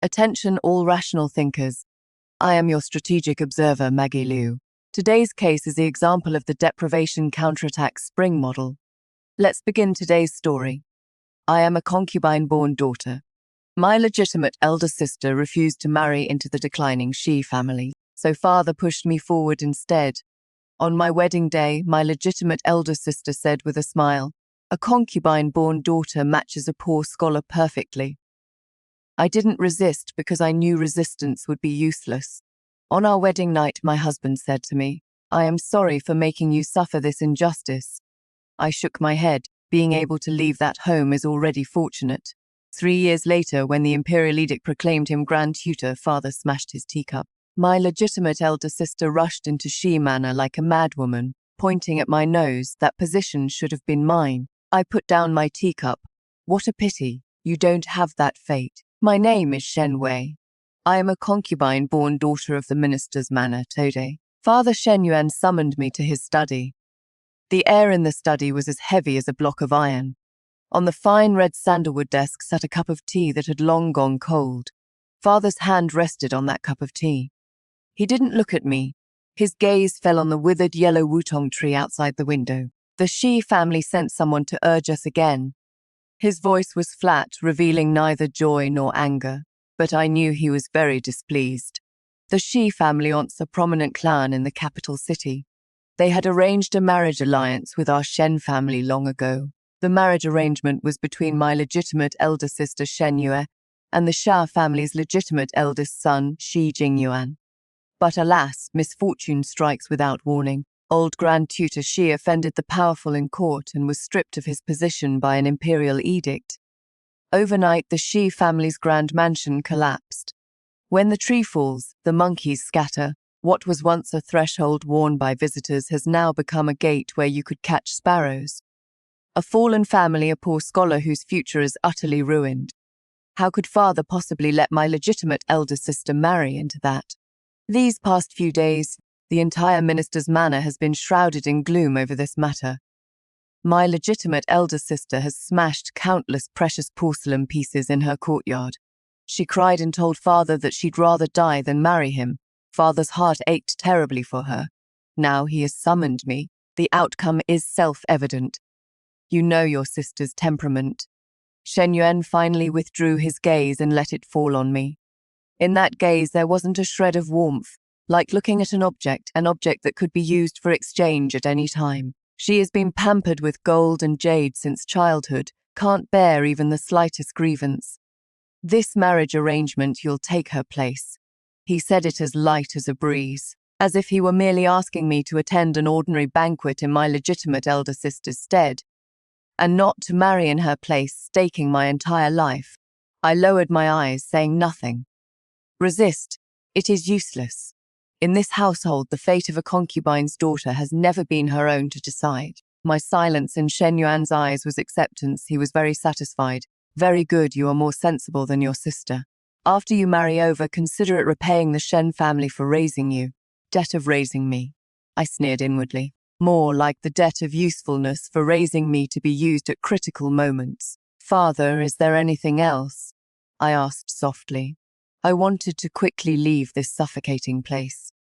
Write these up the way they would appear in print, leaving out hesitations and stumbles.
Attention all rational thinkers. I am your strategic observer, Maggie Liu. Today's case is the example of the deprivation counterattack spring model. Let's begin today's story. I am a concubine-born daughter. My legitimate elder sister refused to marry into the declining Shi family, so father pushed me forward instead. On my wedding day, my legitimate elder sister said with a smile, "A concubine-born daughter matches a poor scholar perfectly." I didn't resist because I knew resistance would be useless. On our wedding night, my husband said to me, "I am sorry for making you suffer this injustice." I shook my head. Being able to leave that home is already fortunate. 3 years later, when the imperial edict proclaimed him Grand Tutor, father smashed his teacup. My legitimate elder sister rushed into Shi Manor like a madwoman, pointing at my nose. That position should have been mine. I put down my teacup. What a pity. You don't have that fate. My name is Shen Wei. I am a concubine-born daughter of the minister's manor, Tode. Father Shen Yuan summoned me to his study. The air in the study was as heavy as a block of iron. On the fine red sandalwood desk sat a cup of tea that had long gone cold. Father's hand rested on that cup of tea. He didn't look at me. His gaze fell on the withered yellow wutong tree outside the window. The Shi family sent someone to urge us again. His voice was flat, revealing neither joy nor anger, but I knew he was very displeased. The Shi family owns a prominent clan in the capital city. They had arranged a marriage alliance with our Shen family long ago. The marriage arrangement was between my legitimate elder sister Shen Yue and the Xia family's legitimate eldest son, Shi Jingyuan. But alas, misfortune strikes without warning. Old Grand Tutor Shi offended the powerful in court and was stripped of his position by an imperial edict. Overnight, the Shi family's grand mansion collapsed. When the tree falls, the monkeys scatter. What was once a threshold worn by visitors has now become a gate where you could catch sparrows. A fallen family, a poor scholar whose future is utterly ruined. How could father possibly let my legitimate elder sister marry into that? These past few days, the entire minister's manor has been shrouded in gloom over this matter. My legitimate elder sister has smashed countless precious porcelain pieces in her courtyard. She cried and told father that she'd rather die than marry him. Father's heart ached terribly for her. Now he has summoned me. The outcome is self-evident. You know your sister's temperament. Shen Yuan finally withdrew his gaze and let it fall on me. In that gaze there wasn't a shred of warmth, like looking at an object that could be used for exchange at any time. She has been pampered with gold and jade since childhood, can't bear even the slightest grievance. This marriage arrangement, you'll take her place. He said it as light as a breeze, as if he were merely asking me to attend an ordinary banquet in my legitimate elder sister's stead, and not to marry in her place, staking my entire life. I lowered my eyes, saying nothing. Resist. It is useless. In this household, the fate of a concubine's daughter has never been her own to decide. My silence in Shen Yuan's eyes was acceptance. He was very satisfied. Very good, you are more sensible than your sister. After you marry over, consider it repaying the Shen family for raising you. Debt of raising me. I sneered inwardly. More like the debt of usefulness for raising me to be used at critical moments. Father, is there anything else? I asked softly. I wanted to quickly leave this suffocating place.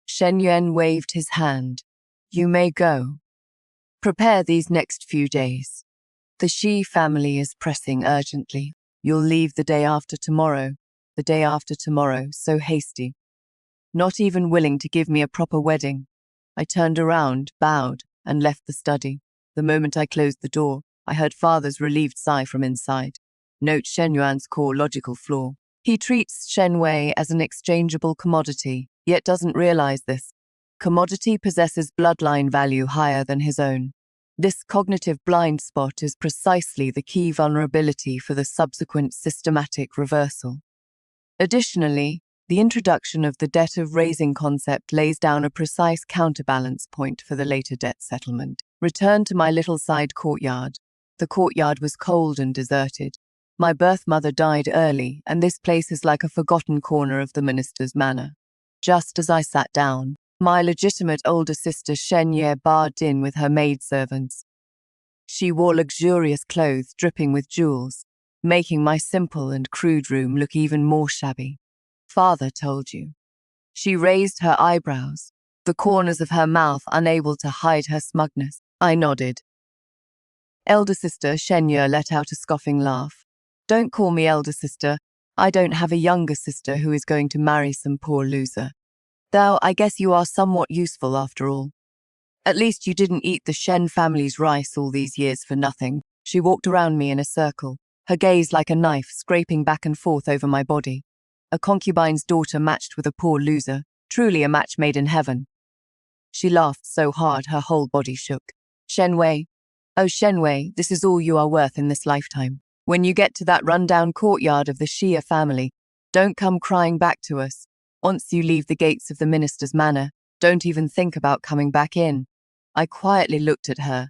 Shen Yuan waved his hand. You may go. Prepare these next few days. The Shi family is pressing urgently. You'll leave the day after tomorrow. The day after tomorrow, so hasty. Not even willing to give me a proper wedding. I turned around, bowed, and left the study. The moment I closed the door, I heard father's relieved sigh from inside. Note Shen Yuan's core logical flaw. He treats Shen Wei as an exchangeable commodity, yet doesn't realize this. Commodity possesses bloodline value higher than his own. This cognitive blind spot is precisely the key vulnerability for the subsequent systematic reversal. Additionally, the introduction of the debt of raising concept lays down a precise counterbalance point for the later debt settlement. Return to my little side courtyard. The courtyard was cold and deserted. My birth mother died early, and this place is like a forgotten corner of the minister's manor. Just as I sat down, my legitimate older sister Shen Ye barged in with her maidservants. She wore luxurious clothes dripping with jewels. making my simple and crude room look even more shabby. Father told you. She raised her eyebrows, the corners of her mouth unable to hide her smugness. I nodded. Elder sister Shenya let out a scoffing laugh. Don't call me elder sister. I don't have a younger sister who is going to marry some poor loser. Though I guess you are somewhat useful after all. At least you didn't eat the Shen family's rice all these years for nothing. She walked around me in a circle, her gaze like a knife scraping back and forth over my body. A concubine's daughter matched with a poor loser, truly a match made in heaven. She laughed so hard her whole body shook. Shenwei, oh Shenwei, this is all you are worth in this lifetime. When you get to that rundown courtyard of the Xia family, don't come crying back to us. Once you leave the gates of the minister's manor, don't even think about coming back in. I quietly looked at her,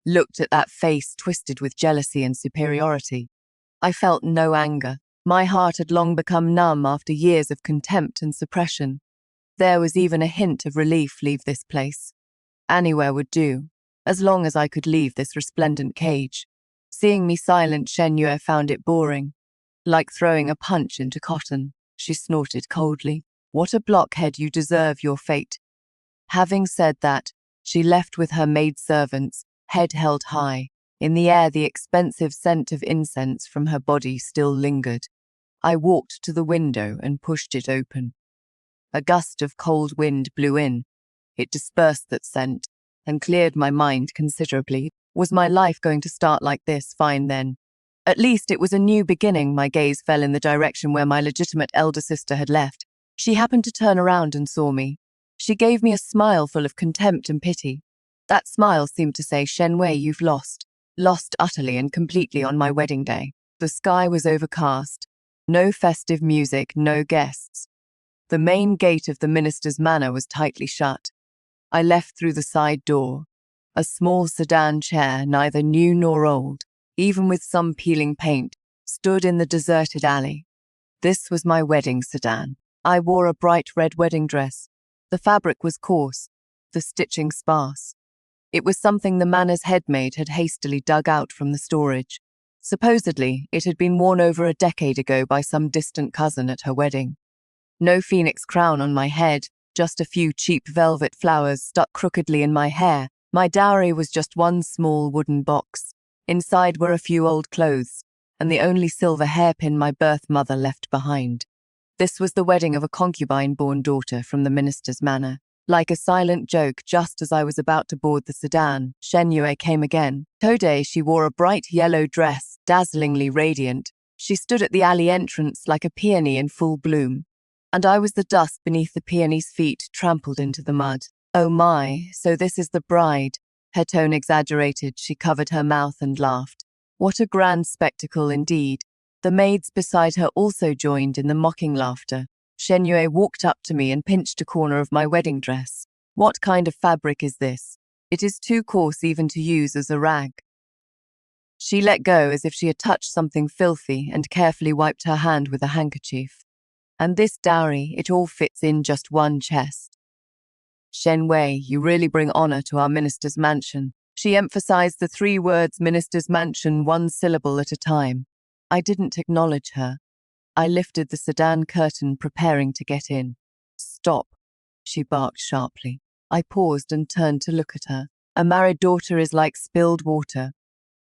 looked at that face twisted with jealousy and superiority. I felt no anger. My heart had long become numb after years of contempt and suppression. There was even a hint of relief. Leave this place. Anywhere would do, as long as I could leave this resplendent cage. Seeing me silent, Shen Yue found it boring. Like throwing a punch into cotton, she snorted coldly. What a blockhead, you deserve your fate. Having said that, she left with her maidservants, head held high. In the air, the expensive scent of incense from her body still lingered. I walked to the window and pushed it open. A gust of cold wind blew in. It dispersed that scent and cleared my mind considerably. Was my life going to start like this? Fine then. At least it was a new beginning. My gaze fell in the direction where my legitimate elder sister had left. She happened to turn around and saw me. She gave me a smile full of contempt and pity. That smile seemed to say, Shenwei, you've lost. Lost utterly and completely on my wedding day. The sky was overcast. No festive music, no guests. The main gate of the minister's manor was tightly shut. I left through the side door. A small sedan chair, neither new nor old, even with some peeling paint, stood in the deserted alley. This was my wedding sedan. I wore a bright red wedding dress. The fabric was coarse, the stitching sparse. It was something the manor's headmaid had hastily dug out from the storage. Supposedly, it had been worn over a decade ago by some distant cousin at her wedding. No phoenix crown on my head, just a few cheap velvet flowers stuck crookedly in my hair. My dowry was just one small wooden box. Inside were a few old clothes, and the only silver hairpin my birth mother left behind. This was the wedding of a concubine-born daughter from the minister's manor. Like a silent joke, just as I was about to board the sedan, Shen Yue came again. Today she wore a bright yellow dress, dazzlingly radiant. She stood at the alley entrance like a peony in full bloom, and I was the dust beneath the peony's feet trampled into the mud. Oh my, so this is the bride. Her tone exaggerated, she covered her mouth and laughed. What a grand spectacle indeed. The maids beside her also joined in the mocking laughter. Shen Yue walked up to me and pinched a corner of my wedding dress. What kind of fabric is this? It is too coarse even to use as a rag. She let go as if she had touched something filthy and carefully wiped her hand with a handkerchief. And this dowry, it all fits in just one chest. Shen Wei, you really bring honor to our minister's mansion. She emphasized the 3 words minister's mansion, one syllable at a time. I didn't acknowledge her. I lifted the sedan curtain, preparing to get in. Stop, she barked sharply. I paused and turned to look at her. A married daughter is like spilled water.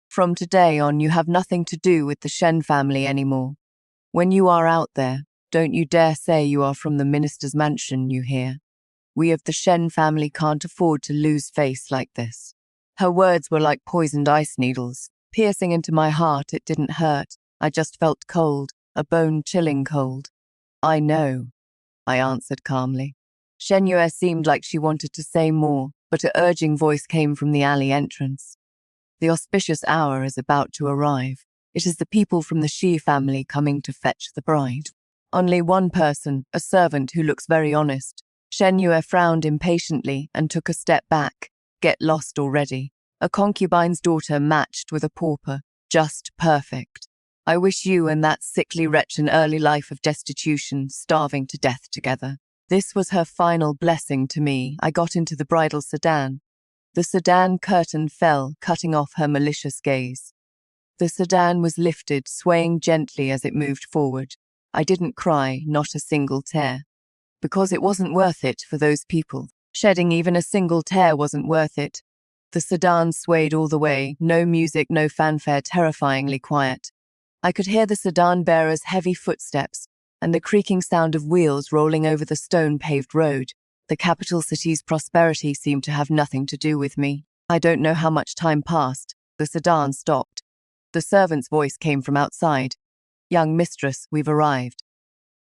From today on, you have nothing to do with the Shen family anymore. When you are out there, don't you dare say you are from the minister's mansion, you hear? We of the Shen family can't afford to lose face like this. Her words were like poisoned ice needles, piercing into my heart. It didn't hurt. I just felt cold, a bone-chilling cold. I know, I answered calmly. Shen Yue seemed like she wanted to say more, but an urging voice came from the alley entrance. The auspicious hour is about to arrive. It is the people from the Xi family coming to fetch the bride. Only one person, a servant who looks very honest. Shen Yue frowned impatiently and took a step back. Get lost already. A concubine's daughter matched with a pauper. Just perfect. I wish you and that sickly wretch an early life of destitution, starving to death together. This was her final blessing to me. I got into the bridal sedan. The sedan curtain fell, cutting off her malicious gaze. The sedan was lifted, swaying gently as it moved forward. I didn't cry, not a single tear. Because it wasn't worth it for those people. Shedding even a single tear wasn't worth it. The sedan swayed all the way, no music, no fanfare, terrifyingly quiet. I could hear the sedan bearer's heavy footsteps and the creaking sound of wheels rolling over the stone-paved road. The capital city's prosperity seemed to have nothing to do with me. I don't know how much time passed. The sedan stopped. The servant's voice came from outside. "Young mistress, we've arrived."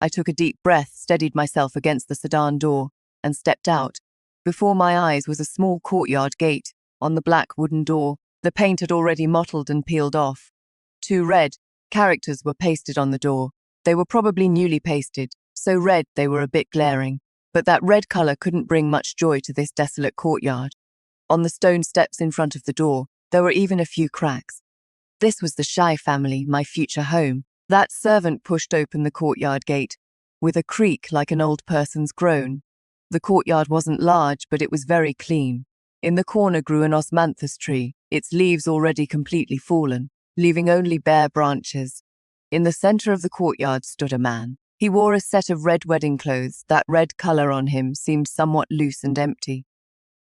I took a deep breath, steadied myself against the sedan door, and stepped out. Before my eyes was a small courtyard gate. On the black wooden door, the paint had already mottled and peeled off. 2 red characters were pasted on the door. They were probably newly pasted, so red they were a bit glaring. But that red color couldn't bring much joy to this desolate courtyard. On the stone steps in front of the door, there were even a few cracks. This was the Shai family, my future home. That servant pushed open the courtyard gate, with a creak like an old person's groan. The courtyard wasn't large, but it was very clean. In the corner grew an osmanthus tree, its leaves already completely fallen, leaving only bare branches. In the center of the courtyard stood a man. He wore a set of red wedding clothes. That red color on him seemed somewhat loose and empty.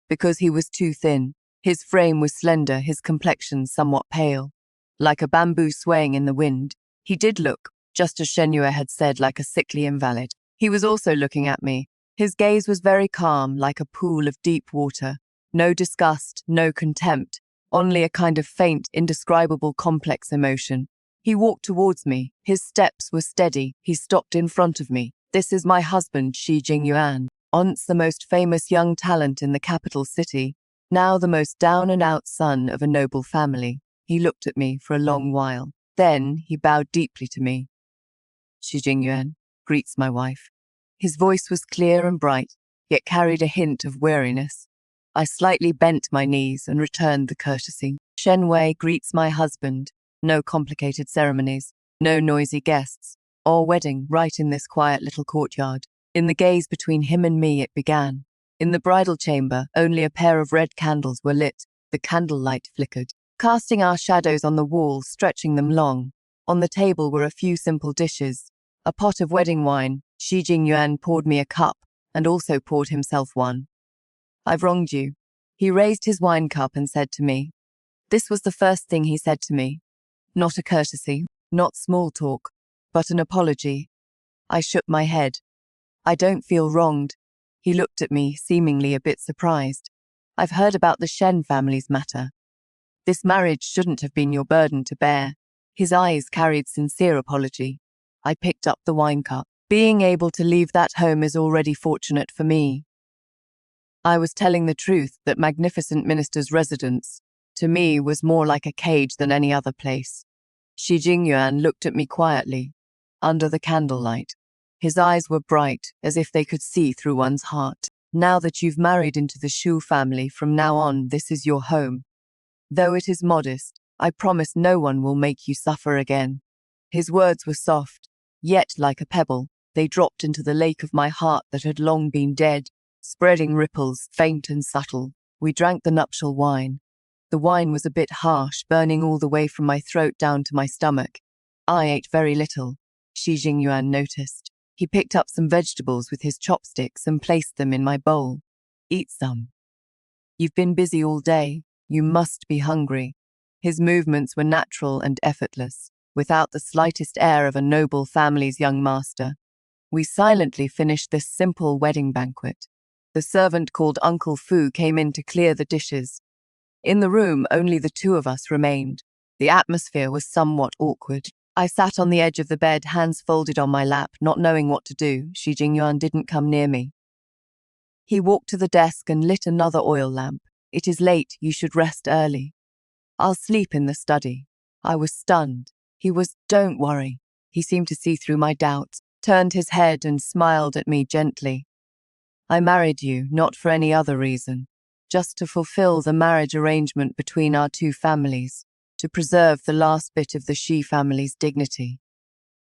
Because he was too thin, his frame was slender, his complexion somewhat pale. Like a bamboo swaying in the wind, he did look, just as Shenyue had said, like a sickly invalid. He was also looking at me. His gaze was very calm, like a pool of deep water. No disgust, no contempt, only a kind of faint, indescribable, complex emotion. He walked towards me. His steps were steady. He stopped in front of me. "This is my husband, Shi Jingyuan, once the most famous young talent in the capital city, now the most down-and-out son of a noble family." He looked at me for a long while. Then he bowed deeply to me. "Shi Jingyuan greets my wife." His voice was clear and bright, yet carried a hint of weariness. I slightly bent my knees and returned the courtesy. "Shenwei greets my husband." No complicated ceremonies, no noisy guests, or wedding right in this quiet little courtyard. In the gaze between him and me it began. In the bridal chamber, only a pair of red candles were lit. The candlelight flickered, casting our shadows on the walls, stretching them long. On the table were a few simple dishes. A pot of wedding wine. Shi Jingyuan poured me a cup, and also poured himself one. "I've wronged you." He raised his wine cup and said to me. This was the first thing he said to me. Not a courtesy, not small talk, but an apology. I shook my head. "I don't feel wronged." He looked at me, seemingly a bit surprised. "I've heard about the Shen family's matter. This marriage shouldn't have been your burden to bear." His eyes carried sincere apology. I picked up the wine cup. "Being able to leave that home is already fortunate for me." I was telling the truth that magnificent minister's residence, to me, was more like a cage than any other place. Shi Jingyuan looked at me quietly, under the candlelight. His eyes were bright, as if they could see through one's heart. "Now that you've married into the Shu family, from now on this is your home. Though it is modest, I promise no one will make you suffer again." His words were soft, yet like a pebble, they dropped into the lake of my heart that had long been dead, spreading ripples, faint and subtle. We drank the nuptial wine. The wine was a bit harsh, burning all the way from my throat down to my stomach. I ate very little. Shi Jingyuan noticed. He picked up some vegetables with his chopsticks and placed them in my bowl. "Eat some. You've been busy all day. You must be hungry." His movements were natural and effortless, without the slightest air of a noble family's young master. We silently finished this simple wedding banquet. The servant called Uncle Fu came in to clear the dishes. In the room, only the 2 of us remained. The atmosphere was somewhat awkward. I sat on the edge of the bed, hands folded on my lap, not knowing what to do. Shi Jingyuan didn't come near me. He walked to the desk and lit another oil lamp. "It is late, you should rest early." "I'll sleep in the study." I was stunned. He was, "Don't worry." He seemed to see through my doubts, turned his head and smiled at me gently. "I married you, not for any other reason. Just to fulfill the marriage arrangement between our 2 families, to preserve the last bit of the Shi family's dignity.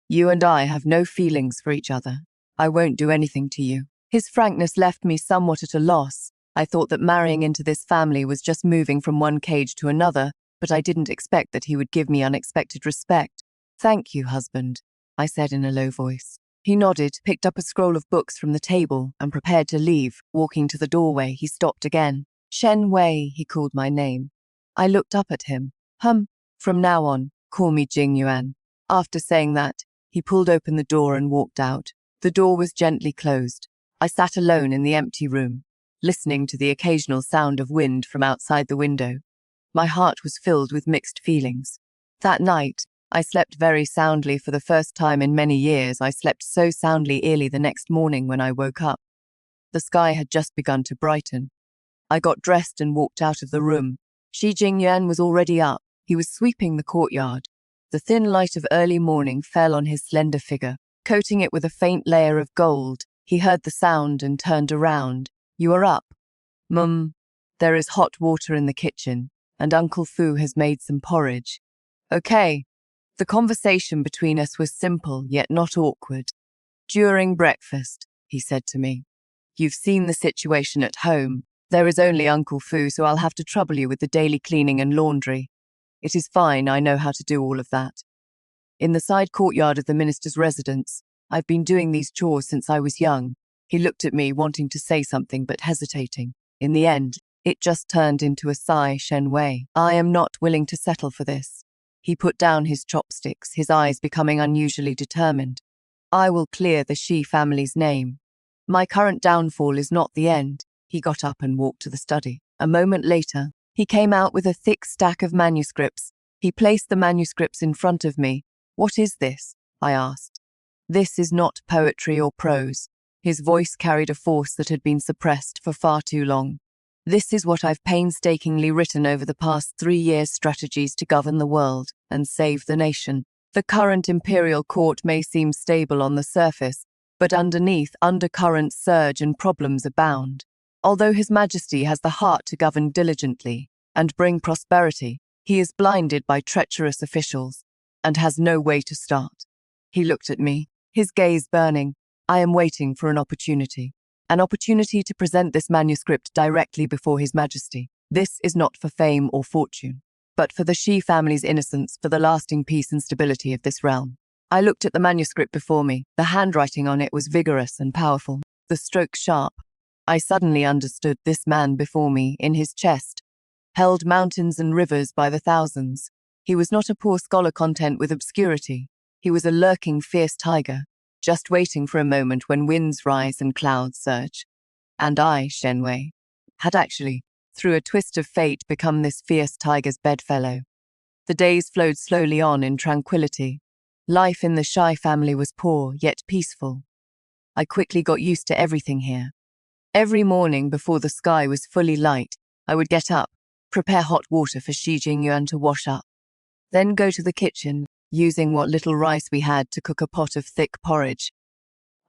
You and I have no feelings for each other. I won't do anything to you." His frankness left me somewhat at a loss. I thought that marrying into this family was just moving from one cage to another, but I didn't expect that he would give me unexpected respect. "Thank you, husband," I said in a low voice. He nodded, picked up a scroll of books from the table, and prepared to leave. Walking to the doorway, he stopped again. "Shen Wei," he called my name. I looked up at him. From now on, call me Jing Yuan." After saying that, he pulled open the door and walked out. The door was gently closed. I sat alone in the empty room, listening to the occasional sound of wind from outside the window. My heart was filled with mixed feelings. That night, I slept very soundly for the first time in many years. I slept so soundly early the next morning when I woke up. The sky had just begun to brighten. I got dressed and walked out of the room. Shi Jingyuan was already up. He was sweeping the courtyard. The thin light of early morning fell on his slender figure, coating it with a faint layer of gold. He heard the sound and turned around. "You are up?" There is hot water in the kitchen, and Uncle Fu has made some porridge." "Okay." The conversation between us was simple, yet not awkward. "During breakfast," he said to me, "you've seen the situation at home. There is only Uncle Fu, so I'll have to trouble you with the daily cleaning and laundry. It is fine, I know how to do all of that. In the side courtyard of the minister's residence, I've been doing these chores since I was young." He looked at me, wanting to say something but hesitating. In the end, it just turned into a sigh. "Shen Wei, I am not willing to settle for this." He put down his chopsticks, his eyes becoming unusually determined. "I will clear the Shi family's name. My current downfall is not the end." He got up and walked to the study. A moment later, he came out with a thick stack of manuscripts. He placed the manuscripts in front of me. "What is this?" I asked. "This is not poetry or prose." His voice carried a force that had been suppressed for far too long. "This is what I've painstakingly written over the past 3 years: strategies to govern the world and save the nation. The current imperial court may seem stable on the surface, but underneath, undercurrents surge and problems abound. Although His Majesty has the heart to govern diligently and bring prosperity, he is blinded by treacherous officials and has no way to start." He looked at me, his gaze burning. "I am waiting for an opportunity to present this manuscript directly before His Majesty. This is not for fame or fortune, but for the Shi family's innocence, for the lasting peace and stability of this realm." I looked at the manuscript before me. The handwriting on it was vigorous and powerful, the strokes sharp. I suddenly understood. This man before me, in his chest, held mountains and rivers by the thousands. He was not a poor scholar content with obscurity. He was a lurking, fierce tiger, just waiting for a moment when winds rise and clouds surge. And I, Shen Wei, had actually, through a twist of fate, become this fierce tiger's bedfellow. The days flowed slowly on in tranquility. Life in the Shi family was poor, yet peaceful. I quickly got used to everything here. Every morning before the sky was fully light, I would get up, prepare hot water for Shi Jingyuan to wash up, then go to the kitchen, using what little rice we had to cook a pot of thick porridge.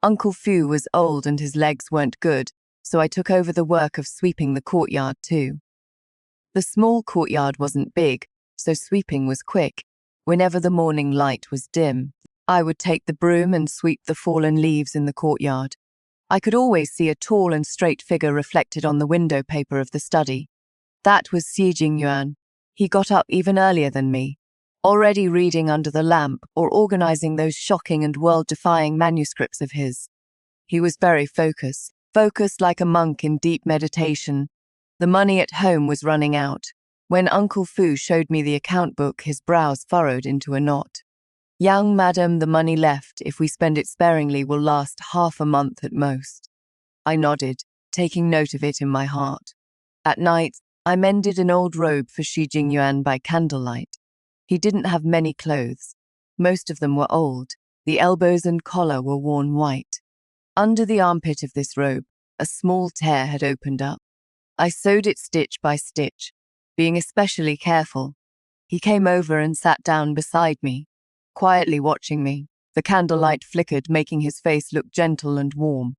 Uncle Fu was old and his legs weren't good, so I took over the work of sweeping the courtyard too. The small courtyard wasn't big, so sweeping was quick. Whenever the morning light was dim, I would take the broom and sweep the fallen leaves in the courtyard. I could always see a tall and straight figure reflected on the window paper of the study. That was Shi Jingyuan. He got up even earlier than me, already reading under the lamp or organizing those shocking and world-defying manuscripts of his. He was very focused like a monk in deep meditation. The money at home was running out. When Uncle Fu showed me the account book, his brows furrowed into a knot. "Young madam, the money left, if we spend it sparingly, will last half a month at most." I nodded, taking note of it in my heart. At night, I mended an old robe for Shi Jingyuan by candlelight. He didn't have many clothes. Most of them were old. The elbows and collar were worn white. Under the armpit of this robe, a small tear had opened up. I sewed it stitch by stitch, being especially careful. He came over and sat down beside me, quietly watching me. The candlelight flickered, making his face look gentle and warm.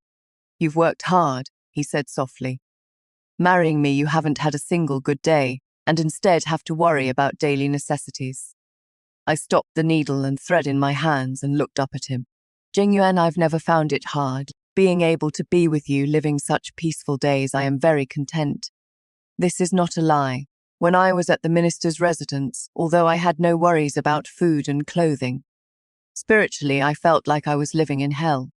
"You've worked hard," he said softly. "Marrying me, you haven't had a single good day, and instead have to worry about daily necessities." I stopped the needle and thread in my hands and looked up at him. "Jingyuan, I've never found it hard. Being able to be with you, living such peaceful days, I am very content. This is not a lie. when I was at the minister's residence, although I had no worries about food and clothing. Spiritually, I felt like I was living in hell.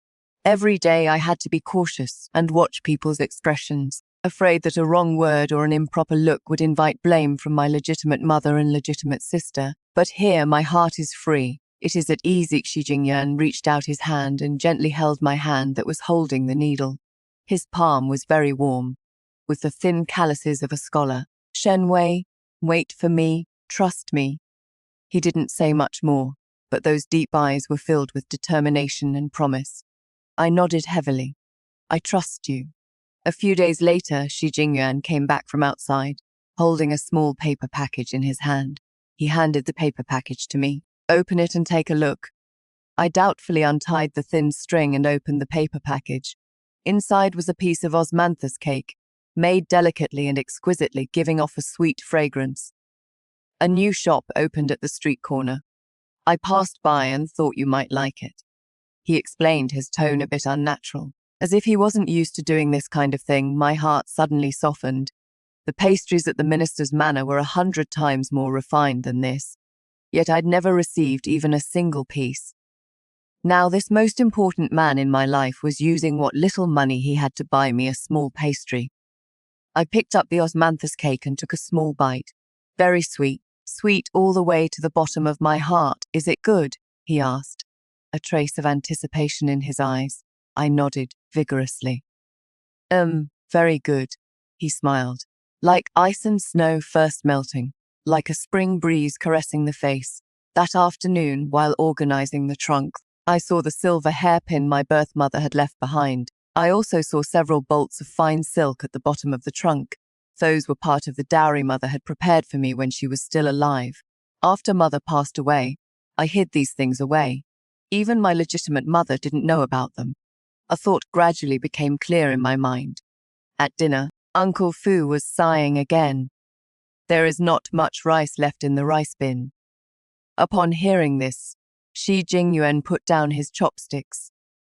Every day I had to be cautious and watch people's expressions, afraid that a wrong word or an improper look would invite blame from my legitimate mother and legitimate sister. But here my heart is free. It is at ease. Xi Jingyuan reached out his hand and gently held my hand that was holding the needle. His palm was very warm, with the thin calluses of a scholar. Shen Wei, wait for me, trust me. He didn't say much more, but those deep eyes were filled with determination and promise. I nodded heavily. I trust you. A few days later, Xi Jingyuan came back from outside, holding a small paper package in his hand. He handed the paper package to me. Open it and take a look. I doubtfully untied the thin string and opened the paper package. Inside was a piece of osmanthus cake, made delicately and exquisitely, giving off a sweet fragrance. A new shop opened at the street corner. I passed by and thought you might like it. He explained, his tone a bit unnatural. As if he wasn't used to doing this kind of thing, my heart suddenly softened. The pastries at the minister's manor were 100 times more refined than this, yet I'd never received even a single piece. Now this most important man in my life was using what little money he had to buy me a small pastry. I picked up the osmanthus cake and took a small bite. Very sweet, sweet all the way to the bottom of my heart. Is it good? He asked, a trace of anticipation in his eyes. I nodded vigorously. Very good, he smiled. Like ice and snow first melting, like a spring breeze caressing the face. That afternoon, while organizing the trunk, I saw the silver hairpin my birth mother had left behind. I also saw several bolts of fine silk at the bottom of the trunk. Those were part of the dowry mother had prepared for me when she was still alive. After mother passed away, I hid these things away. Even my legitimate mother didn't know about them. A thought gradually became clear in my mind. At dinner, Uncle Fu was sighing again. There is not much rice left in the rice bin. Upon hearing this, Xi Jingyuan put down his chopsticks.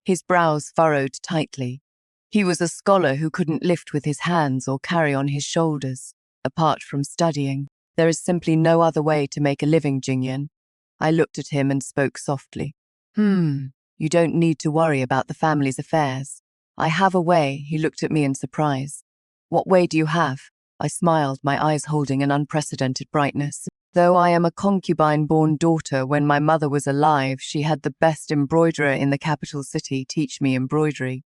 His brows furrowed tightly. He was a scholar who couldn't lift with his hands or carry on his shoulders. Apart from studying, there is simply no other way to make a living, Jingyuan. I looked at him and spoke softly. You don't need to worry about the family's affairs. I have a way. He looked at me in surprise. What way do you have? I smiled, my eyes holding an unprecedented brightness. Though I am a concubine-born daughter, when my mother was alive, she had the best embroiderer in the capital city teach me embroidery.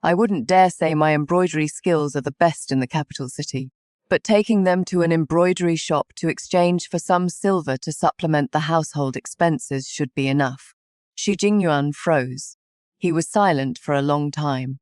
I wouldn't dare say my embroidery skills are the best in the capital city, but taking them to an embroidery shop to exchange for some silver to supplement the household expenses should be enough. Xi Jingyuan froze. He was silent for a long time.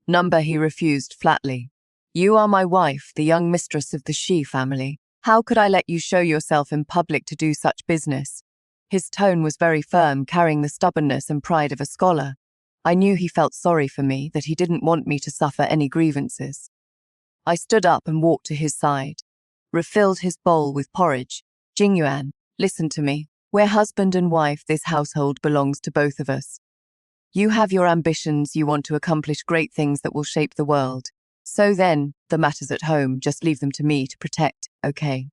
Number, he refused flatly. You are my wife, the young mistress of the Xi family. How could I let you show yourself in public to do such business? His tone was very firm, carrying the stubbornness and pride of a scholar. I knew he felt sorry for me, that he didn't want me to suffer any grievances. I stood up and walked to his side, refilled his bowl with porridge. Jingyuan, listen to me. We're husband and wife. This household belongs to both of us. You have your ambitions. You want to accomplish great things that will shape the world. So then, the matters at home, just leave them to me to protect, okay?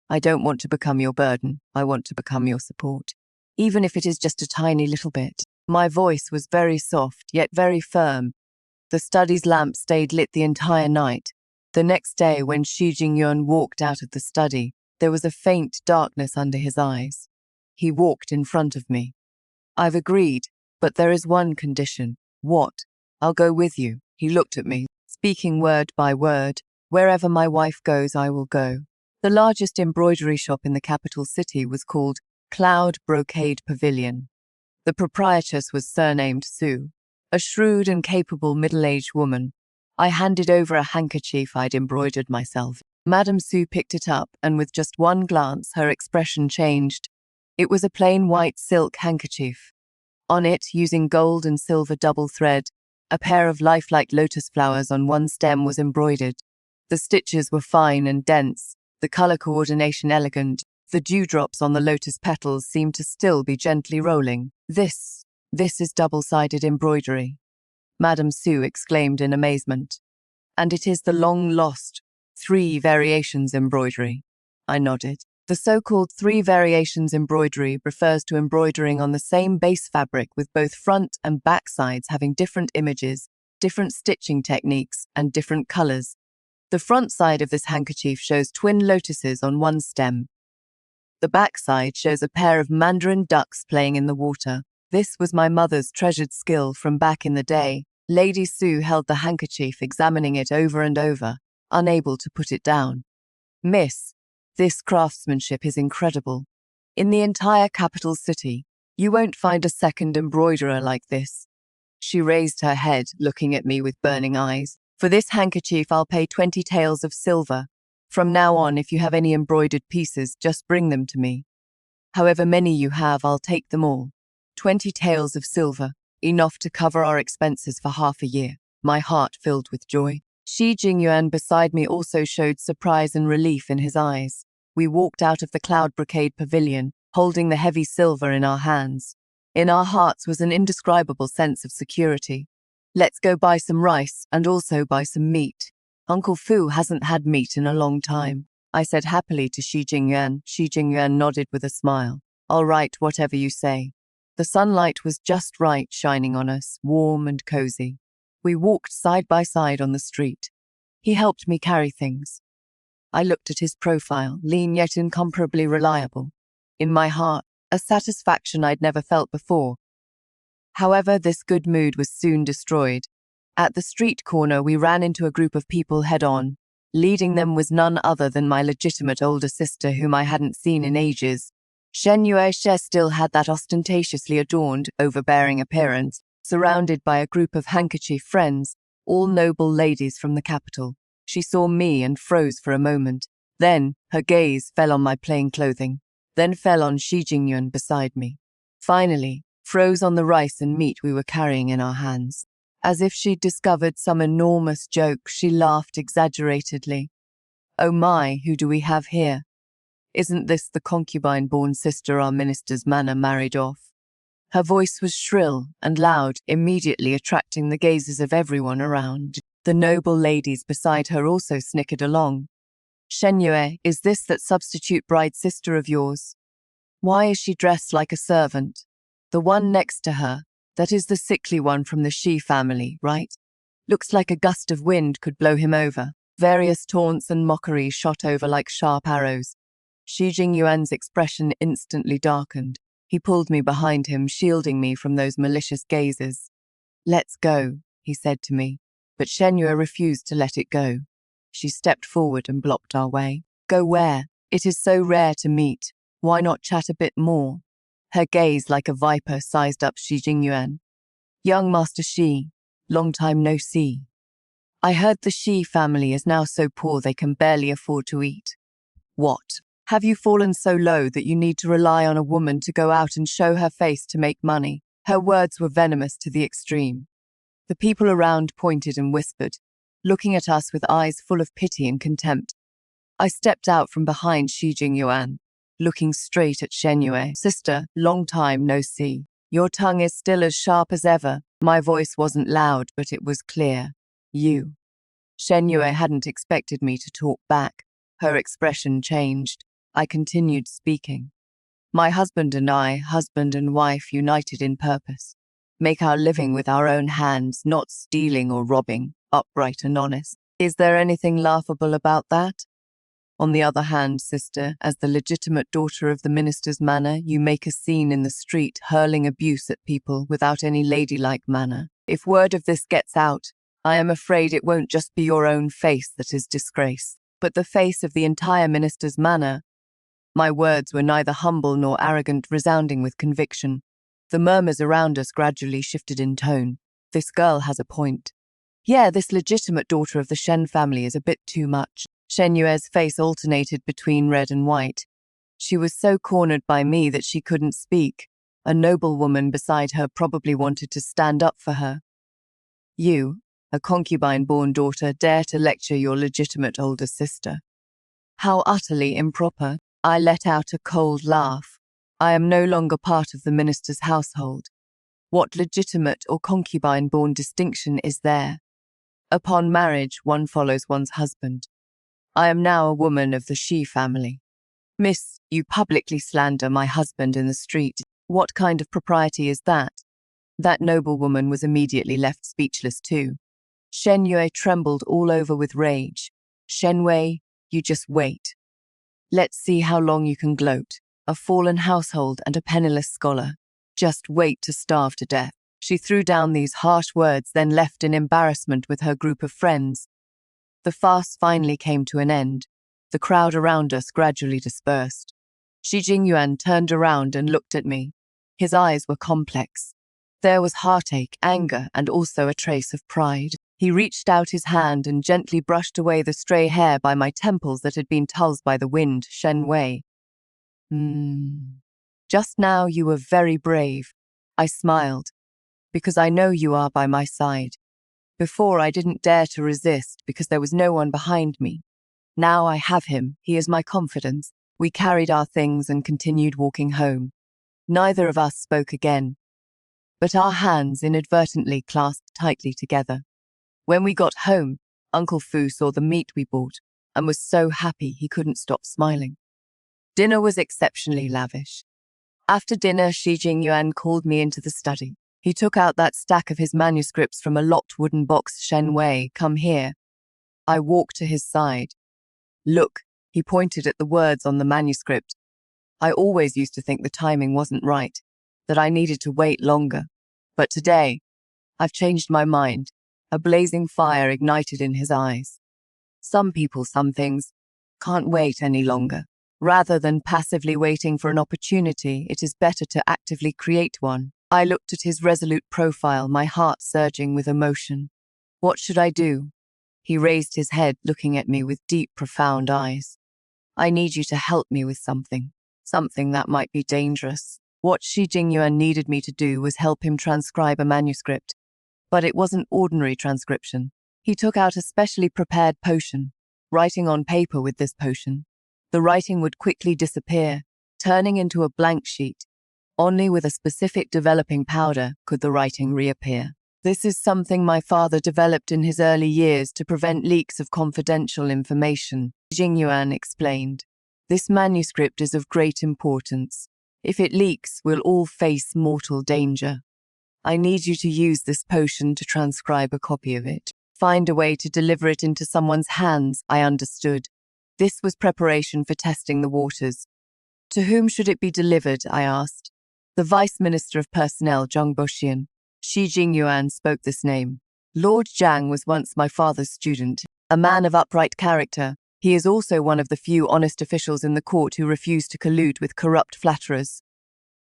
I don't want to become your burden. I want to become your support. Even if it is just a tiny little bit. My voice was very soft, yet very firm. The study's lamp stayed lit the entire night. The next day, when Xi Jingyuan walked out of the study, there was a faint darkness under his eyes. He walked in front of me. I've agreed, but there is one condition. What? I'll go with you. He looked at me, speaking word by word. Wherever my wife goes, I will go. The largest embroidery shop in the capital city was called Cloud Brocade Pavilion. The proprietress was surnamed Su, a shrewd and capable middle-aged woman. I handed over a handkerchief I'd embroidered myself. Madame Su picked it up, and with just one glance, her expression changed. It was a plain white silk handkerchief. On it, using gold and silver double thread, a pair of lifelike lotus flowers on one stem was embroidered. The stitches were fine and dense, the color coordination elegant. The dewdrops on the lotus petals seemed to still be gently rolling. This is double-sided embroidery, Madame Su exclaimed in amazement. And it is the long-lost 3 variations embroidery. I nodded. The so-called 3 variations embroidery refers to embroidering on the same base fabric with both front and back sides having different images, different stitching techniques, and different colors. The front side of this handkerchief shows twin lotuses on one stem. The back side shows a pair of mandarin ducks playing in the water. This was my mother's treasured skill from back in the day. Lady Sue held the handkerchief, examining it over and over, unable to put it down. Miss, this craftsmanship is incredible. In the entire capital city, you won't find a second embroiderer like this. She raised her head, looking at me with burning eyes. For this handkerchief, I'll pay 20 taels of silver. From now on, if you have any embroidered pieces, just bring them to me. However many you have, I'll take them all. 20 taels of silver, enough to cover our expenses for half a year. My heart filled with joy. Shi Jingyuan beside me also showed surprise and relief in his eyes. We walked out of the Cloud Brocade Pavilion, holding the heavy silver in our hands. In our hearts was an indescribable sense of security. Let's go buy some rice and also buy some meat. Uncle Fu hasn't had meat in a long time, I said happily to Shi Jingyuan. Shi Jingyuan nodded with a smile. All right, whatever you say. The sunlight was just right, shining on us, warm and cozy. We walked side by side on the street. He helped me carry things. I looked at his profile, lean yet incomparably reliable. In my heart, a satisfaction I'd never felt before. However, this good mood was soon destroyed. At the street corner, we ran into a group of people head-on. Leading them was none other than my legitimate older sister, whom I hadn't seen in ages. Shen Yuexie still had that ostentatiously adorned, overbearing appearance, surrounded by a group of handkerchief friends, all noble ladies from the capital. She saw me and froze for a moment. Then her gaze fell on my plain clothing, then fell on Shi Jingyuan beside me. Finally, froze on the rice and meat we were carrying in our hands. As if she'd discovered some enormous joke, she laughed exaggeratedly. Oh my, who do we have here? Isn't this the concubine-born sister our minister's manor married off? Her voice was shrill and loud, immediately attracting the gazes of everyone around. The noble ladies beside her also snickered along. Shen Yue, is this that substitute bride sister of yours? Why is she dressed like a servant? The one next to her, that is the sickly one from the Shi family, right? Looks like a gust of wind could blow him over. Various taunts and mockeries shot over like sharp arrows. Shi Jingyuan's expression instantly darkened. He pulled me behind him, shielding me from those malicious gazes. Let's go, he said to me, but Shen Yue refused to let it go. She stepped forward and blocked our way. Go where? It is so rare to meet. Why not chat a bit more? Her gaze, like a viper, sized up Shi Jingyuan. Young Master Shi, long time no see. I heard the Shi family is now so poor they can barely afford to eat. What? Have you fallen so low that you need to rely on a woman to go out and show her face to make money? Her words were venomous to the extreme. The people around pointed and whispered, looking at us with eyes full of pity and contempt. I stepped out from behind Shi Jingyuan, looking straight at Shen Yue. Sister, long time no see. Your tongue is still as sharp as ever. My voice wasn't loud, but it was clear. You. Shen Yue hadn't expected me to talk back. Her expression changed. I continued speaking. My husband and I, husband and wife united in purpose, make our living with our own hands, not stealing or robbing, upright and honest. Is there anything laughable about that? On the other hand, sister, as the legitimate daughter of the minister's manor, you make a scene in the street, hurling abuse at people without any ladylike manner. If word of this gets out, I am afraid it won't just be your own face that is disgraced, but the face of the entire minister's manor. My words were neither humble nor arrogant, resounding with conviction. The murmurs around us gradually shifted in tone. This girl has a point. Yeah, this legitimate daughter of the Shen family is a bit too much. Shen Yue's face alternated between red and white. She was so cornered by me that she couldn't speak. A noble woman beside her probably wanted to stand up for her. You, a concubine-born daughter, dare to lecture your legitimate older sister. How utterly improper. I let out a cold laugh. I am no longer part of the minister's household. What legitimate or concubine-born distinction is there? Upon marriage, one follows one's husband. I am now a woman of the Shi family. Miss, you publicly slander my husband in the street. What kind of propriety is that? That noblewoman was immediately left speechless too. Shen Yue trembled all over with rage. Shen Wei, you just wait. Let's see how long you can gloat. A fallen household and a penniless scholar. Just wait to starve to death. She threw down these harsh words, then left in embarrassment with her group of friends. The farce finally came to an end. The crowd around us gradually dispersed. Shi Jingyuan turned around and looked at me. His eyes were complex. There was heartache, anger, and also a trace of pride. He reached out his hand and gently brushed away the stray hair by my temples that had been tossed by the wind. Shen Wei. Just now you were very brave. I smiled, because I know you are by my side. Before I didn't dare to resist because there was no one behind me. Now I have him, he is my confidence. We carried our things and continued walking home. Neither of us spoke again, but our hands inadvertently clasped tightly together. When we got home, Uncle Fu saw the meat we bought and was so happy he couldn't stop smiling. Dinner was exceptionally lavish. After dinner, Shi Jingyuan called me into the study. He took out that stack of his manuscripts from a locked wooden box. Shen Wei, come here. I walked to his side. Look, he pointed at the words on the manuscript. I always used to think the timing wasn't right, that I needed to wait longer. But today, I've changed my mind. A blazing fire ignited in his eyes. Some people, some things, can't wait any longer. Rather than passively waiting for an opportunity, it is better to actively create one. I looked at his resolute profile, my heart surging with emotion. What should I do? He raised his head, looking at me with deep, profound eyes. I need you to help me with something that might be dangerous. What Shi Jingyuan needed me to do was help him transcribe a manuscript. But it wasn't ordinary transcription. He took out a specially prepared potion, writing on paper with this potion. The writing would quickly disappear, turning into a blank sheet. Only with a specific developing powder could the writing reappear. This is something my father developed in his early years to prevent leaks of confidential information, Jingyuan explained. This manuscript is of great importance. If it leaks, we'll all face mortal danger. I need you to use this potion to transcribe a copy of it. Find a way to deliver it into someone's hands, I understood. This was preparation for testing the waters. To whom should it be delivered, I asked. The Vice Minister of Personnel, Zhang Boxian. Shi Jingyuan spoke this name. Lord Zhang was once my father's student, a man of upright character. He is also one of the few honest officials in the court who refuse to collude with corrupt flatterers.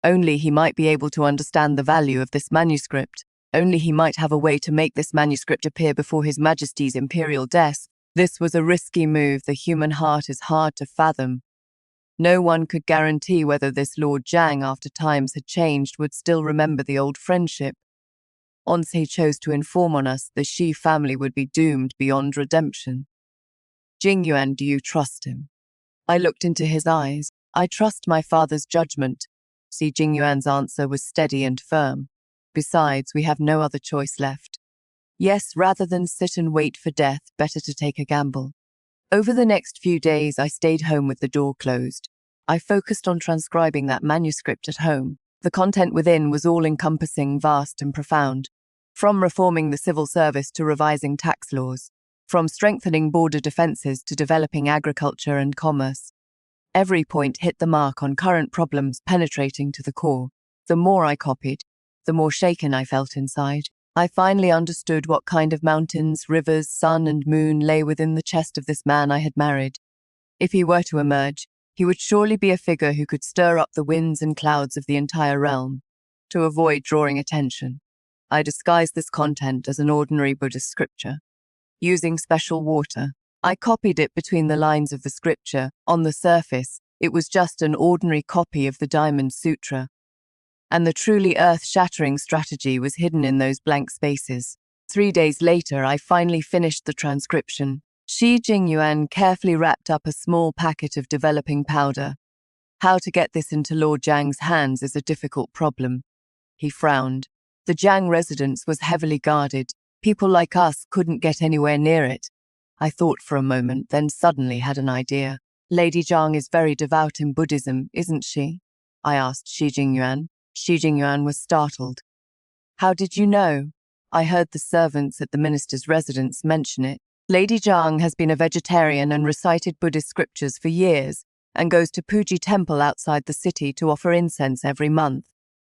Only he might be able to understand the value of this manuscript. Only he might have a way to make this manuscript appear before His Majesty's imperial desk. This was a risky move. The human heart is hard to fathom. No one could guarantee whether this Lord Zhang, after times had changed, would still remember the old friendship. Once he chose to inform on us, the Shi family would be doomed beyond redemption. Jingyuan, do you trust him? I looked into his eyes. I trust my father's judgment. Shi Jingyuan's answer was steady and firm. Besides, we have no other choice left. Yes, rather than sit and wait for death, better to take a gamble. Over the next few days, I stayed home with the door closed. I focused on transcribing that manuscript at home. The content within was all-encompassing, vast and profound. From reforming the civil service to revising tax laws. From strengthening border defenses to developing agriculture and commerce. Every point hit the mark on current problems, penetrating to the core. The more I copied, the more shaken I felt inside. I finally understood what kind of mountains, rivers, sun and moon lay within the chest of this man I had married. If he were to emerge, he would surely be a figure who could stir up the winds and clouds of the entire realm. To avoid drawing attention, I disguised this content as an ordinary Buddhist scripture. Using special water, I copied it between the lines of the scripture. On the surface, it was just an ordinary copy of the Diamond Sutra. And the truly earth-shattering strategy was hidden in those blank spaces. 3 days later, I finally finished the transcription. Shi Jingyuan carefully wrapped up a small packet of developing powder. How to get this into Lord Zhang's hands is a difficult problem. He frowned. The Zhang residence was heavily guarded. People like us couldn't get anywhere near it. I thought for a moment, then suddenly had an idea. Lady Zhang is very devout in Buddhism, isn't she? I asked Xi Jingyuan. Xi Jingyuan was startled. How did you know? I heard the servants at the minister's residence mention it. Lady Zhang has been a vegetarian and recited Buddhist scriptures for years, and goes to Puji Temple outside the city to offer incense every month.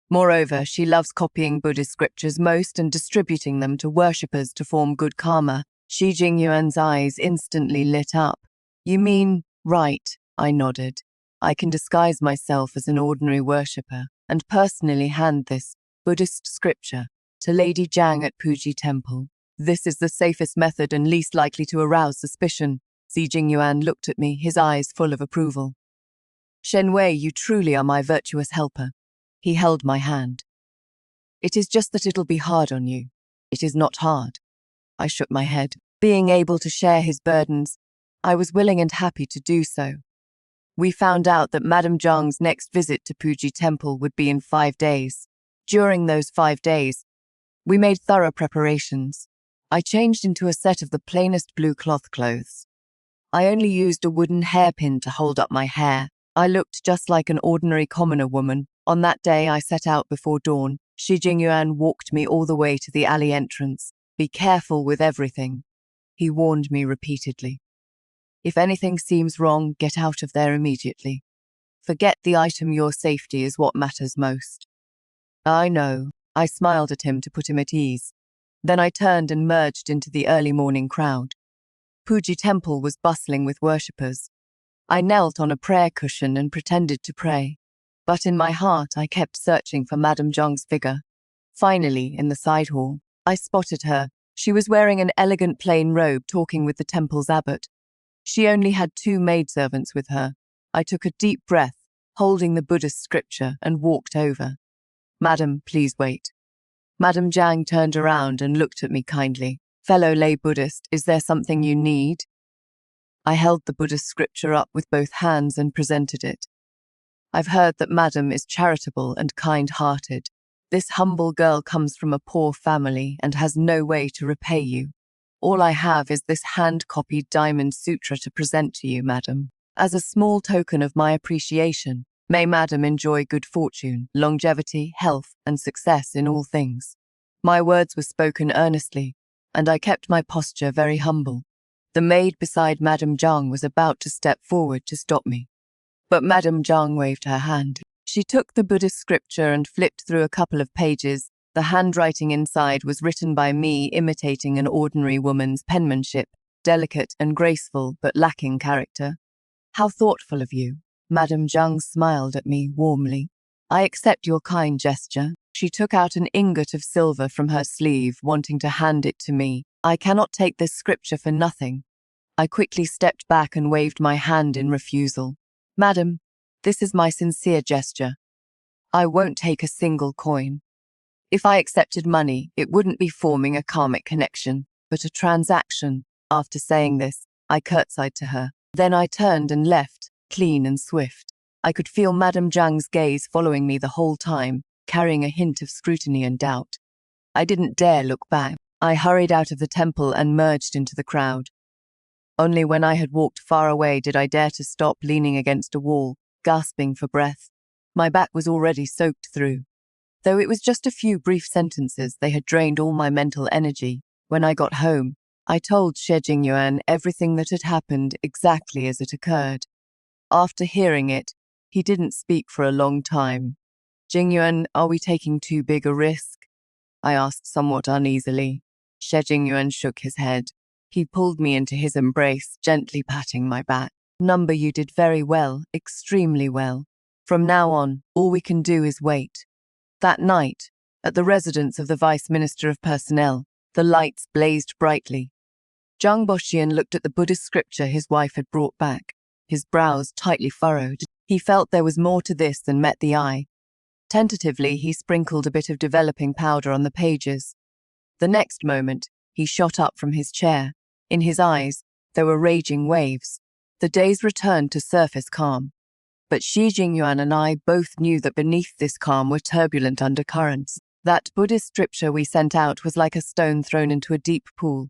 Moreover, she loves copying Buddhist scriptures most and distributing them to worshippers to form good karma. Xi Jingyuan's eyes instantly lit up. You mean, right, I nodded. I can disguise myself as an ordinary worshipper and personally hand this Buddhist scripture to Lady Zhang at Puji Temple. This is the safest method and least likely to arouse suspicion. Xi Jingyuan looked at me, his eyes full of approval. Shen Wei, you truly are my virtuous helper. He held my hand. It is just that it'll be hard on you. It is not hard. I shook my head. Being able to share his burdens, I was willing and happy to do so. We found out that Madame Zhang's next visit to Puji Temple would be in 5 days. During those 5 days, we made thorough preparations. I changed into a set of the plainest blue cloth clothes. I only used a wooden hairpin to hold up my hair. I looked just like an ordinary commoner woman. On that day, I set out before dawn. Xi Jingyuan walked me all the way to the alley entrance. Be careful with everything, he warned me repeatedly. If anything seems wrong, get out of there immediately. Forget the item, your safety is what matters most. I know. I smiled at him to put him at ease. Then I turned and merged into the early morning crowd. Puji Temple was bustling with worshippers. I knelt on a prayer cushion and pretended to pray. But in my heart, I kept searching for Madame Zhang's figure. Finally, in the side hall, I spotted her. She was wearing an elegant plain robe, talking with the temple's abbot. She only had 2 maidservants with her. I took a deep breath, holding the Buddhist scripture, and walked over. Madam, please wait. Madame Zhang turned around and looked at me kindly. Fellow lay Buddhist, is there something you need? I held the Buddhist scripture up with both hands and presented it. I've heard that Madam is charitable and kind-hearted. This humble girl comes from a poor family and has no way to repay you. All I have is this hand-copied diamond sutra to present to you, Madam. As a small token of my appreciation, may Madam enjoy good fortune, longevity, health, and success in all things. My words were spoken earnestly, and I kept my posture very humble. The maid beside Madame Zhang was about to step forward to stop me. But Madame Zhang waved her hand. She took the Buddhist scripture and flipped through a couple of pages. The handwriting inside was written by me, imitating an ordinary woman's penmanship, delicate and graceful but lacking character. How thoughtful of you. Madame Zhang smiled at me warmly. I accept your kind gesture. She took out an ingot of silver from her sleeve, wanting to hand it to me. I cannot take this scripture for nothing. I quickly stepped back and waved my hand in refusal. Madam, this is my sincere gesture. I won't take a single coin. If I accepted money, it wouldn't be forming a karmic connection, but a transaction. After saying this, I curtsied to her. Then I turned and left, clean and swift. I could feel Madame Zhang's gaze following me the whole time, carrying a hint of scrutiny and doubt. I didn't dare look back. I hurried out of the temple and merged into the crowd. Only when I had walked far away did I dare to stop, leaning against a wall, gasping for breath. My back was already soaked through. Though it was just a few brief sentences, they had drained all my mental energy. When I got home, I told Xi Jingyuan everything that had happened exactly as it occurred. After hearing it, he didn't speak for a long time. Jingyuan, are we taking too big a risk? I asked somewhat uneasily. Xi Jingyuan shook his head. He pulled me into his embrace, gently patting my back. Number, you did very well, extremely well. From now on, all we can do is wait. That night, at the residence of the Vice Minister of Personnel, the lights blazed brightly. Zhang Boxian looked at the Buddhist scripture his wife had brought back, his brows tightly furrowed. He felt there was more to this than met the eye. Tentatively, he sprinkled a bit of developing powder on the pages. The next moment, he shot up from his chair. In his eyes, there were raging waves. The days returned to surface calm. But Xi Jingyuan and I both knew that beneath this calm were turbulent undercurrents. That Buddhist scripture we sent out was like a stone thrown into a deep pool.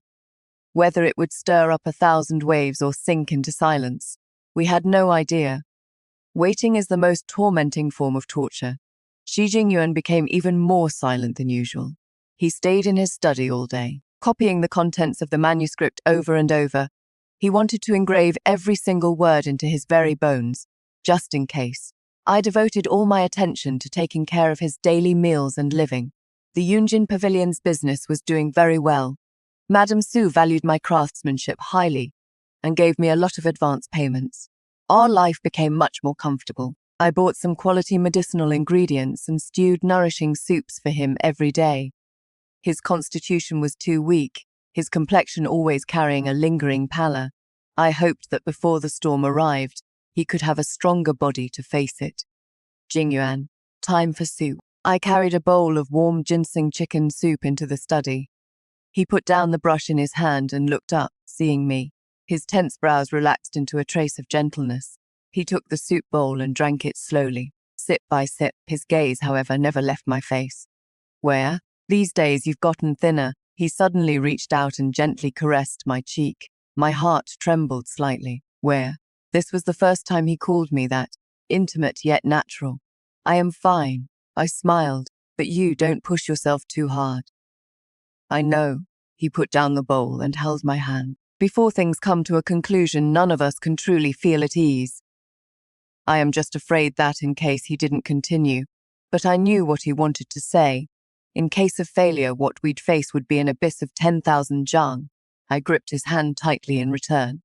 Whether it would stir up 1,000 waves or sink into silence, we had no idea. Waiting is the most tormenting form of torture. Shi Jingyuan became even more silent than usual. He stayed in his study all day, copying the contents of the manuscript over and over. He wanted to engrave every single word into his very bones, just in case. I devoted all my attention to taking care of his daily meals and living. The Yunjin Pavilion's business was doing very well. Madame Su valued my craftsmanship highly and gave me a lot of advance payments. Our life became much more comfortable. I bought some quality medicinal ingredients and stewed nourishing soups for him every day. His constitution was too weak, his complexion always carrying a lingering pallor. I hoped that before the storm arrived, he could have a stronger body to face it. Jingyuan, time for soup. I carried a bowl of warm ginseng chicken soup into the study. He put down the brush in his hand and looked up, seeing me. His tense brows relaxed into a trace of gentleness. He took the soup bowl and drank it slowly, sip by sip. His gaze, however, never left my face. Where? These days you've gotten thinner. He suddenly reached out and gently caressed my cheek. My heart trembled slightly. Where? This was the first time he called me that, intimate yet natural. I am fine, I smiled, but you don't push yourself too hard. I know. He put down the bowl and held my hand. Before things come to a conclusion, none of us can truly feel at ease. I am just afraid that in case he didn't continue, but I knew what he wanted to say. In case of failure, what we'd face would be an abyss of 10,000 zhang. I gripped his hand tightly in return.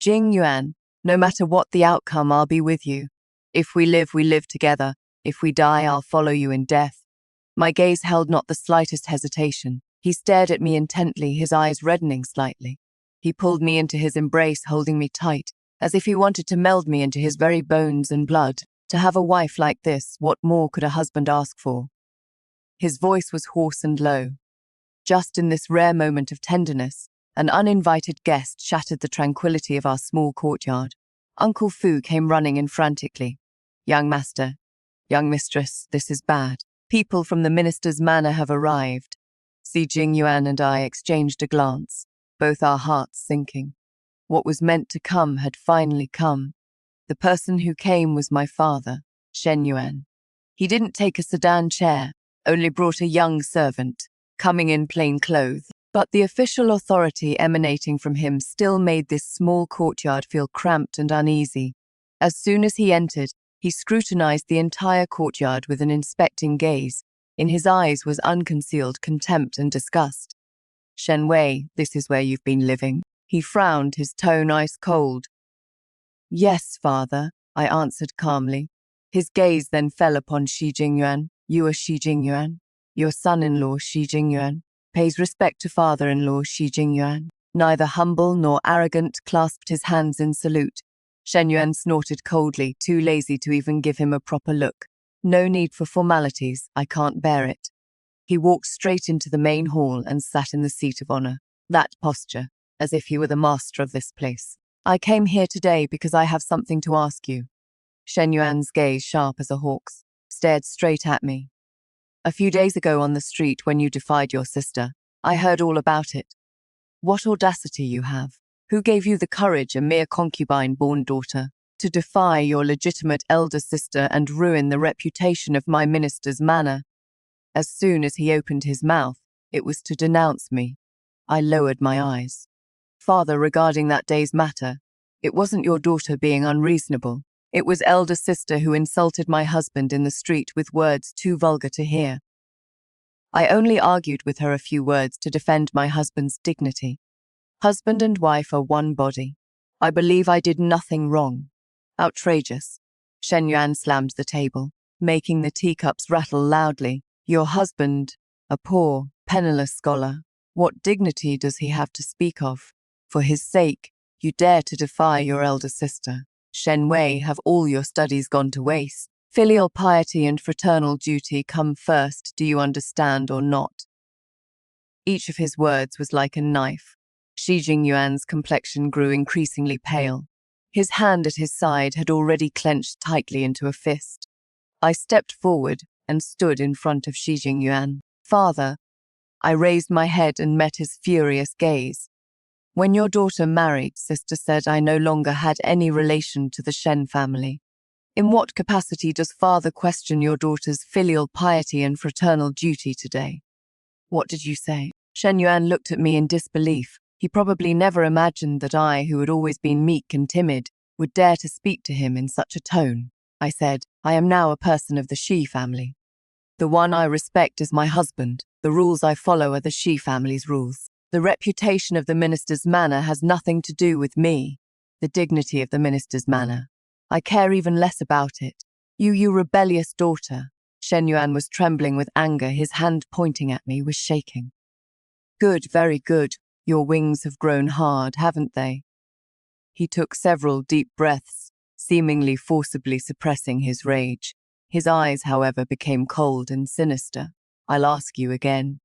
Jingyuan, no matter what the outcome, I'll be with you. If we live together. If we die, I'll follow you in death. My gaze held not the slightest hesitation. He stared at me intently, his eyes reddening slightly. He pulled me into his embrace, holding me tight, as if he wanted to meld me into his very bones and blood. To have a wife like this, what more could a husband ask for? His voice was hoarse and low. Just in this rare moment of tenderness, an uninvited guest shattered the tranquility of our small courtyard. Uncle Fu came running in frantically. Young master, young mistress, this is bad. People from the minister's manor have arrived. Shi Jingyuan and I exchanged a glance, both our hearts sinking. What was meant to come had finally come. The person who came was my father, Shen Yuan. He didn't take a sedan chair, only brought a young servant, coming in plain clothes. But the official authority emanating from him still made this small courtyard feel cramped and uneasy. As soon as he entered, he scrutinized the entire courtyard with an inspecting gaze. In his eyes was unconcealed contempt and disgust. Shen Wei, this is where you've been living. He frowned, his tone ice cold. Yes, father, I answered calmly. His gaze then fell upon Shi Jingyuan. You are Shi Jingyuan. Your son-in-law, Shi Jingyuan, pays respect to father-in-law Shi Jingyuan. Neither humble nor arrogant, clasped his hands in salute. Shen Yuan snorted coldly, too lazy to even give him a proper look. No need for formalities, I can't bear it. He walked straight into the main hall and sat in the seat of honor. That posture, as if he were the master of this place. I came here today because I have something to ask you. Shen Yuan's gaze, sharp as a hawk's, stared straight at me. A few days ago on the street when you defied your sister, I heard all about it. What audacity you have. Who gave you the courage, a mere concubine-born daughter, to defy your legitimate elder sister and ruin the reputation of my minister's manor? As soon as he opened his mouth, it was to denounce me. I lowered my eyes. Father, regarding that day's matter, it wasn't your daughter being unreasonable. It was elder sister who insulted my husband in the street with words too vulgar to hear. I only argued with her a few words to defend my husband's dignity. Husband and wife are one body. I believe I did nothing wrong. Outrageous. Shen Yuan slammed the table, making the teacups rattle loudly. Your husband, a poor, penniless scholar. What dignity does he have to speak of? For his sake, you dare to defy your elder sister. Shen Wei, have all your studies gone to waste? Filial piety and fraternal duty come first, do you understand or not? Each of his words was like a knife. Shi Jingyuan's complexion grew increasingly pale. His hand at his side had already clenched tightly into a fist. I stepped forward and stood in front of Shi Jingyuan. Father, I raised my head and met his furious gaze. When your daughter married, sister said I no longer had any relation to the Shen family. In what capacity does father question your daughter's filial piety and fraternal duty today? What did you say? Shen Yuan looked at me in disbelief. He probably never imagined that I, who had always been meek and timid, would dare to speak to him in such a tone. I said, I am now a person of the Shi family. The one I respect is my husband. The rules I follow are the Shi family's rules. The reputation of the minister's manor has nothing to do with me. The dignity of the minister's manor. I care even less about it. You rebellious daughter. Shen Yuan was trembling with anger. His hand pointing at me was shaking. Good, very good. Your wings have grown hard, haven't they? He took several deep breaths, seemingly forcibly suppressing his rage. His eyes, however, became cold and sinister. I'll ask you again.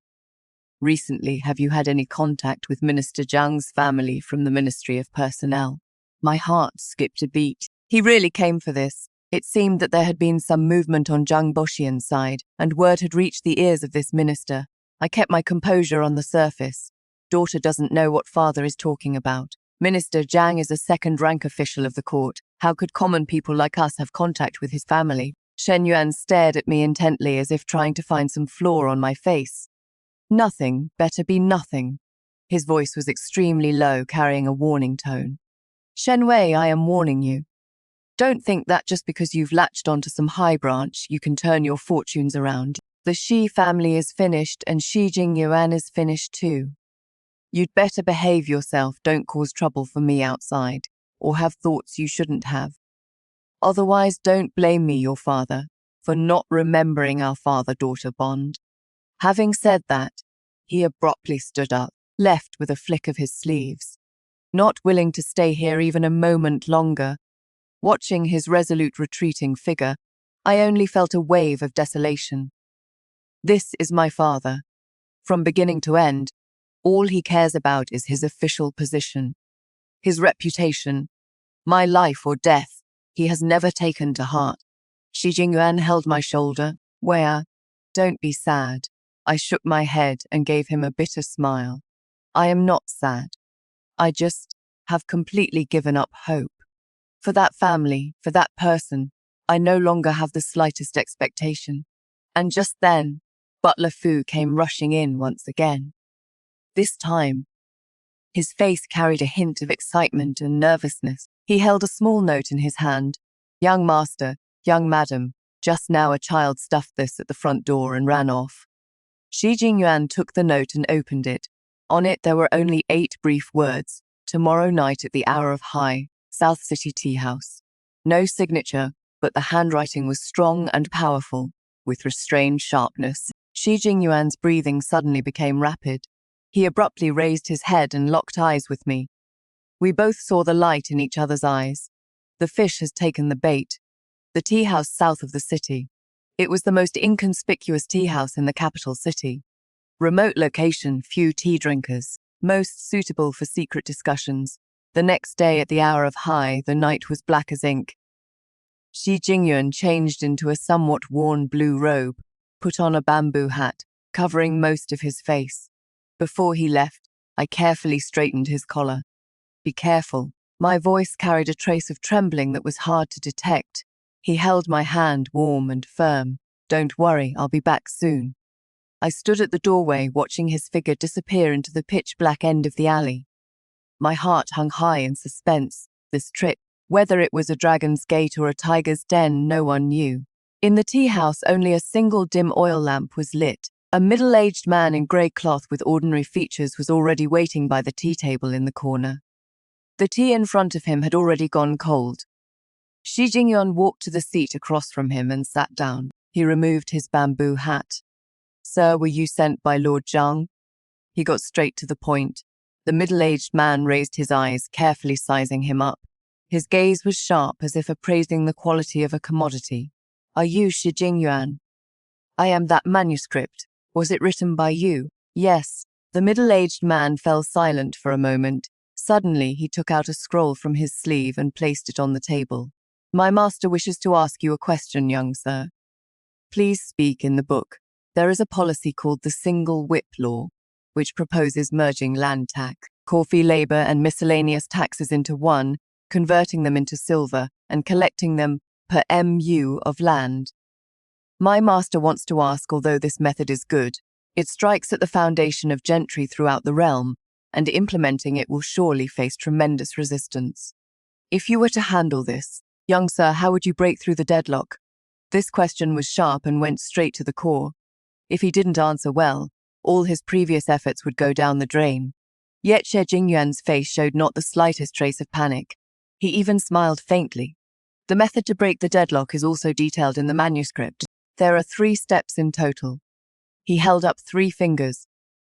Recently, have you had any contact with Minister Zhang's family from the Ministry of Personnel? My heart skipped a beat. He really came for this. It seemed that there had been some movement on Zhang Boxian's side, and word had reached the ears of this minister. I kept my composure on the surface. Daughter doesn't know what father is talking about. Minister Zhang is a second-rank official of the court. How could common people like us have contact with his family? Shen Yuan stared at me intently as if trying to find some flaw on my face. Nothing, better be nothing. His voice was extremely low, carrying a warning tone. Shen Wei, I am warning you. Don't think that just because you've latched onto some high branch, you can turn your fortunes around. The Shi family is finished and Shi Jingyuan is finished too. You'd better behave yourself, don't cause trouble for me outside, or have thoughts you shouldn't have. Otherwise, don't blame me, your father, for not remembering our father-daughter bond. Having said that, he abruptly stood up, left with a flick of his sleeves. Not willing to stay here even a moment longer, watching his resolute retreating figure, I only felt a wave of desolation. This is my father. From beginning to end, all he cares about is his official position, his reputation, my life or death. He has never taken to heart. Shi Jingyuan held my shoulder. Wei, don't be sad. I shook my head and gave him a bitter smile. I am not sad. I just have completely given up hope. For that family, for that person, I no longer have the slightest expectation. And just then, Butler Fu came rushing in once again. This time, his face carried a hint of excitement and nervousness. He held a small note in his hand. Young master, young madam, just now a child stuffed this at the front door and ran off. Shi Jingyuan took the note and opened it. On it there were only 8 brief words. Tomorrow night at the hour of high, South City Tea House. No signature, but the handwriting was strong and powerful, with restrained sharpness. Shi Jingyuan's breathing suddenly became rapid. He abruptly raised his head and locked eyes with me. We both saw the light in each other's eyes. The fish has taken the bait. The tea house south of the city. It was the most inconspicuous tea house in the capital city. Remote location, few tea drinkers, most suitable for secret discussions. The next day at the hour of high, the night was black as ink. Shi Jingyuan changed into a somewhat worn blue robe, put on a bamboo hat, covering most of his face. Before he left, I carefully straightened his collar. Be careful. My voice carried a trace of trembling that was hard to detect. He held my hand warm and firm. Don't worry, I'll be back soon. I stood at the doorway, watching his figure disappear into the pitch-black end of the alley. My heart hung high in suspense. This trip, whether it was a dragon's gate or a tiger's den, no one knew. In the tea house, only a single dim oil lamp was lit. A middle-aged man in grey cloth with ordinary features was already waiting by the tea table in the corner. The tea in front of him had already gone cold. Shi Jingyuan walked to the seat across from him and sat down. He removed his bamboo hat. Sir, were you sent by Lord Zhang? He got straight to the point. The middle-aged man raised his eyes, carefully sizing him up. His gaze was sharp, as if appraising the quality of a commodity. Are you Shi Jingyuan? I am that manuscript. Was it written by you? Yes. The middle-aged man fell silent for a moment. Suddenly, he took out a scroll from his sleeve and placed it on the table. My master wishes to ask you a question, young sir. Please speak in the book. There is a policy called the Single Whip Law, which proposes merging land tax, coffee, labor, and miscellaneous taxes into one, converting them into silver, and collecting them per mu of land. My master wants to ask, although this method is good, it strikes at the foundation of gentry throughout the realm, and implementing it will surely face tremendous resistance. If you were to handle this, young sir, how would you break through the deadlock? This question was sharp and went straight to the core. If he didn't answer well, all his previous efforts would go down the drain. Yet Xie Jingyuan's face showed not the slightest trace of panic. He even smiled faintly. The method to break the deadlock is also detailed in the manuscript. There are 3 steps in total. He held up 3 fingers.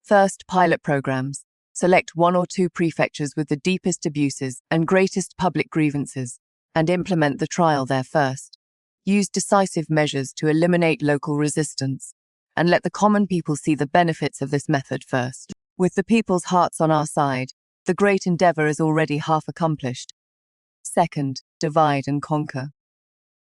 First, pilot programs. Select 1 or 2 prefectures with the deepest abuses and greatest public grievances, and implement the trial there first. Use decisive measures to eliminate local resistance, and let the common people see the benefits of this method first. With the people's hearts on our side, the great endeavor is already half accomplished. Second, divide and conquer.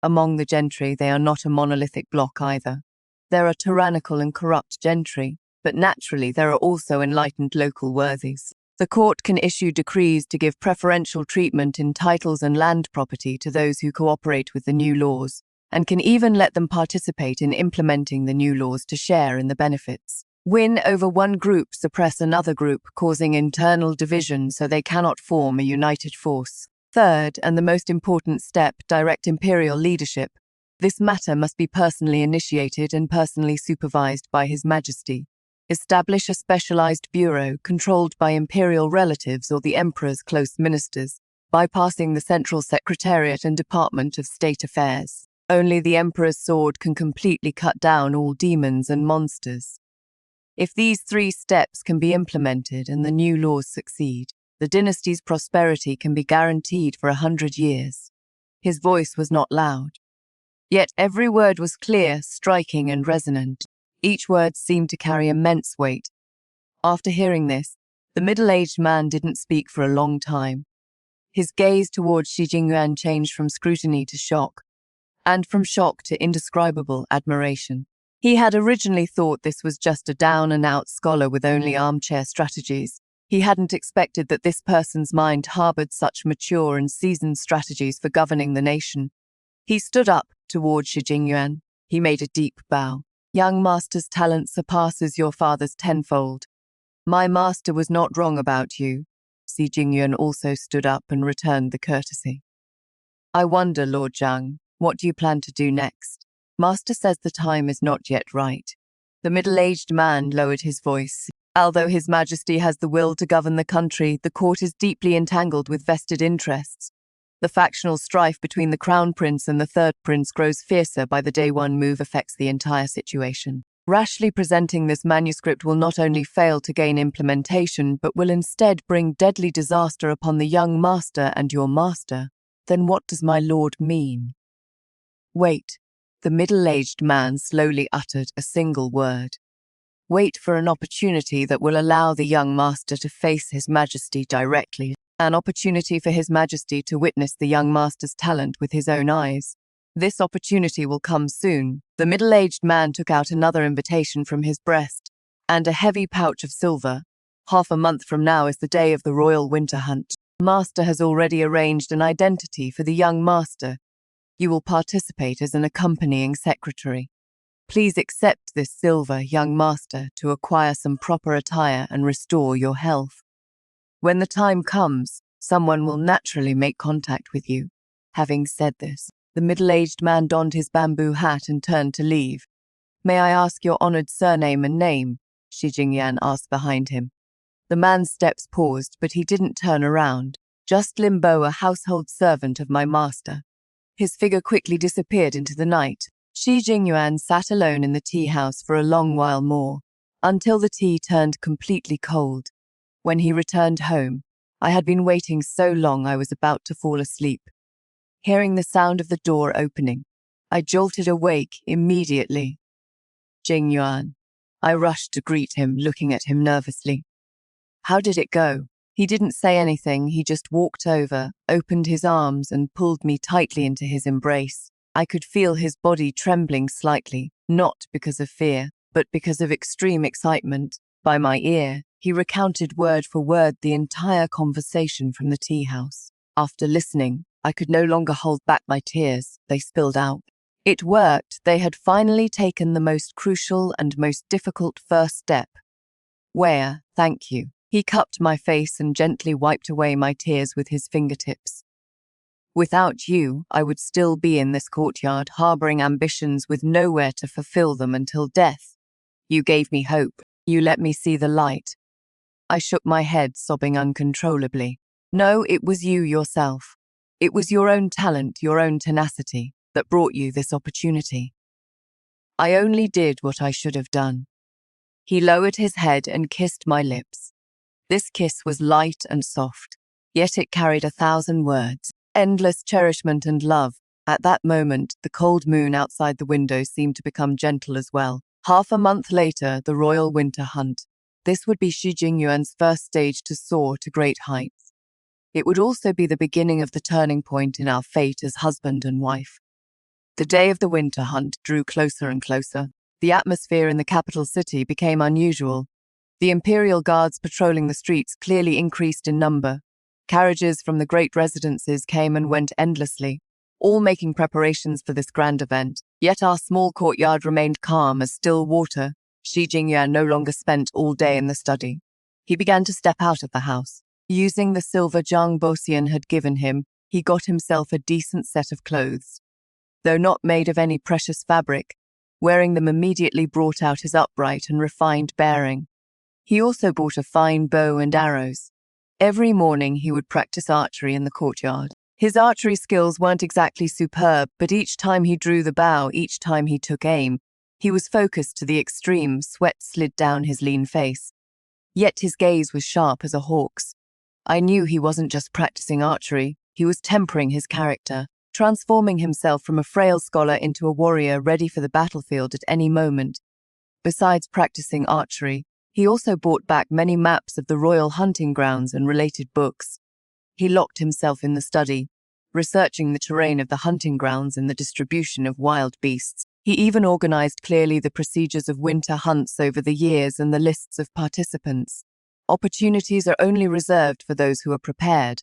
Among the gentry, they are not a monolithic block either. There are tyrannical and corrupt gentry, but naturally there are also enlightened local worthies. The court can issue decrees to give preferential treatment in titles and land property to those who cooperate with the new laws, and can even let them participate in implementing the new laws to share in the benefits. Win over one group, suppress another group, causing internal division so they cannot form a united force. Third, and the most important step, direct imperial leadership. This matter must be personally initiated and personally supervised by His Majesty. Establish a specialized bureau controlled by imperial relatives or the emperor's close ministers, bypassing the Central Secretariat and Department of State Affairs. Only the emperor's sword can completely cut down all demons and monsters. If these 3 steps can be implemented and the new laws succeed, the dynasty's prosperity can be guaranteed for 100 years. His voice was not loud. Yet every word was clear, striking, and resonant. Each word seemed to carry immense weight. After hearing this, the middle-aged man didn't speak for a long time. His gaze towards Xie Jingyuan changed from scrutiny to shock, and from shock to indescribable admiration. He had originally thought this was just a down-and-out scholar with only armchair strategies. He hadn't expected that this person's mind harbored such mature and seasoned strategies for governing the nation. He stood up towards Xie Jingyuan. He made a deep bow. Young master's talent surpasses your father's tenfold. My master was not wrong about you. Xie Jingyuan also stood up and returned the courtesy. I wonder, Lord Zhang, what do you plan to do next? Master says the time is not yet right. The middle-aged man lowered his voice. Although His Majesty has the will to govern the country, the court is deeply entangled with vested interests. The factional strife between the Crown Prince and the Third Prince grows fiercer by the day one move affects the entire situation. Rashly presenting this manuscript will not only fail to gain implementation, but will instead bring deadly disaster upon the young master and your master. Then what does my lord mean? Wait. The middle-aged man slowly uttered a single word. Wait for an opportunity that will allow the young master to face His Majesty directly. An opportunity for His Majesty to witness the young master's talent with his own eyes. This opportunity will come soon. The middle-aged man took out another invitation from his breast, and a heavy pouch of silver. Half a month from now is the day of the royal winter hunt. Master has already arranged an identity for the young master. You will participate as an accompanying secretary. Please accept this silver, young master, to acquire some proper attire and restore your health. When the time comes, someone will naturally make contact with you. Having said this, the middle-aged man donned his bamboo hat and turned to leave. May I ask your honored surname and name? Xie Jingyuan asked behind him. The man's steps paused, but he didn't turn around. Just Limbo, a household servant of my master. His figure quickly disappeared into the night. Xie Jingyuan sat alone in the tea-house for a long while more, until the tea turned completely cold. When he returned home, I had been waiting so long I was about to fall asleep. Hearing the sound of the door opening, I jolted awake immediately. Jingyuan. I rushed to greet him, looking at him nervously. How did it go? He didn't say anything, he just walked over, opened his arms and pulled me tightly into his embrace. I could feel his body trembling slightly, not because of fear, but because of extreme excitement. By my ear, He recounted word for word the entire conversation from the tea house. After listening, I could no longer hold back my tears. They spilled out. It worked. They had finally taken the most crucial and most difficult first step. Where, thank you. He cupped my face and gently wiped away my tears with his fingertips. Without you, I would still be in this courtyard, harboring ambitions with nowhere to fulfill them until death. You gave me hope. You let me see the light. I shook my head, sobbing uncontrollably. No, it was you yourself. It was your own talent, your own tenacity, that brought you this opportunity. I only did what I should have done. He lowered his head and kissed my lips. This kiss was light and soft, yet it carried 1,000 words, endless cherishment and love. At that moment, the cold moon outside the window seemed to become gentle as well. Half a month later, the royal winter hunt. This would be Shi Jingyuan's first stage to soar to great heights. It would also be the beginning of the turning point in our fate as husband and wife. The day of the winter hunt drew closer and closer. The atmosphere in the capital city became unusual. The imperial guards patrolling the streets clearly increased in number. Carriages from the great residences came and went endlessly, all making preparations for this grand event. Yet our small courtyard remained calm as still water. Shi Jingyuan no longer spent all day in the study. He began to step out of the house. Using the silver Zhang Boxian had given him, he got himself a decent set of clothes. Though not made of any precious fabric, wearing them immediately brought out his upright and refined bearing. He also bought a fine bow and arrows. Every morning he would practice archery in the courtyard. His archery skills weren't exactly superb, but each time he drew the bow, each time he took aim, he was focused to the extreme. Sweat slid down his lean face. Yet his gaze was sharp as a hawk's. I knew he wasn't just practicing archery, he was tempering his character, transforming himself from a frail scholar into a warrior ready for the battlefield at any moment. Besides practicing archery, he also bought back many maps of the royal hunting grounds and related books. He locked himself in the study, researching the terrain of the hunting grounds and the distribution of wild beasts. He even organized clearly the procedures of winter hunts over the years and the lists of participants. Opportunities are only reserved for those who are prepared.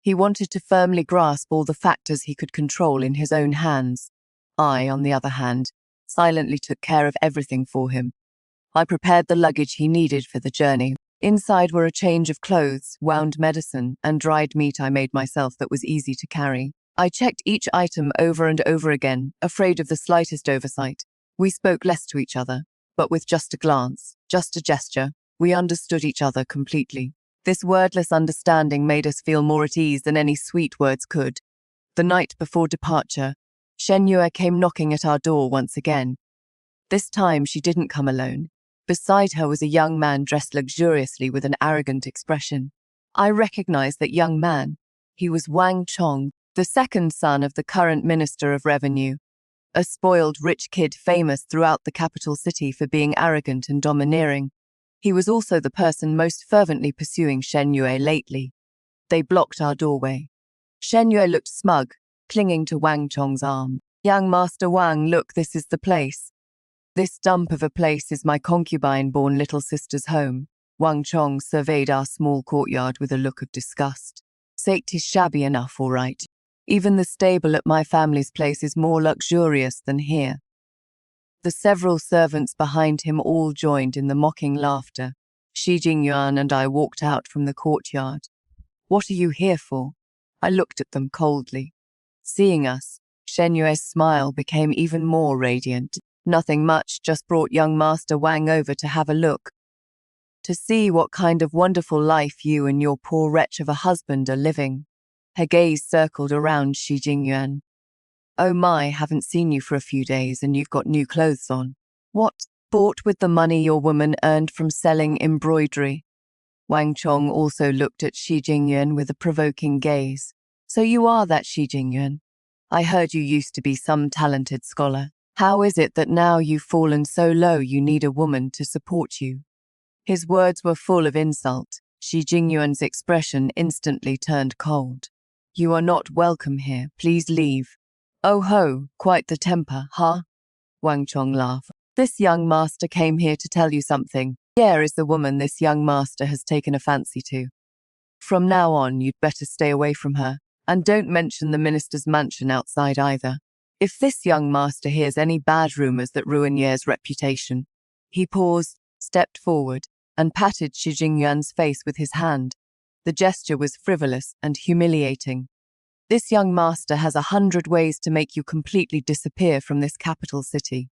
He wanted to firmly grasp all the factors he could control in his own hands. I, on the other hand, silently took care of everything for him. I prepared the luggage he needed for the journey. Inside were a change of clothes, wound medicine, and dried meat I made myself that was easy to carry. I checked each item over and over again, afraid of the slightest oversight. We spoke less to each other, but with just a glance, just a gesture, we understood each other completely. This wordless understanding made us feel more at ease than any sweet words could. The night before departure, Shen Yue came knocking at our door once again. This time she didn't come alone. Beside her was a young man dressed luxuriously with an arrogant expression. I recognized that young man. He was Wang Chong, the second son of the current Minister of Revenue, a spoiled rich kid famous throughout the capital city for being arrogant and domineering. He was also the person most fervently pursuing Shen Yue lately. They blocked our doorway. Shen Yue looked smug, clinging to Wang Chong's arm. Young Master Wang, look, this is the place. This dump of a place is my concubine-born little sister's home. Wang Chong surveyed our small courtyard with a look of disgust. Saked is shabby enough, all right. Even the stable at my family's place is more luxurious than here. The several servants behind him all joined in the mocking laughter. Shi Jingyuan and I walked out from the courtyard. What are you here for? I looked at them coldly. Seeing us, Shen Yue's smile became even more radiant. Nothing much, just brought young Master Wang over to have a look. To see what kind of wonderful life you and your poor wretch of a husband are living. Her gaze circled around Shi Jingyuan. Oh my, haven't seen you for a few days and you've got new clothes on. What? Bought with the money your woman earned from selling embroidery? Wang Chong also looked at Shi Jingyuan with a provoking gaze. So you are that Shi Jingyuan? I heard you used to be some talented scholar. How is it that now you've fallen so low you need a woman to support you? His words were full of insult. Shi Jingyuan's expression instantly turned cold. You are not welcome here. Please leave. Oh ho, quite the temper, huh? Wang Chong laughed. This young master came here to tell you something. Here is the woman this young master has taken a fancy to. From now on, you'd better stay away from her, and don't mention the minister's mansion outside either. If this young master hears any bad rumors that ruin Ye's reputation. He paused, stepped forward, and patted Shi Jingyuan's face with his hand. The gesture was frivolous and humiliating. This young master has 100 ways to make you completely disappear from this capital city.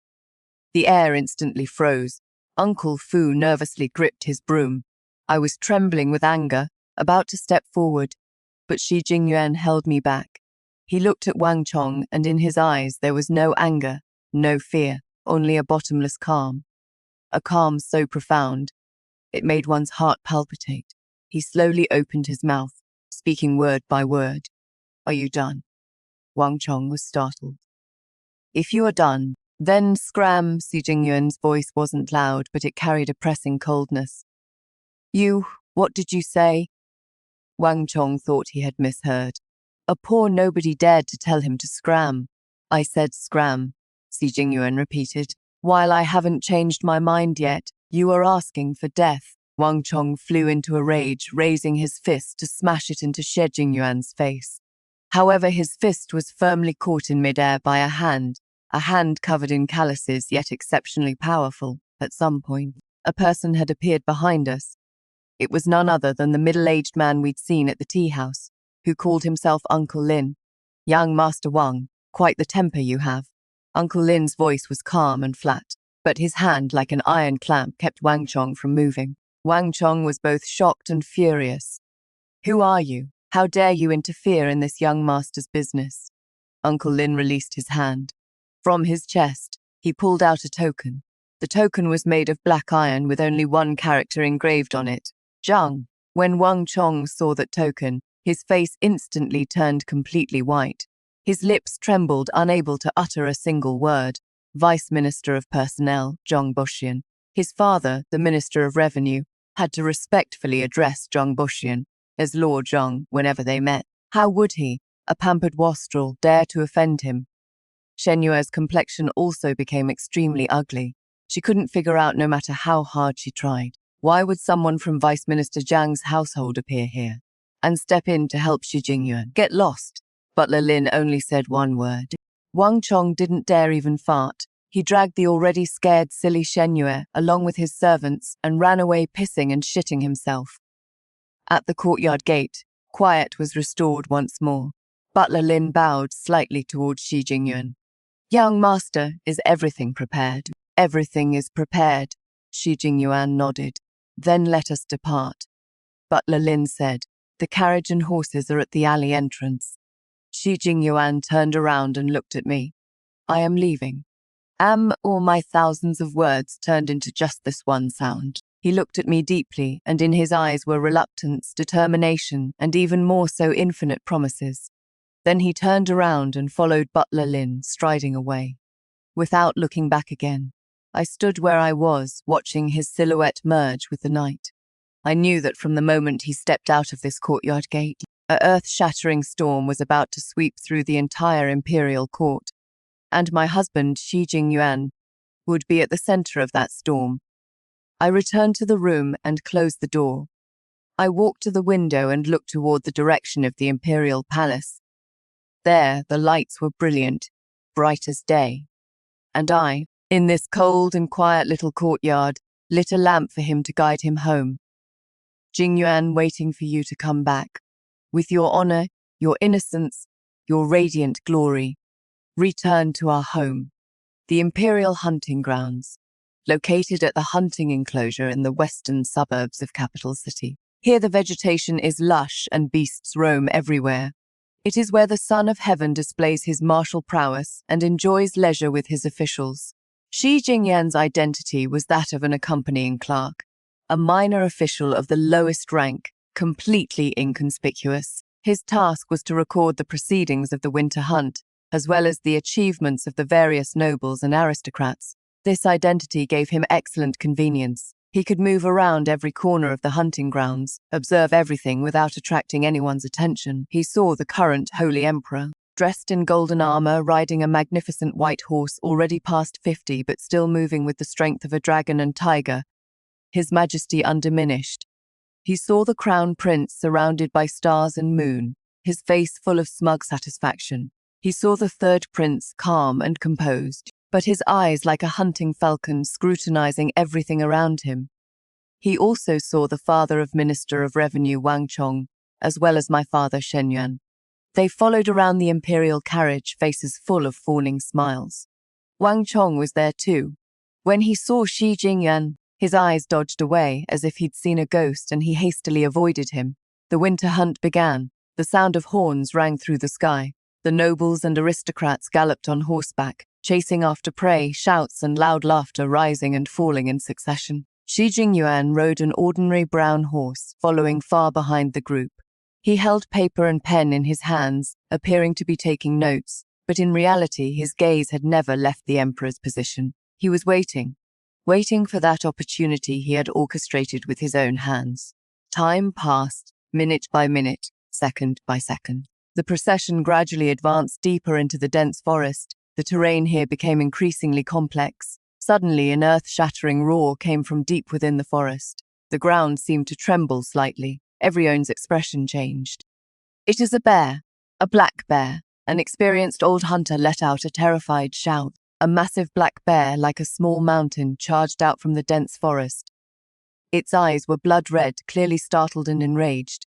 The air instantly froze. Uncle Fu nervously gripped his broom. I was trembling with anger, about to step forward, but Shi Jingyuan held me back. He looked at Wang Chong, and in his eyes there was no anger, no fear, only a bottomless calm. A calm so profound, it made one's heart palpitate. He slowly opened his mouth, speaking word by word. Are you done? Wang Chong was startled. If you are done, then scram. Shi Jingyuan's voice wasn't loud, but it carried a pressing coldness. What did you say? Wang Chong thought he had misheard. A poor nobody dared to tell him to scram. I said scram, Shi Jingyuan repeated. While I haven't changed my mind yet, you are asking for death. Wang Chong flew into a rage, raising his fist to smash it into Shi Jingyuan's face. However, his fist was firmly caught in midair by a hand covered in calluses yet exceptionally powerful. At some point, a person had appeared behind us. It was none other than the middle-aged man we'd seen at the tea house, who called himself Uncle Lin. Young Master Wang, quite the temper you have. Uncle Lin's voice was calm and flat, but his hand, like an iron clamp, kept Wang Chong from moving. Wang Chong was both shocked and furious. Who are you? How dare you interfere in this young master's business? Uncle Lin released his hand. From his chest, he pulled out a token. The token was made of black iron with only one character engraved on it, Zhang. When Wang Chong saw that token, his face instantly turned completely white. His lips trembled, unable to utter a single word. Vice Minister of Personnel, Zhang Boxian. His father, the Minister of Revenue, had to respectfully address Zhang Boxian as Lord Zhang whenever they met. How would he, a pampered wastrel, dare to offend him? Shen Yue's complexion also became extremely ugly. She couldn't figure out, no matter how hard she tried, why would someone from Vice Minister Zhang's household appear here and step in to help Shi Jingyuan get lost? Butler Lin only said one word. Wang Chong didn't dare even fart. He dragged the already scared, silly Shen Yue along with his servants and ran away pissing and shitting himself. At the courtyard gate, quiet was restored once more. Butler Lin bowed slightly towards Shi Jingyuan. Young master, is everything prepared? Everything is prepared, Shi Jingyuan nodded. Then let us depart. Butler Lin said, the carriage and horses are at the alley entrance. Shi Jingyuan turned around and looked at me. I am leaving. All my thousands of words turned into just this one sound. He looked at me deeply, and in his eyes were reluctance, determination, and even more so infinite promises. Then he turned around and followed Butler Lin, striding away. Without looking back again, I stood where I was, watching his silhouette merge with the night. I knew that from the moment he stepped out of this courtyard gate, an earth-shattering storm was about to sweep through the entire imperial court, and my husband, Shi Jingyuan, would be at the center of that storm. I returned to the room and closed the door. I walked to the window and looked toward the direction of the imperial palace. There, the lights were brilliant, bright as day. And I, in this cold and quiet little courtyard, lit a lamp for him to guide him home. Jingyuan, waiting for you to come back. With your honor, your innocence, your radiant glory, return to our home, the Imperial Hunting Grounds, located at the hunting enclosure in the western suburbs of capital city. Here the vegetation is lush and beasts roam everywhere. It is where the Son of Heaven displays his martial prowess and enjoys leisure with his officials. Shi Jingyuan's identity was that of an accompanying clerk, a minor official of the lowest rank, completely inconspicuous. His task was to record the proceedings of the winter hunt, as well as the achievements of the various nobles and aristocrats. This identity gave him excellent convenience. He could move around every corner of the hunting grounds, observe everything without attracting anyone's attention. He saw the current Holy Emperor, dressed in golden armor, riding a magnificent white horse already past 50 but still moving with the strength of a dragon and tiger. His Majesty undiminished. He saw the Crown Prince surrounded by stars and moon, his face full of smug satisfaction. He saw the third prince calm and composed, but his eyes like a hunting falcon scrutinizing everything around him. He also saw the father of Minister of Revenue Wang Chong, as well as my father Shen Yuan. They followed around the imperial carriage, faces full of fawning smiles. Wang Chong was there too. When he saw Shi Jingyuan, his eyes dodged away as if he'd seen a ghost, and he hastily avoided him. The winter hunt began. The sound of horns rang through the sky. The nobles and aristocrats galloped on horseback, chasing after prey, shouts and loud laughter rising and falling in succession. Shi Jingyuan rode an ordinary brown horse, following far behind the group. He held paper and pen in his hands, appearing to be taking notes, but in reality his gaze had never left the emperor's position. He was waiting for that opportunity he had orchestrated with his own hands. Time passed, minute by minute, second by second. The procession gradually advanced deeper into the dense forest. The terrain here became increasingly complex. Suddenly, an earth-shattering roar came from deep within the forest. The ground seemed to tremble slightly. Everyone's expression changed. "It is a bear, a black bear." An experienced old hunter let out a terrified shout. A massive black bear, like a small mountain, charged out from the dense forest. Its eyes were blood red, clearly startled and enraged.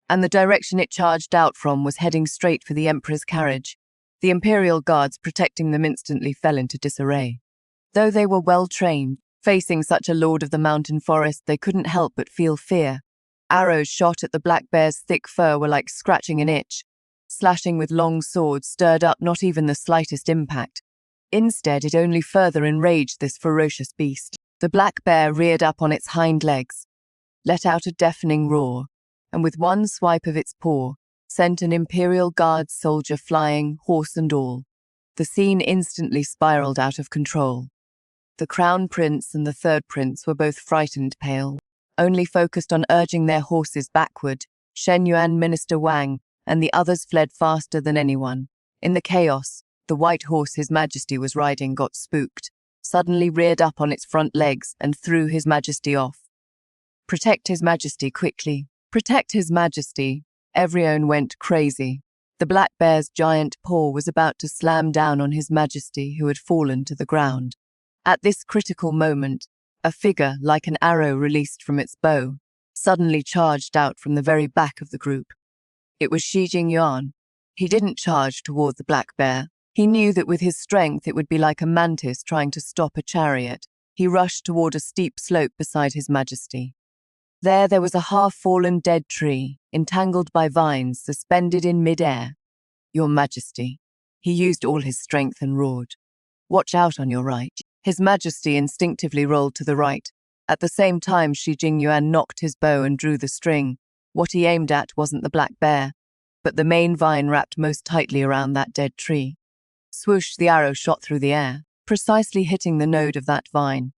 And the direction it charged out from was heading straight for the emperor's carriage. The imperial guards protecting them instantly fell into disarray. Though they were well trained, facing such a lord of the mountain forest, they couldn't help but feel fear. Arrows shot at the black bear's thick fur were like scratching an itch. Slashing with long swords stirred up not even the slightest impact. Instead, it only further enraged this ferocious beast. The black bear reared up on its hind legs, let out a deafening roar, and with one swipe of its paw, sent an Imperial Guard soldier flying, horse and all. The scene instantly spiraled out of control. The Crown Prince and the third prince were both frightened pale, only focused on urging their horses backward. Shen Yuan, Minister Wang, and the others fled faster than anyone. In the chaos, the white horse His Majesty was riding got spooked, suddenly reared up on its front legs and threw His Majesty off. "Protect His Majesty quickly. Protect His Majesty." Everyone went crazy. The black bear's giant paw was about to slam down on His Majesty, who had fallen to the ground. At this critical moment, a figure, like an arrow released from its bow, suddenly charged out from the very back of the group. It was Shi Jingyuan. He didn't charge toward the black bear. He knew that with his strength it would be like a mantis trying to stop a chariot. He rushed toward a steep slope beside His Majesty. There was a half-fallen dead tree, entangled by vines, suspended in mid-air. "Your Majesty." He used all his strength and roared. "Watch out on your right." His Majesty instinctively rolled to the right. At the same time, Shi Jingyuan knocked his bow and drew the string. What he aimed at wasn't the black bear, but the main vine wrapped most tightly around that dead tree. Swoosh, the arrow shot through the air, precisely hitting the node of that vine.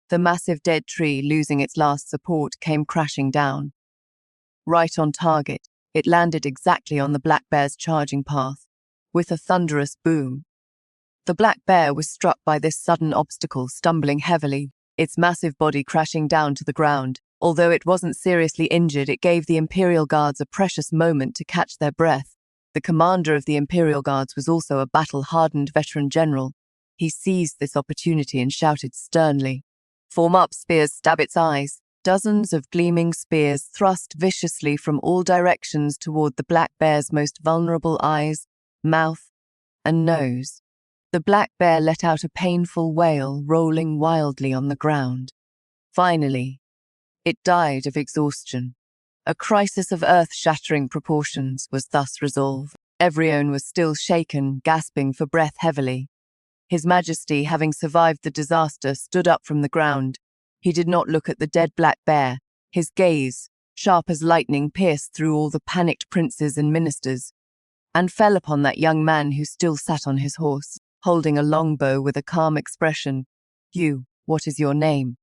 The massive dead tree, losing its last support, came crashing down. Right on target, it landed exactly on the black bear's charging path. With a thunderous boom, the black bear was struck by this sudden obstacle, stumbling heavily, its massive body crashing down to the ground. Although it wasn't seriously injured, it gave the Imperial Guards a precious moment to catch their breath. The commander of the Imperial Guards was also a battle-hardened veteran general. He seized this opportunity and shouted sternly, "Form up, spears, stab its eyes." Dozens of gleaming spears thrust viciously from all directions toward the black bear's most vulnerable eyes, mouth, and nose. The black bear let out a painful wail, rolling wildly on the ground. Finally, it died of exhaustion. A crisis of earth-shattering proportions was thus resolved. Everyone was still shaken, gasping for breath heavily. His Majesty, having survived the disaster, stood up from the ground. He did not look at the dead black bear. His gaze, sharp as lightning, pierced through all the panicked princes and ministers, and fell upon that young man who still sat on his horse, holding a longbow with a calm expression. "You, what is your name?"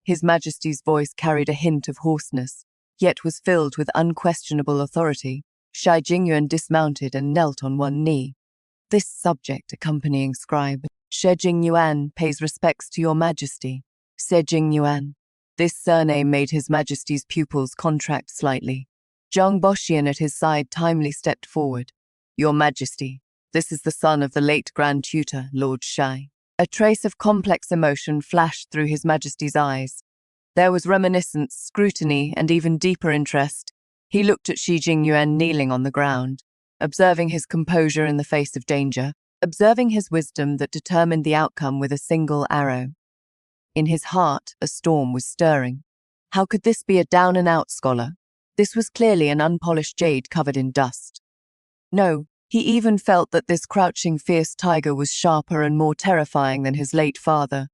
His Majesty's voice carried a hint of hoarseness, yet was filled with unquestionable authority. Shi Jingyuan dismounted and knelt on one knee. "This subject, accompanying scribe, Shi Jingyuan, pays respects to your Majesty." Se Jingyuan. This surname made His Majesty's pupils contract slightly. Zhang Boxian at his side timely stepped forward. Your Majesty, this is the son of the late Grand Tutor, Lord Shai. A trace of complex emotion flashed through His Majesty's eyes. There was reminiscence, scrutiny, and even deeper interest. He looked at Shi Jingyuan kneeling on the ground, observing his composure in the face of danger, observing his wisdom that determined the outcome with a single arrow. In his heart, a storm was stirring. How could this be a down-and-out scholar? This was clearly an unpolished jade covered in dust. No, he even felt that this crouching fierce tiger was sharper and more terrifying than his late father.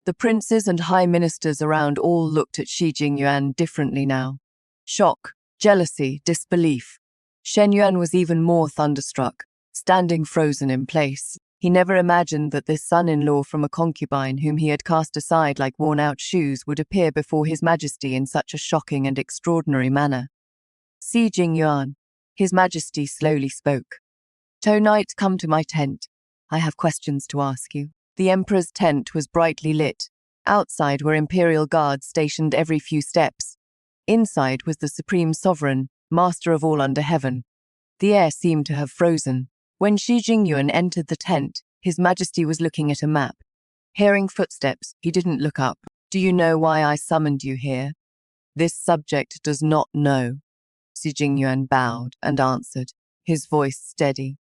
The princes and high ministers around all looked at Shi Jingyuan differently now. Shock, jealousy, disbelief. Shen Yuan was even more thunderstruck, standing frozen in place. He never imagined that this son-in-law from a concubine whom he had cast aside like worn-out shoes would appear before His Majesty in such a shocking and extraordinary manner. Shi Jingyuan, His Majesty slowly spoke. "Tonight come to my tent. I have questions to ask you." The Emperor's tent was brightly lit. Outside were imperial guards stationed every few steps. Inside was the Supreme Sovereign, master of all under heaven. The air seemed to have frozen. When Shi Jingyuan entered the tent, His Majesty was looking at a map. Hearing footsteps, he didn't look up. "Do you know why I summoned you here?" "This subject does not know." Shi Jingyuan bowed and answered, his voice steady.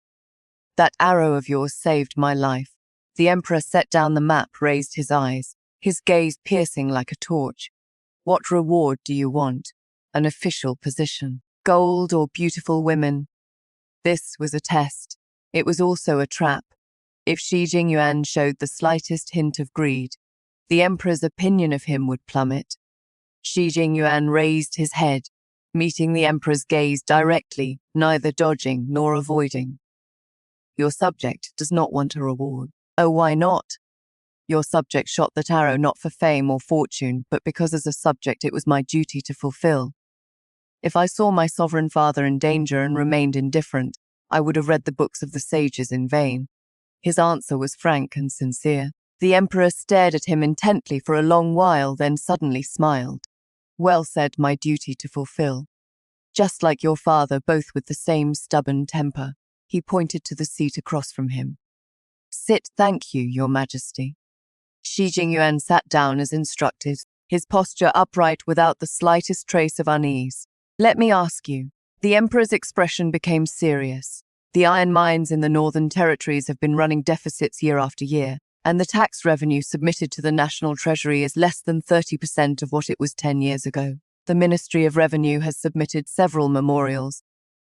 "That arrow of yours saved my life." The Emperor set down the map, raised his eyes, his gaze piercing like a torch. "What reward do you want? An official position? Gold or beautiful women?" This was a test. It was also a trap. If Shi Jingyuan showed the slightest hint of greed, the Emperor's opinion of him would plummet. Shi Jingyuan raised his head, meeting the Emperor's gaze directly, neither dodging nor avoiding. "Your subject does not want a reward." "Oh, why not?" "Your subject shot that arrow not for fame or fortune, but because as a subject it was my duty to fulfill. If I saw my sovereign father in danger and remained indifferent, I would have read the books of the sages in vain." His answer was frank and sincere. The Emperor stared at him intently for a long while, then suddenly smiled. "Well said, my duty to fulfill. Just like your father, both with the same stubborn temper." He pointed to the seat across from him. "Sit, thank you, Your Majesty." Shi Jingyuan sat down as instructed, his posture upright without the slightest trace of unease. "Let me ask you." The Emperor's expression became serious. "The iron mines in the Northern Territories have been running deficits year after year, and the tax revenue submitted to the National Treasury is less than 30% of what it was 10 years ago. The Ministry of Revenue has submitted several memorials,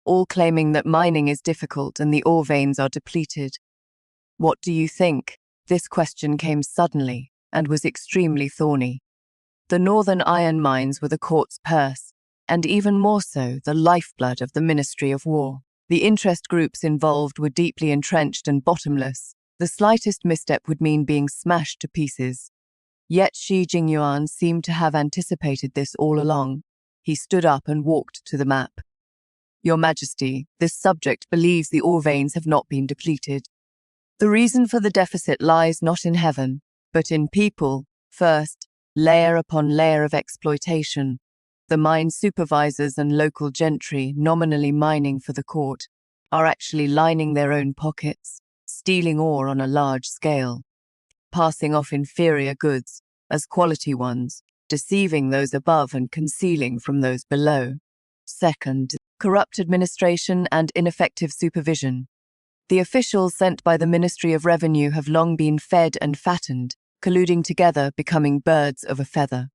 all claiming that mining is difficult and the ore veins are depleted. What do you think?" This question came suddenly and was extremely thorny. The northern iron mines were the court's purse, and even more so, the lifeblood of the Ministry of War. The interest groups involved were deeply entrenched and bottomless. The slightest misstep would mean being smashed to pieces. Yet Shi Jingyuan seemed to have anticipated this all along. He stood up and walked to the map. "Your Majesty, this subject believes the ore veins have not been depleted. The reason for the deficit lies not in heaven, but in people. First, layer upon layer of exploitation. The mine supervisors and local gentry, nominally mining for the court, are actually lining their own pockets, stealing ore on a large scale, passing off inferior goods as quality ones, deceiving those above and concealing from those below. Second, corrupt administration and ineffective supervision. The officials sent by the Ministry of Revenue have long been fed and fattened, colluding together, becoming birds of a feather.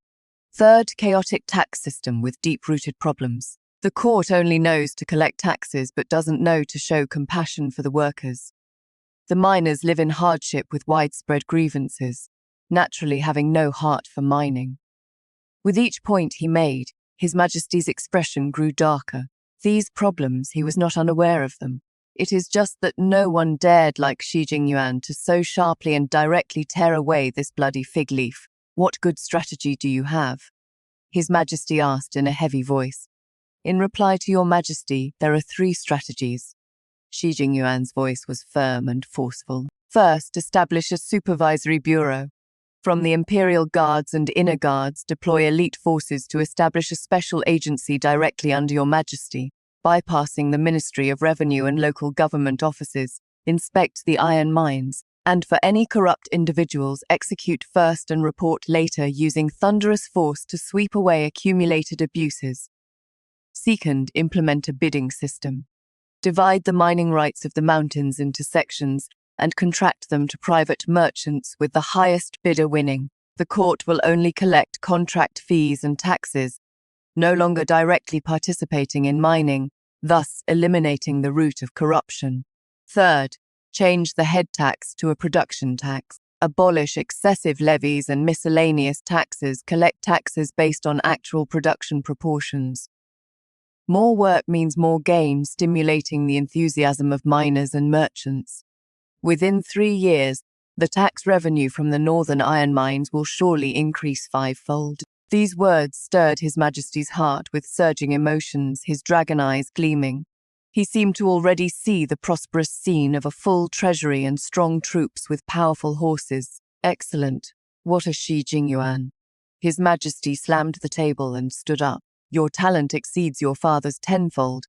Third, chaotic tax system with deep-rooted problems. The court only knows to collect taxes but doesn't know to show compassion for the workers. The miners live in hardship with widespread grievances, naturally having no heart for mining. With each point he made, His Majesty's expression grew darker. These problems, he was not unaware of them. It is just that no one dared like Shi Jingyuan to so sharply and directly tear away this bloody fig leaf. "What good strategy do you have?" His Majesty asked in a heavy voice. "In reply to Your Majesty, there are 3 strategies." Shi Jingyuan's voice was firm and forceful. "First, establish a supervisory bureau. From the Imperial Guards and Inner Guards deploy elite forces to establish a special agency directly under Your Majesty, bypassing the Ministry of Revenue and local government offices, inspect the iron mines, and for any corrupt individuals execute first and report later using thunderous force to sweep away accumulated abuses. Second, implement a bidding system. Divide the mining rights of the mountains into sections and contract them to private merchants with the highest bidder winning. The court will only collect contract fees and taxes, no longer directly participating in mining, thus eliminating the root of corruption. Third, change the head tax to a production tax. Abolish excessive levies and miscellaneous taxes. Collect taxes based on actual production proportions. More work means more gain, stimulating the enthusiasm of miners and merchants. Within 3 years, the tax revenue from the northern iron mines will surely increase 5-fold. These words stirred His Majesty's heart with surging emotions, his dragon eyes gleaming. He seemed to already see the prosperous scene of a full treasury and strong troops with powerful horses. Excellent. What a Shi Jingyuan. His Majesty slammed the table and stood up. Your talent exceeds your father's tenfold.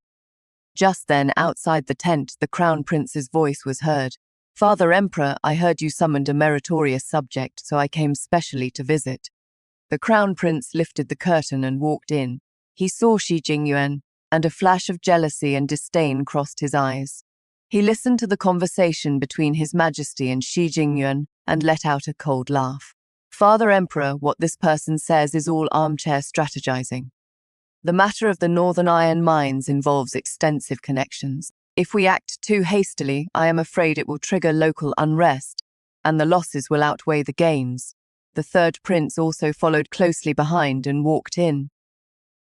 Just then, outside the tent, the Crown Prince's voice was heard. Father Emperor, I heard you summoned a meritorious subject, so I came specially to visit. The Crown Prince lifted the curtain and walked in. He saw Shi Jingyuan, and a flash of jealousy and disdain crossed his eyes. He listened to the conversation between His Majesty and Shi Jingyuan and let out a cold laugh. Father Emperor, what this person says is all armchair strategizing. The matter of the northern iron mines involves extensive connections. If we act too hastily, I am afraid it will trigger local unrest, and the losses will outweigh the gains. The third prince also followed closely behind and walked in.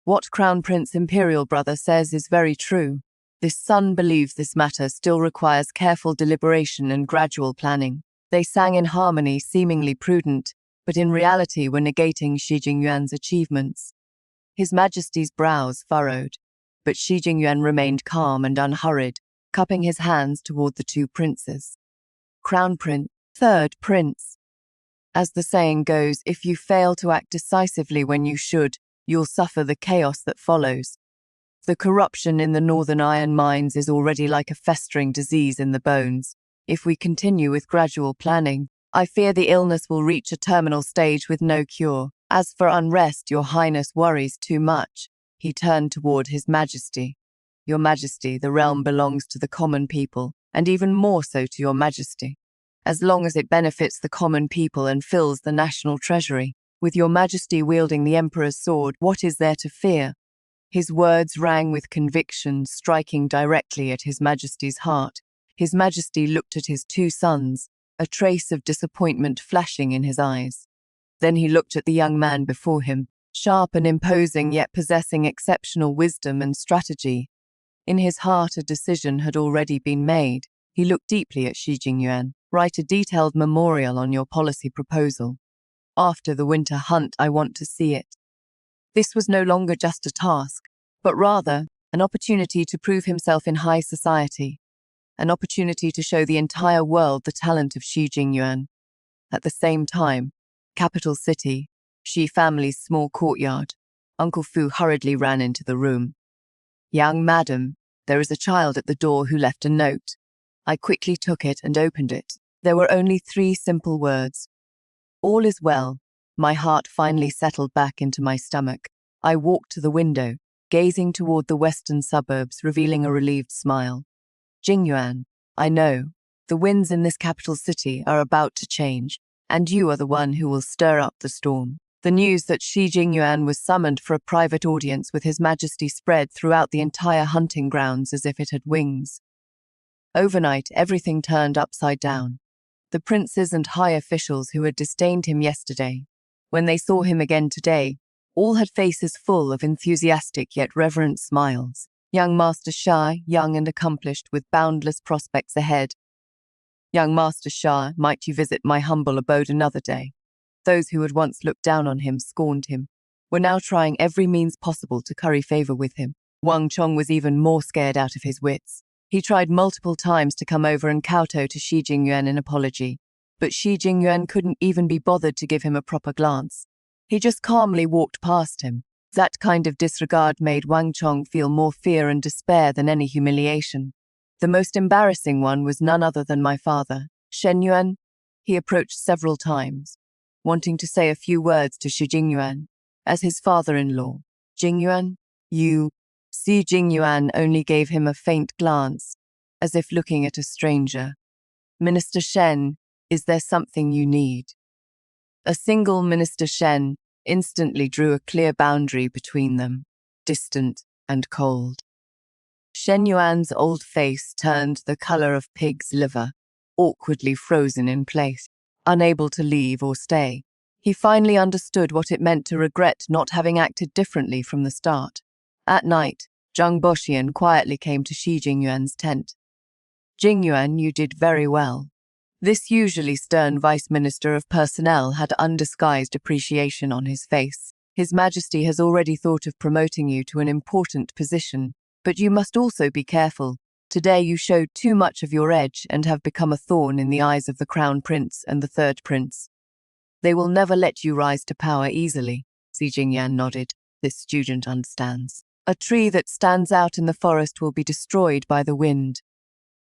What Crown Prince Imperial Brother says is very true. This son believes this matter still requires careful deliberation and gradual planning. They sang in harmony, seemingly prudent, but in reality were negating Shi Jingyuan's achievements. His Majesty's brows furrowed, but Shi Jingyuan remained calm and unhurried, cupping his hands toward the two princes. Crown Prince, third prince. As the saying goes, if you fail to act decisively when you should, you'll suffer the chaos that follows. The corruption in the northern iron mines is already like a festering disease in the bones. If we continue with gradual planning, I fear the illness will reach a terminal stage with no cure. As for unrest, Your Highness worries too much. He turned toward His Majesty. Your Majesty, the realm belongs to the common people, and even more so to Your Majesty. As long as it benefits the common people and fills the national treasury, with Your Majesty wielding the Emperor's sword, what is there to fear? His words rang with conviction, striking directly at His Majesty's heart. His Majesty looked at his two sons, a trace of disappointment flashing in his eyes. Then he looked at the young man before him, sharp and imposing yet possessing exceptional wisdom and strategy. In his heart a decision had already been made. He looked deeply at Shi Jingyuan. Write a detailed memorial on your policy proposal. After the winter hunt, I want to see it. This was no longer just a task, but rather an opportunity to prove himself in high society, an opportunity to show the entire world the talent of Shi Jingyuan. At the same time, capital city, Shi family's small courtyard, Uncle Fu hurriedly ran into the room. Young madam, there is a child at the door who left a note. I quickly took it and opened it. There were only 3 simple words. All is well. My heart finally settled back into my stomach. I walked to the window, gazing toward the western suburbs, revealing a relieved smile. Jingyuan, I know, the winds in this capital city are about to change, and you are the one who will stir up the storm. The news that Shi Jingyuan was summoned for a private audience with His Majesty spread throughout the entire hunting grounds as if it had wings. Overnight, everything turned upside down. The princes and high officials who had disdained him yesterday, when they saw him again today, all had faces full of enthusiastic yet reverent smiles. Young Master Sha, young and accomplished, with boundless prospects ahead. Young Master Sha, might you visit my humble abode another day? Those who had once looked down on him, scorned him, were now trying every means possible to curry favor with him. Wang Chong was even more scared out of his wits. He tried multiple times to come over and kowtow to Shi Jingyuan in apology, but Shi Jingyuan couldn't even be bothered to give him a proper glance. He just calmly walked past him. That kind of disregard made Wang Chong feel more fear and despair than any humiliation. The most embarrassing one was none other than my father, Shen Yuan. He approached several times, wanting to say a few words to Shi Jingyuan as his father-in-law. Jingyuan, you. Shi Jingyuan only gave him a faint glance, as if looking at a stranger. Minister Shen, is there something you need? A single Minister Shen instantly drew a clear boundary between them, distant and cold. Shen Yuan's old face turned the color of pig's liver, awkwardly frozen in place, unable to leave or stay. He finally understood what it meant to regret not having acted differently from the start. At night, Zhang Boxian quietly came to Shi Jingyuan's tent. Jingyuan, you did very well. This usually stern Vice Minister of Personnel had undisguised appreciation on his face. His Majesty has already thought of promoting you to an important position, but you must also be careful. Today you showed too much of your edge and have become a thorn in the eyes of the Crown Prince and the Third Prince. They will never let you rise to power easily. Shi Jingyuan nodded. This student understands. A tree that stands out in the forest will be destroyed by the wind.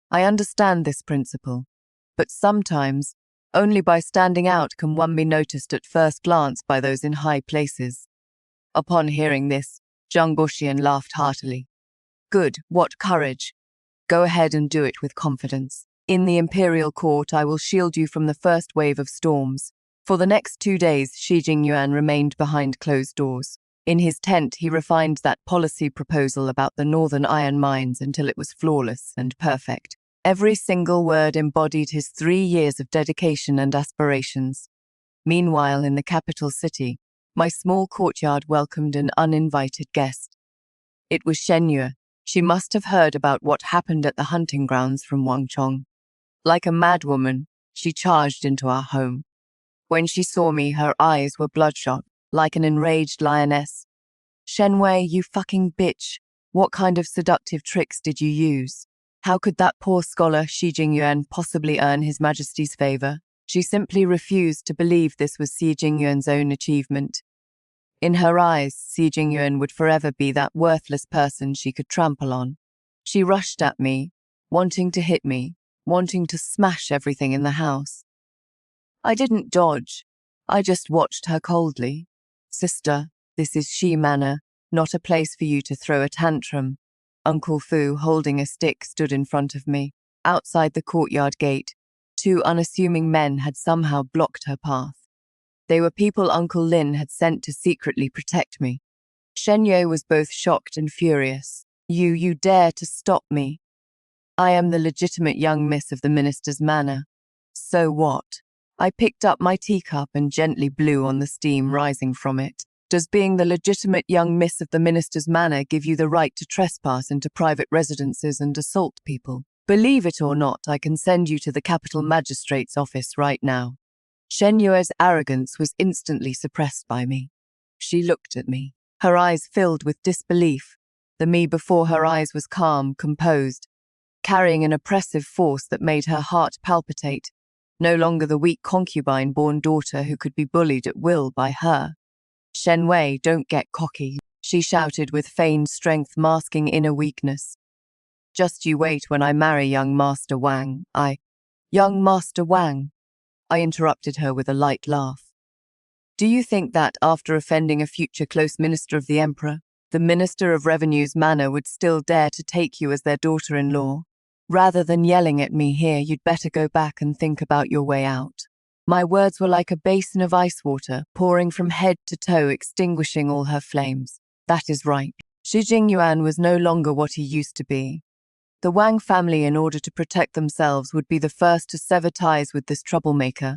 I understand this principle, but sometimes, only by standing out can one be noticed at first glance by those in high places. Upon hearing this, Zhang Boxian laughed heartily. Good, what courage! Go ahead and do it with confidence. In the imperial court, I will shield you from the first wave of storms. For the next 2 days, Shi Jingyuan remained behind closed doors. In his tent, he refined that policy proposal about the northern iron mines until it was flawless and perfect. Every single word embodied his 3 years of dedication and aspirations. Meanwhile, in the capital city, my small courtyard welcomed an uninvited guest. It was Shen Yue. She must have heard about what happened at the hunting grounds from Wang Chong. Like a madwoman, she charged into our home. When she saw me, her eyes were bloodshot, like an enraged lioness. Shen Wei, you fucking bitch. What kind of seductive tricks did you use? How could that poor scholar Shi Jingyuan possibly earn His Majesty's favor? She simply refused to believe this was Shi Jingyuan's own achievement. In her eyes, Shi Jingyuan would forever be that worthless person she could trample on. She rushed at me, wanting to hit me, wanting to smash everything in the house. I didn't dodge. I just watched her coldly. Sister, this is Shi Manor, not a place for you to throw a tantrum. Uncle Fu, holding a stick, stood in front of me. Outside the courtyard gate, 2 unassuming men had somehow blocked her path. They were people Uncle Lin had sent to secretly protect me. Shen Yue was both shocked and furious. You dare to stop me? I am the legitimate young miss of the minister's manor. So what? I picked up my teacup and gently blew on the steam rising from it. Does being the legitimate young miss of the minister's manor give you the right to trespass into private residences and assault people? Believe it or not, I can send you to the capital magistrate's office right now. Shen Yue's arrogance was instantly suppressed by me. She looked at me, her eyes filled with disbelief. The me before her eyes was calm, composed, carrying an oppressive force that made her heart palpitate, no longer the weak concubine-born daughter who could be bullied at will by her. Shen Wei, don't get cocky, she shouted with feigned strength masking inner weakness. Just you wait when I marry young Master Wang. Young Master Wang? I interrupted her with a light laugh. Do you think that, after offending a future close minister of the Emperor, the Minister of Revenue's manor would still dare to take you as their daughter-in-law? Rather than yelling at me here, you'd better go back and think about your way out. My words were like a basin of ice water, pouring from head to toe, extinguishing all her flames. That is right. Shi Jingyuan was no longer what he used to be. The Wang family, in order to protect themselves, would be the first to sever ties with this troublemaker.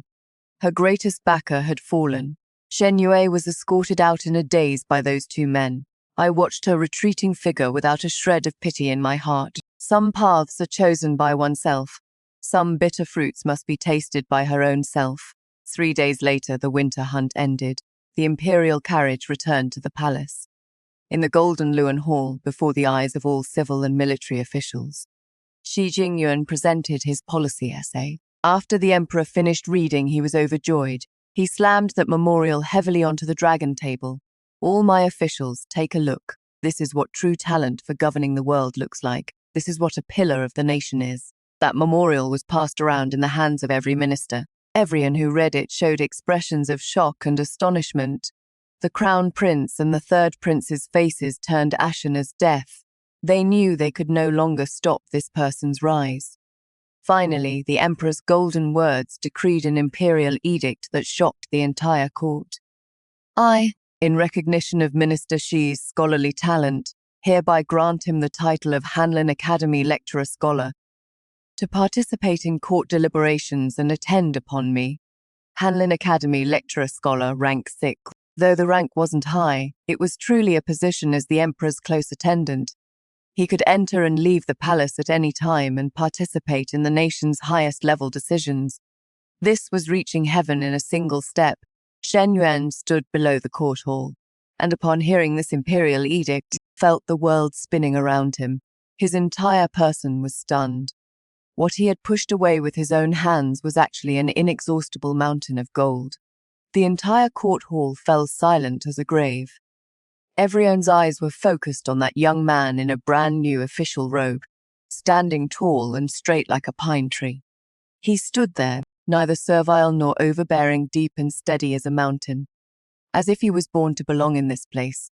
Her greatest backer had fallen. Shen Yue was escorted out in a daze by those 2 men. I watched her retreating figure without a shred of pity in my heart. Some paths are chosen by oneself. Some bitter fruits must be tasted by her own self. 3 days later, the winter hunt ended. The imperial carriage returned to the palace. In the Golden Luan Hall, before the eyes of all civil and military officials, Shi Jingyuan presented his policy essay. After the emperor finished reading, he was overjoyed. He slammed that memorial heavily onto the dragon table. All my officials, take a look. This is what true talent for governing the world looks like. This is what a pillar of the nation is. That memorial was passed around in the hands of every minister. Everyone who read it showed expressions of shock and astonishment. The crown prince and the third prince's faces turned ashen as death. They knew they could no longer stop this person's rise. Finally, the emperor's golden words decreed an imperial edict that shocked the entire court. I, in recognition of Minister Shi's scholarly talent, hereby grant him the title of Hanlin Academy Lecturer Scholar to participate in court deliberations and attend upon me. Hanlin Academy Lecturer Scholar, rank 6. Though the rank wasn't high, it was truly a position as the emperor's close attendant. He could enter and leave the palace at any time and participate in the nation's highest level decisions. This was reaching heaven in a single step. Shen Yuan stood below the court hall, and upon hearing this imperial edict, felt the world spinning around him. His entire person was stunned. What he had pushed away with his own hands was actually an inexhaustible mountain of gold. The entire court hall fell silent as a grave. Everyone's eyes were focused on that young man in a brand new official robe, standing tall and straight like a pine tree. He stood there, neither servile nor overbearing, deep and steady as a mountain, as if he was born to belong in this place.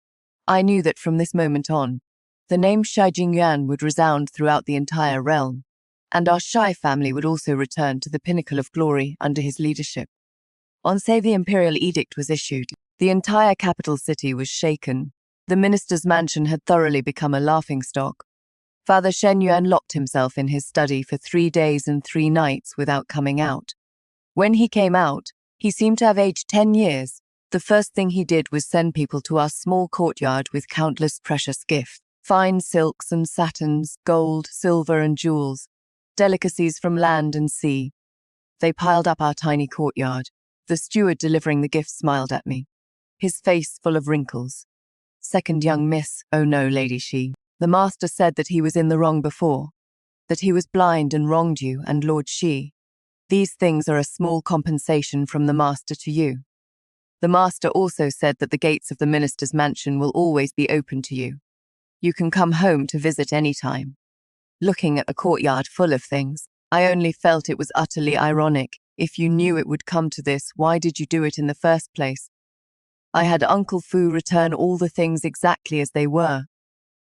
I knew that from this moment on, the name Shi Jingyuan would resound throughout the entire realm, and our Shi family would also return to the pinnacle of glory under his leadership. On say the imperial edict was issued, the entire capital city was shaken. The minister's mansion had thoroughly become a laughingstock. Father Shen Yuan locked himself in his study for 3 days and 3 nights without coming out. When he came out, he seemed to have aged 10 years. The first thing he did was send people to our small courtyard with countless precious gifts, fine silks and satins, gold, silver and jewels, delicacies from land and sea. They piled up our tiny courtyard. The steward delivering the gifts smiled at me, his face full of wrinkles. Second young miss, oh no, Lady Shi. The master said that he was in the wrong before, that he was blind and wronged you and Lord Shi. These things are a small compensation from the master to you. The master also said that the gates of the minister's mansion will always be open to you. You can come home to visit any time. Looking at a courtyard full of things, I only felt it was utterly ironic. If you knew it would come to this, why did you do it in the first place? I had Uncle Fu return all the things exactly as they were.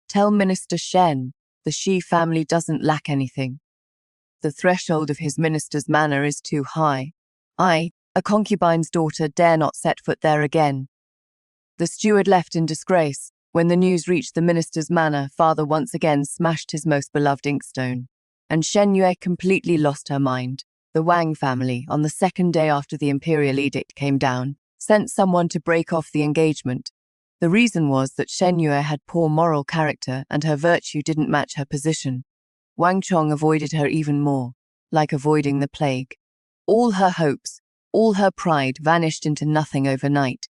Tell Minister Shen, the Shi family doesn't lack anything. The threshold of his minister's manor is too high. I, a concubine's daughter, dare not set foot there again. The steward left in disgrace. When the news reached the minister's manor, father once again smashed his most beloved inkstone, and Shen Yue completely lost her mind. The Wang family, on the second day after the imperial edict came down, sent someone to break off the engagement. The reason was that Shen Yue had poor moral character and her virtue didn't match her position. Wang Chong avoided her even more, like avoiding the plague. All her hopes, all her pride vanished into nothing overnight.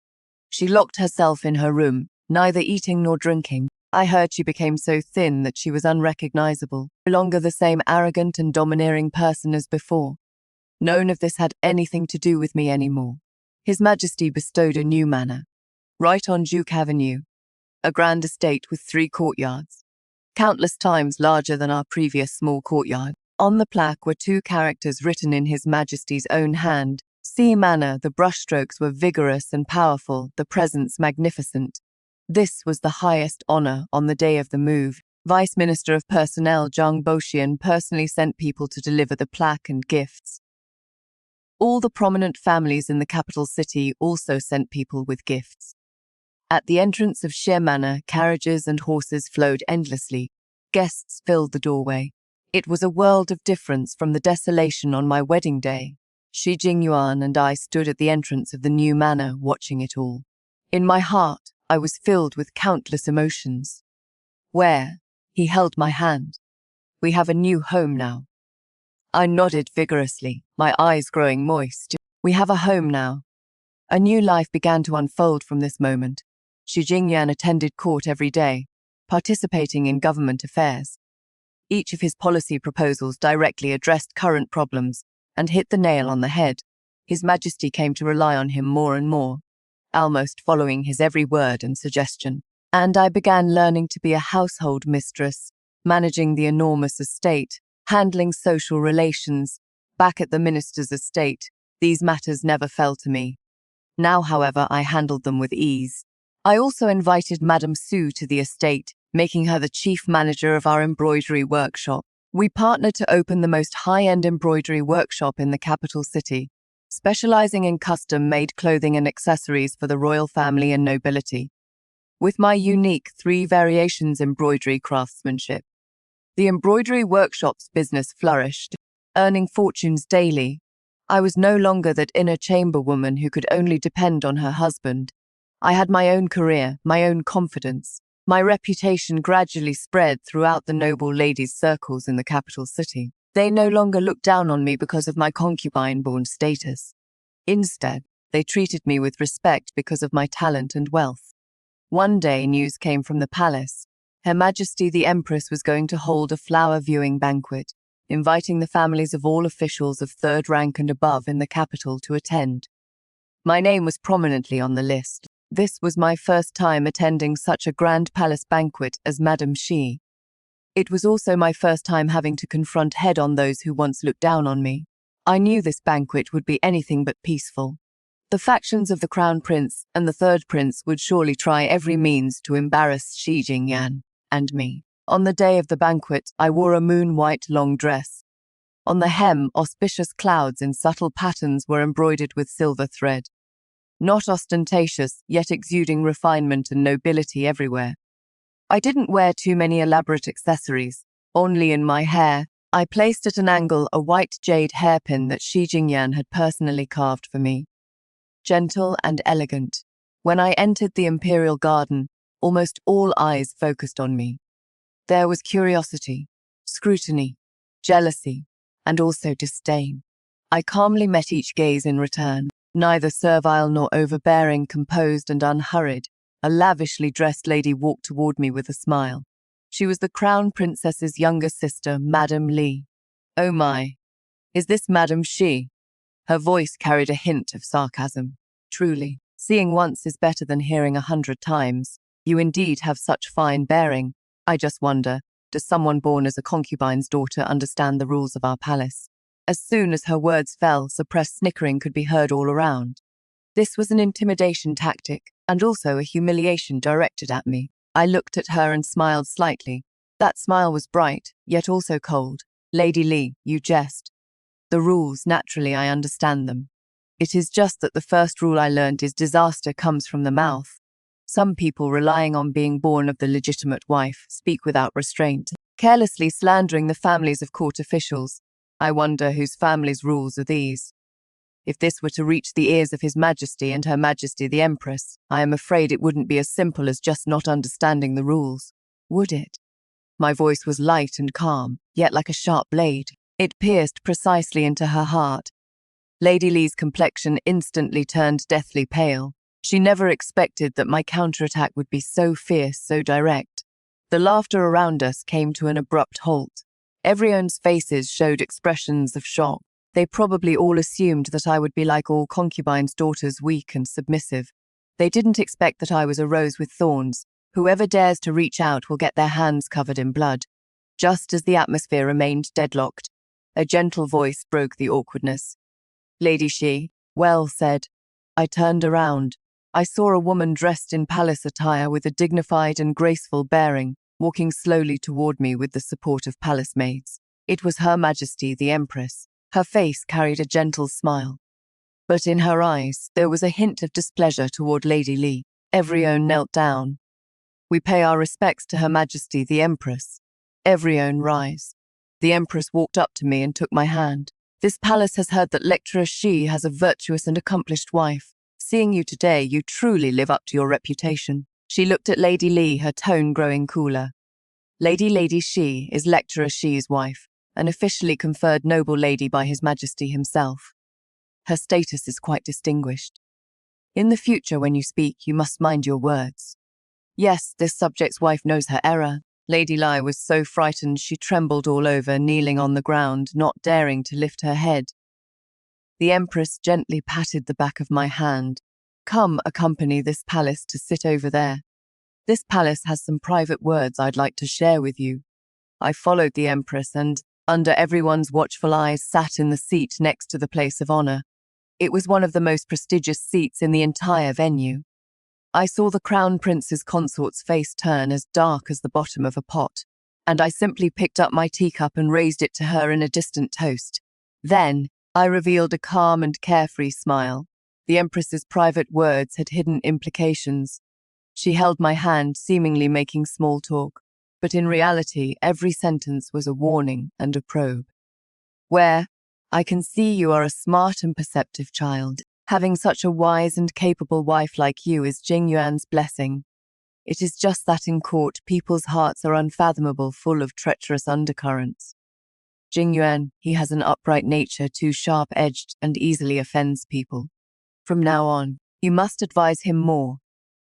She locked herself in her room, neither eating nor drinking. I heard she became so thin that she was unrecognizable, no longer the same arrogant and domineering person as before. None of this had anything to do with me anymore. His Majesty bestowed a new manor, right on Duke Avenue, a grand estate with 3 courtyards, countless times larger than our previous small courtyard. On the plaque were 2 characters written in His Majesty's own hand. C Manor, the brushstrokes were vigorous and powerful, the presence magnificent. This was the highest honor on the day of the move. Vice Minister of Personnel Zhang Boxian personally sent people to deliver the plaque and gifts. All the prominent families in the capital city also sent people with gifts. At the entrance of Xie Manor, carriages and horses flowed endlessly. Guests filled the doorway. It was a world of difference from the desolation on my wedding day. Shi Jingyuan and I stood at the entrance of the new manor, watching it all. In my heart, I was filled with countless emotions. Where? He held my hand. We have a new home now. I nodded vigorously, my eyes growing moist. We have a home now. A new life began to unfold from this moment. Shi Jingyuan attended court every day, participating in government affairs. Each of his policy proposals directly addressed current problems, and hit the nail on the head. His Majesty came to rely on him more and more, almost following his every word and suggestion. And I began learning to be a household mistress, managing the enormous estate, handling social relations. Back at the minister's estate, these matters never fell to me. Now, however, I handled them with ease. I also invited Madame Sue to the estate, making her the chief manager of our embroidery workshop. We partnered to open the most high-end embroidery workshop in the capital city, specializing in custom-made clothing and accessories for the royal family and nobility. With my unique 3 variations embroidery craftsmanship, the embroidery workshop's business flourished, earning fortunes daily. I was no longer that inner chamber woman who could only depend on her husband. I had my own career, my own confidence. My reputation gradually spread throughout the noble ladies' circles in the capital city. They no longer looked down on me because of my concubine-born status. Instead, they treated me with respect because of my talent and wealth. One day, news came from the palace. Her Majesty the Empress was going to hold a flower viewing banquet, inviting the families of all officials of 3rd rank and above in the capital to attend. My name was prominently on the list. This was my first time attending such a grand palace banquet as Madame Xi. It was also my first time having to confront head-on those who once looked down on me. I knew this banquet would be anything but peaceful. The factions of the Crown Prince and the 3rd Prince would surely try every means to embarrass Xi Jingyan and me. On the day of the banquet, I wore a moon-white long dress. On the hem, auspicious clouds in subtle patterns were embroidered with silver thread. Not ostentatious, yet exuding refinement and nobility everywhere. I didn't wear too many elaborate accessories, only in my hair. I placed at an angle a white jade hairpin that Xi Jingyan had personally carved for me. Gentle and elegant. When I entered the imperial garden, almost all eyes focused on me. There was curiosity, scrutiny, jealousy, and also disdain. I calmly met each gaze in return. Neither servile nor overbearing, composed and unhurried, a lavishly dressed lady walked toward me with a smile. She was the Crown Princess's younger sister, Madame Li. Oh my, is this Madame Xi? Her voice carried a hint of sarcasm. Truly, seeing once is better than hearing 100 times. You indeed have such fine bearing. I just wonder, does someone born as a concubine's daughter understand the rules of our palace? As soon as her words fell, suppressed snickering could be heard all around. This was an intimidation tactic, and also a humiliation directed at me. I looked at her and smiled slightly. That smile was bright, yet also cold. Lady Li, you jest. The rules, naturally, I understand them. It is just that the first rule I learned is disaster comes from the mouth. Some people, relying on being born of the legitimate wife, speak without restraint, carelessly slandering the families of court officials. I wonder whose family's rules are these. If this were to reach the ears of His Majesty and Her Majesty the Empress, I am afraid it wouldn't be as simple as just not understanding the rules, would it? My voice was light and calm, yet like a sharp blade. It pierced precisely into her heart. Lady Li's complexion instantly turned deathly pale. She never expected that my counterattack would be so fierce, so direct. The laughter around us came to an abrupt halt. Everyone's faces showed expressions of shock. They probably all assumed that I would be like all concubines' daughters, weak and submissive. They didn't expect that I was a rose with thorns. Whoever dares to reach out will get their hands covered in blood. Just as the atmosphere remained deadlocked, a gentle voice broke the awkwardness. Lady Xi, well said. I turned around. I saw a woman dressed in palace attire with a dignified and graceful bearing, walking slowly toward me with the support of palace maids. It was Her Majesty the Empress. Her face carried a gentle smile. But in her eyes, there was a hint of displeasure toward Lady Li. Everyone knelt down. We pay our respects to Her Majesty the Empress. Everyone rise. The Empress walked up to me and took my hand. This palace has heard that Lecturer Xi has a virtuous and accomplished wife. Seeing you today, you truly live up to your reputation. She looked at Lady Li, her tone growing cooler. Lady Xi is Lecturer Xi's wife, an officially conferred noble lady by His Majesty himself. Her status is quite distinguished. In the future, when you speak, you must mind your words. Yes, this subject's wife knows her error. Lady Li was so frightened she trembled all over, kneeling on the ground, not daring to lift her head. The Empress gently patted the back of my hand. Come, accompany this palace to sit over there. This palace has some private words I'd like to share with you. I followed the Empress and, under everyone's watchful eyes, sat in the seat next to the place of honor. It was one of the most prestigious seats in the entire venue. I saw the Crown Prince's consort's face turn as dark as the bottom of a pot, and I simply picked up my teacup and raised it to her in a distant toast. Then, I revealed a calm and carefree smile. The Empress's private words had hidden implications. She held my hand, seemingly making small talk, but in reality, every sentence was a warning and a probe. Where, I can see you are a smart and perceptive child. Having such a wise and capable wife like you is Jingyuan's blessing. It is just that in court, people's hearts are unfathomable, full of treacherous undercurrents. Jingyuan, he has an upright nature, too sharp-edged and easily offends people. From now on, you must advise him more.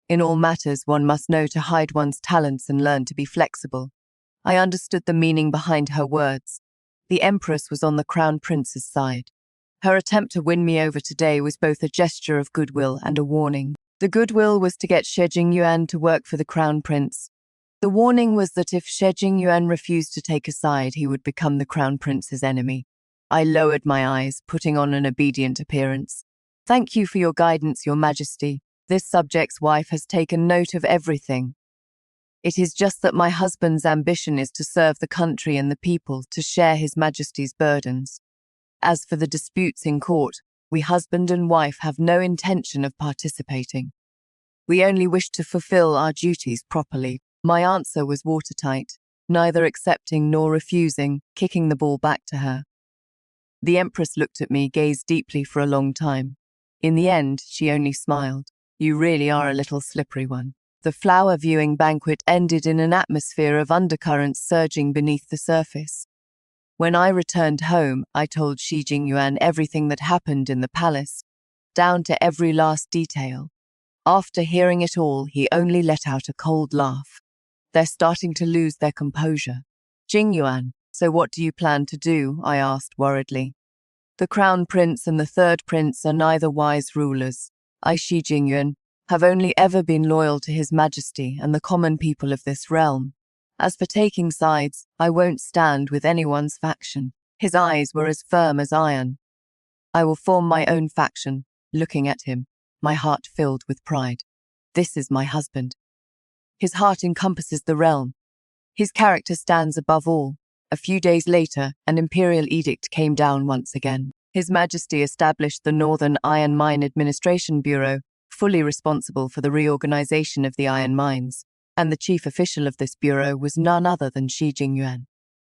In all matters, one must know to hide one's talents and learn to be flexible. I understood the meaning behind her words. The Empress was on the Crown Prince's side. Her attempt to win me over today was both a gesture of goodwill and a warning. The goodwill was to get She Jingyuan to work for the Crown Prince. The warning was that if She Jingyuan refused to take a side, he would become the Crown Prince's enemy. I lowered my eyes, putting on an obedient appearance. Thank you for your guidance, Your Majesty. This subject's wife has taken note of everything. It is just that my husband's ambition is to serve the country and the people, to share His Majesty's burdens. As for the disputes in court, we husband and wife have no intention of participating. We only wish to fulfill our duties properly. My answer was watertight, neither accepting nor refusing, kicking the ball back to her. The Empress looked at me, gazed deeply for a long time. In the end, she only smiled. You really are a little slippery one. The flower viewing banquet ended in an atmosphere of undercurrents surging beneath the surface. When I returned home, I told She Jingyuan everything that happened in the palace, down to every last detail. After hearing it all, he only let out a cold laugh. They're starting to lose their composure. Jingyuan, so what do you plan to do? I asked worriedly. The Crown Prince and the Third Prince are neither wise rulers. I, She Jingyuan, have only ever been loyal to His Majesty and the common people of this realm. As for taking sides, I won't stand with anyone's faction. His eyes were as firm as iron. I will form my own faction. Looking at him, my heart filled with pride. This is my husband. His heart encompasses the realm. His character stands above all. A few days later, an imperial edict came down once again. His Majesty established the Northern Iron Mine Administration Bureau, fully responsible for the reorganization of the iron mines, and the chief official of this bureau was none other than She Jingyuan.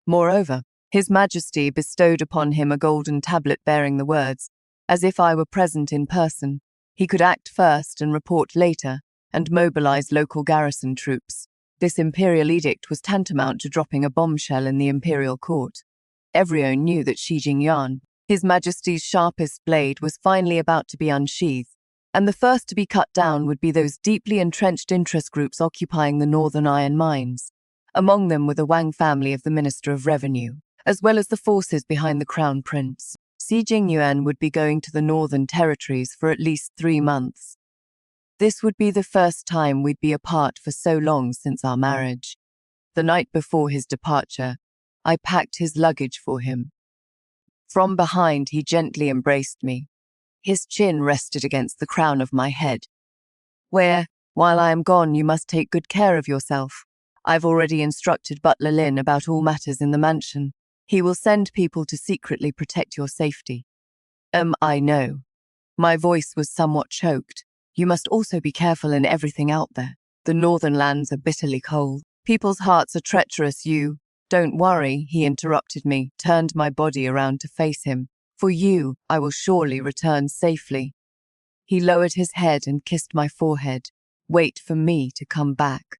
Moreover, His Majesty bestowed upon him a golden tablet bearing the words, as if I were present in person. He could act first and report later, and mobilize local garrison troops. This imperial edict was tantamount to dropping a bombshell in the imperial court. Everyone knew that She Jingyuan, His Majesty's sharpest blade, was finally about to be unsheathed, and the first to be cut down would be those deeply entrenched interest groups occupying the northern iron mines. Among them were the Wang family of the Minister of Revenue, as well as the forces behind the Crown Prince. She Jingyuan would be going to the Northern Territories for at least 3 months. This would be the first time we'd be apart for so long since our marriage. The night before his departure, I packed his luggage for him. From behind, he gently embraced me. His chin rested against the crown of my head. While I am gone, you must take good care of yourself. I've already instructed Butler Lin about all matters in the mansion. He will send people to secretly protect your safety. I know. My voice was somewhat choked. You must also be careful in everything out there. The northern lands are bitterly cold. People's hearts are treacherous. Don't worry, he interrupted me, turned my body around to face him. For you, I will surely return safely. He lowered his head and kissed my forehead. Wait for me to come back.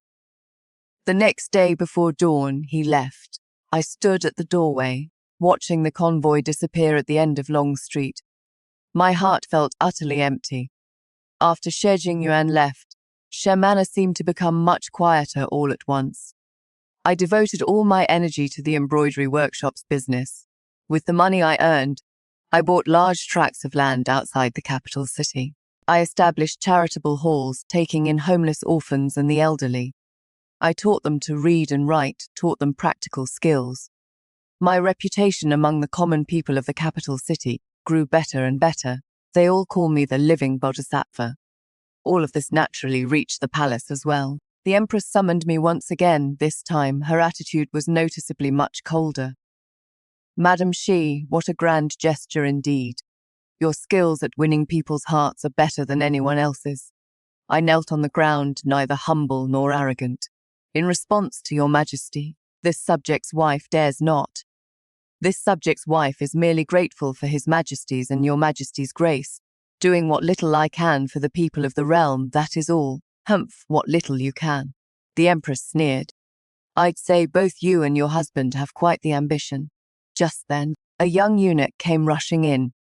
The next day before dawn, he left. I stood at the doorway, watching the convoy disappear at the end of Long Street. My heart felt utterly empty. After She Jingyuan left, Shermana seemed to become much quieter all at once. I devoted all my energy to the embroidery workshop's business. With the money I earned, I bought large tracts of land outside the capital city. I established charitable halls, taking in homeless orphans and the elderly. I taught them to read and write, taught them practical skills. My reputation among the common people of the capital city grew better and better. They all call me the living bodhisattva. All of this naturally reached the palace as well. The Empress summoned me once again. This time, her attitude was noticeably much colder. Madam Shi, what a grand gesture indeed. Your skills at winning people's hearts are better than anyone else's. I knelt on the ground, neither humble nor arrogant. In response to your majesty, this subject's wife dares not. This subject's wife is merely grateful for his majesty's and your majesty's grace, doing what little I can for the people of the realm, that is all. Humph, what little you can. The Empress sneered. I'd say both you and your husband have quite the ambition. Just then, a young eunuch came rushing in.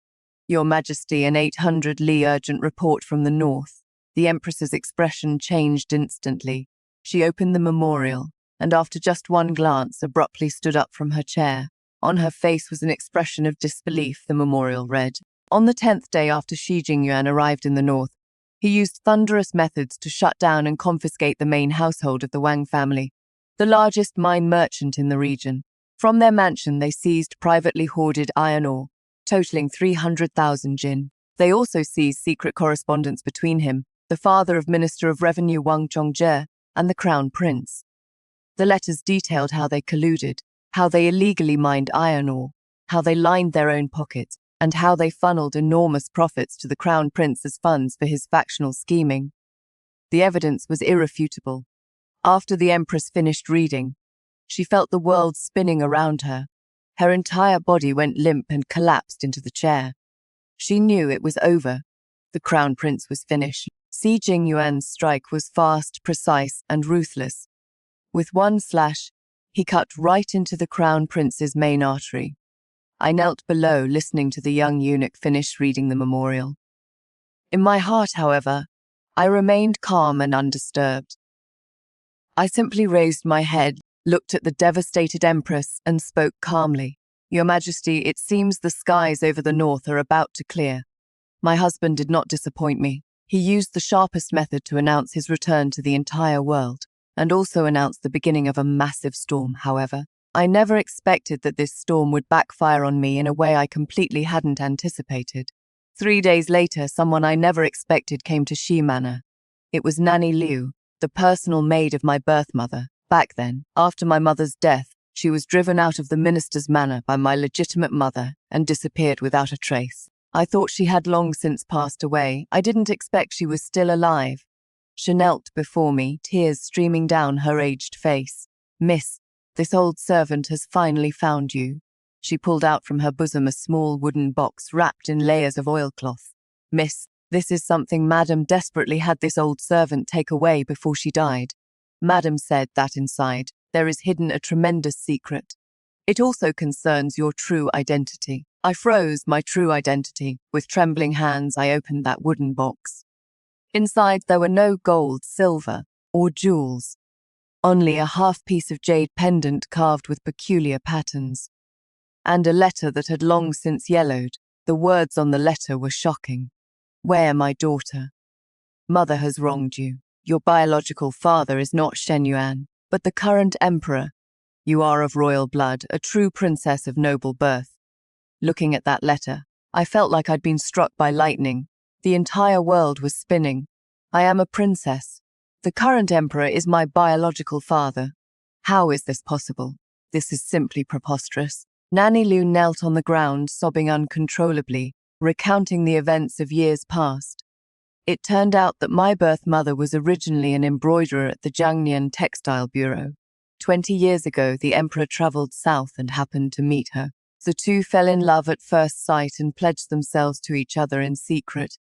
Your Majesty, an 800 li urgent report from the north. The Empress's expression changed instantly. She opened the memorial, and after just one glance, abruptly stood up from her chair. On her face was an expression of disbelief. The memorial read, on the 10th day after Shi Jingyuan arrived in the north, he used thunderous methods to shut down and confiscate the main household of the Wang family, the largest mine merchant in the region. From their mansion, they seized privately hoarded iron ore, totaling 300,000 jin. They also seized secret correspondence between him, the father of Minister of Revenue Wang Zhongzhe, and the Crown Prince. The letters detailed how they colluded, how they illegally mined iron ore, how they lined their own pockets, and how they funneled enormous profits to the Crown Prince as funds for his factional scheming. The evidence was irrefutable. After the Empress finished reading, she felt the world spinning around her. Her entire body went limp and collapsed into the chair. She knew it was over. The Crown Prince was finished. Shi Jingyuan's strike was fast, precise, and ruthless. With one slash, he cut right into the Crown Prince's main artery. I knelt below, listening to the young eunuch finish reading the memorial. In my heart, however, I remained calm and undisturbed. I simply raised my head, looked at the devastated Empress, and spoke calmly. Your Majesty, it seems the skies over the north are about to clear. My husband did not disappoint me. He used the sharpest method to announce his return to the entire world, and also announced the beginning of a massive storm. However, I never expected that this storm would backfire on me in a way I completely hadn't anticipated. 3 days later, someone I never expected came to Shi Manor. It was Nanny Liu, the personal maid of my birth mother. Back then, after my mother's death, she was driven out of the minister's manor by my legitimate mother and disappeared without a trace. I thought she had long since passed away. I didn't expect she was still alive. She knelt before me, tears streaming down her aged face. Miss, this old servant has finally found you. She pulled out from her bosom a small wooden box wrapped in layers of oilcloth. Miss, this is something Madam desperately had this old servant take away before she died. Madam said that inside there is hidden a tremendous secret. It also concerns your true identity. I froze. My true identity. With trembling hands, I opened that wooden box. Inside there were no gold, silver, or jewels. Only a half-piece of jade pendant carved with peculiar patterns. And a letter that had long since yellowed. The words on the letter were shocking. Where, my daughter? Mother has wronged you. Your biological father is not Shen Yuan, but the current emperor. You are of royal blood, a true princess of noble birth. Looking at that letter, I felt like I'd been struck by lightning. The entire world was spinning. I am a princess. The current emperor is my biological father. How is this possible? This is simply preposterous. Nanny Liu knelt on the ground, sobbing uncontrollably, recounting the events of years past. It turned out that my birth mother was originally an embroiderer at the Jiangnian Textile Bureau. 20 years ago, the emperor traveled south and happened to meet her. The two fell in love at first sight and pledged themselves to each other in secret.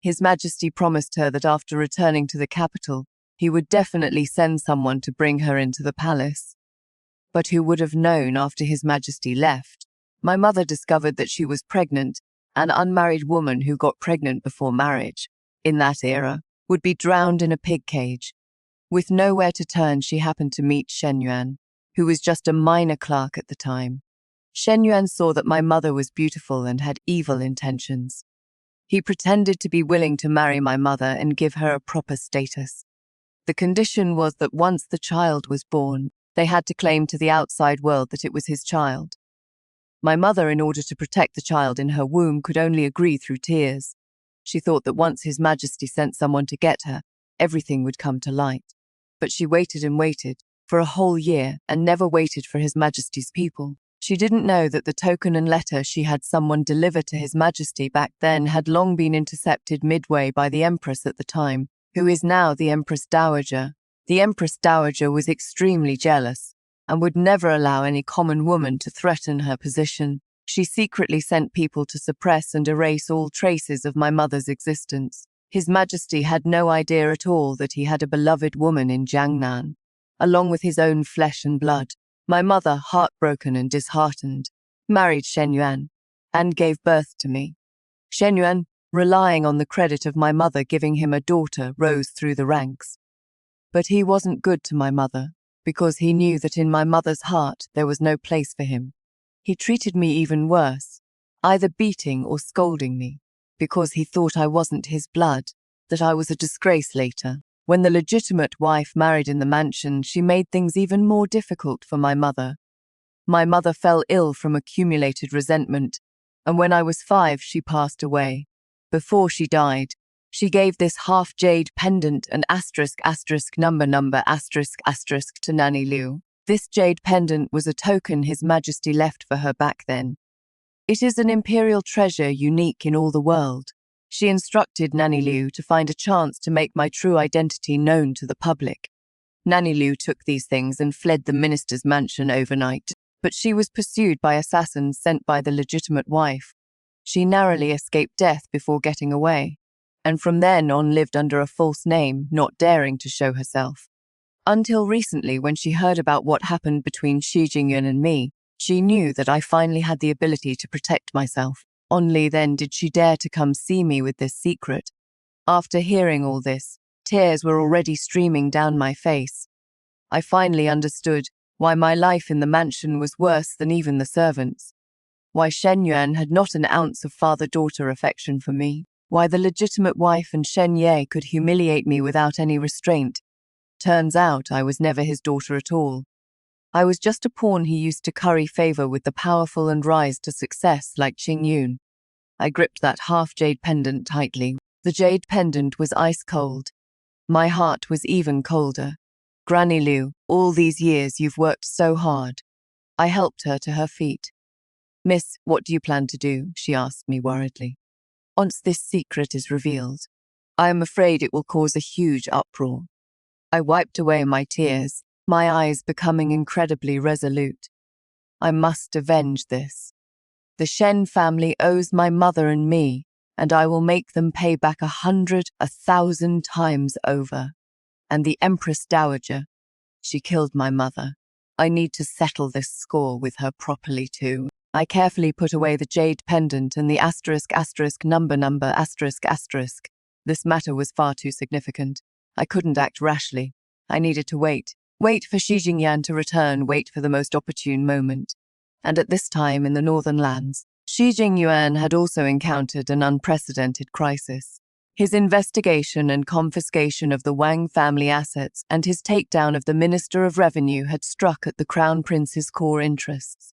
His Majesty promised her that after returning to the capital, he would definitely send someone to bring her into the palace. But who would have known after His Majesty left? My mother discovered that she was pregnant. An unmarried woman who got pregnant before marriage, in that era, would be drowned in a pig cage. With nowhere to turn, she happened to meet Shen Yuan, who was just a minor clerk at the time. Shen Yuan saw that my mother was beautiful and had evil intentions. He pretended to be willing to marry my mother and give her a proper status. The condition was that once the child was born, they had to claim to the outside world that it was his child. My mother, in order to protect the child in her womb, could only agree through tears. She thought that once His Majesty sent someone to get her, everything would come to light. But she waited and waited for a whole year and never waited for His Majesty's people. She didn't know that the token and letter she had someone deliver to His Majesty back then had long been intercepted midway by the Empress at the time, who is now the Empress Dowager. The Empress Dowager was extremely jealous and would never allow any common woman to threaten her position. She secretly sent people to suppress and erase all traces of my mother's existence. His Majesty had no idea at all that he had a beloved woman in Jiangnan, along with his own flesh and blood. My mother, heartbroken and disheartened, married Shen Yuan and gave birth to me. Shen Yuan, relying on the credit of my mother giving him a daughter, rose through the ranks. But he wasn't good to my mother, because he knew that in my mother's heart there was no place for him. He treated me even worse, either beating or scolding me, because he thought I wasn't his blood, that I was a disgrace later. When the legitimate wife married in the mansion, she made things even more difficult for my mother. My mother fell ill from accumulated resentment, and when I was 5, she passed away. Before she died, she gave this half-jade pendant and number to Nanny Liu. This jade pendant was a token His Majesty left for her back then. It is an imperial treasure unique in all the world. She instructed Nanny Liu to find a chance to make my true identity known to the public. Nanny Liu took these things and fled the minister's mansion overnight, but she was pursued by assassins sent by the legitimate wife. She narrowly escaped death before getting away, and from then on lived under a false name, not daring to show herself. Until recently, when she heard about what happened between Xi Jingyuan and me, she knew that I finally had the ability to protect myself. Only then did she dare to come see me with this secret. After hearing all this, tears were already streaming down my face. I finally understood why my life in the mansion was worse than even the servants. Why Shen Yuan had not an ounce of father-daughter affection for me. Why the legitimate wife and Shen Ye could humiliate me without any restraint. Turns out I was never his daughter at all. I was just a pawn he used to curry favor with the powerful and rise to success like Qing Yun. I gripped that half-jade pendant tightly. The jade pendant was ice cold. My heart was even colder. Granny Liu, all these years you've worked so hard. I helped her to her feet. Miss, what do you plan to do? She asked me worriedly. Once this secret is revealed, I am afraid it will cause a huge uproar. I wiped away my tears, my eyes becoming incredibly resolute. I must avenge this. The Shen family owes my mother and me, and I will make them pay back 100, 1,000 times over. And the Empress Dowager, she killed my mother. I need to settle this score with her properly too. I carefully put away the jade pendant and the number. This matter was far too significant. I couldn't act rashly. I needed to wait. Wait for Xi Jingyuan to return, wait for the most opportune moment. And at this time in the northern lands, Xi Jingyuan had also encountered an unprecedented crisis. His investigation and confiscation of the Wang family assets and his takedown of the Minister of Revenue had struck at the Crown Prince's core interests.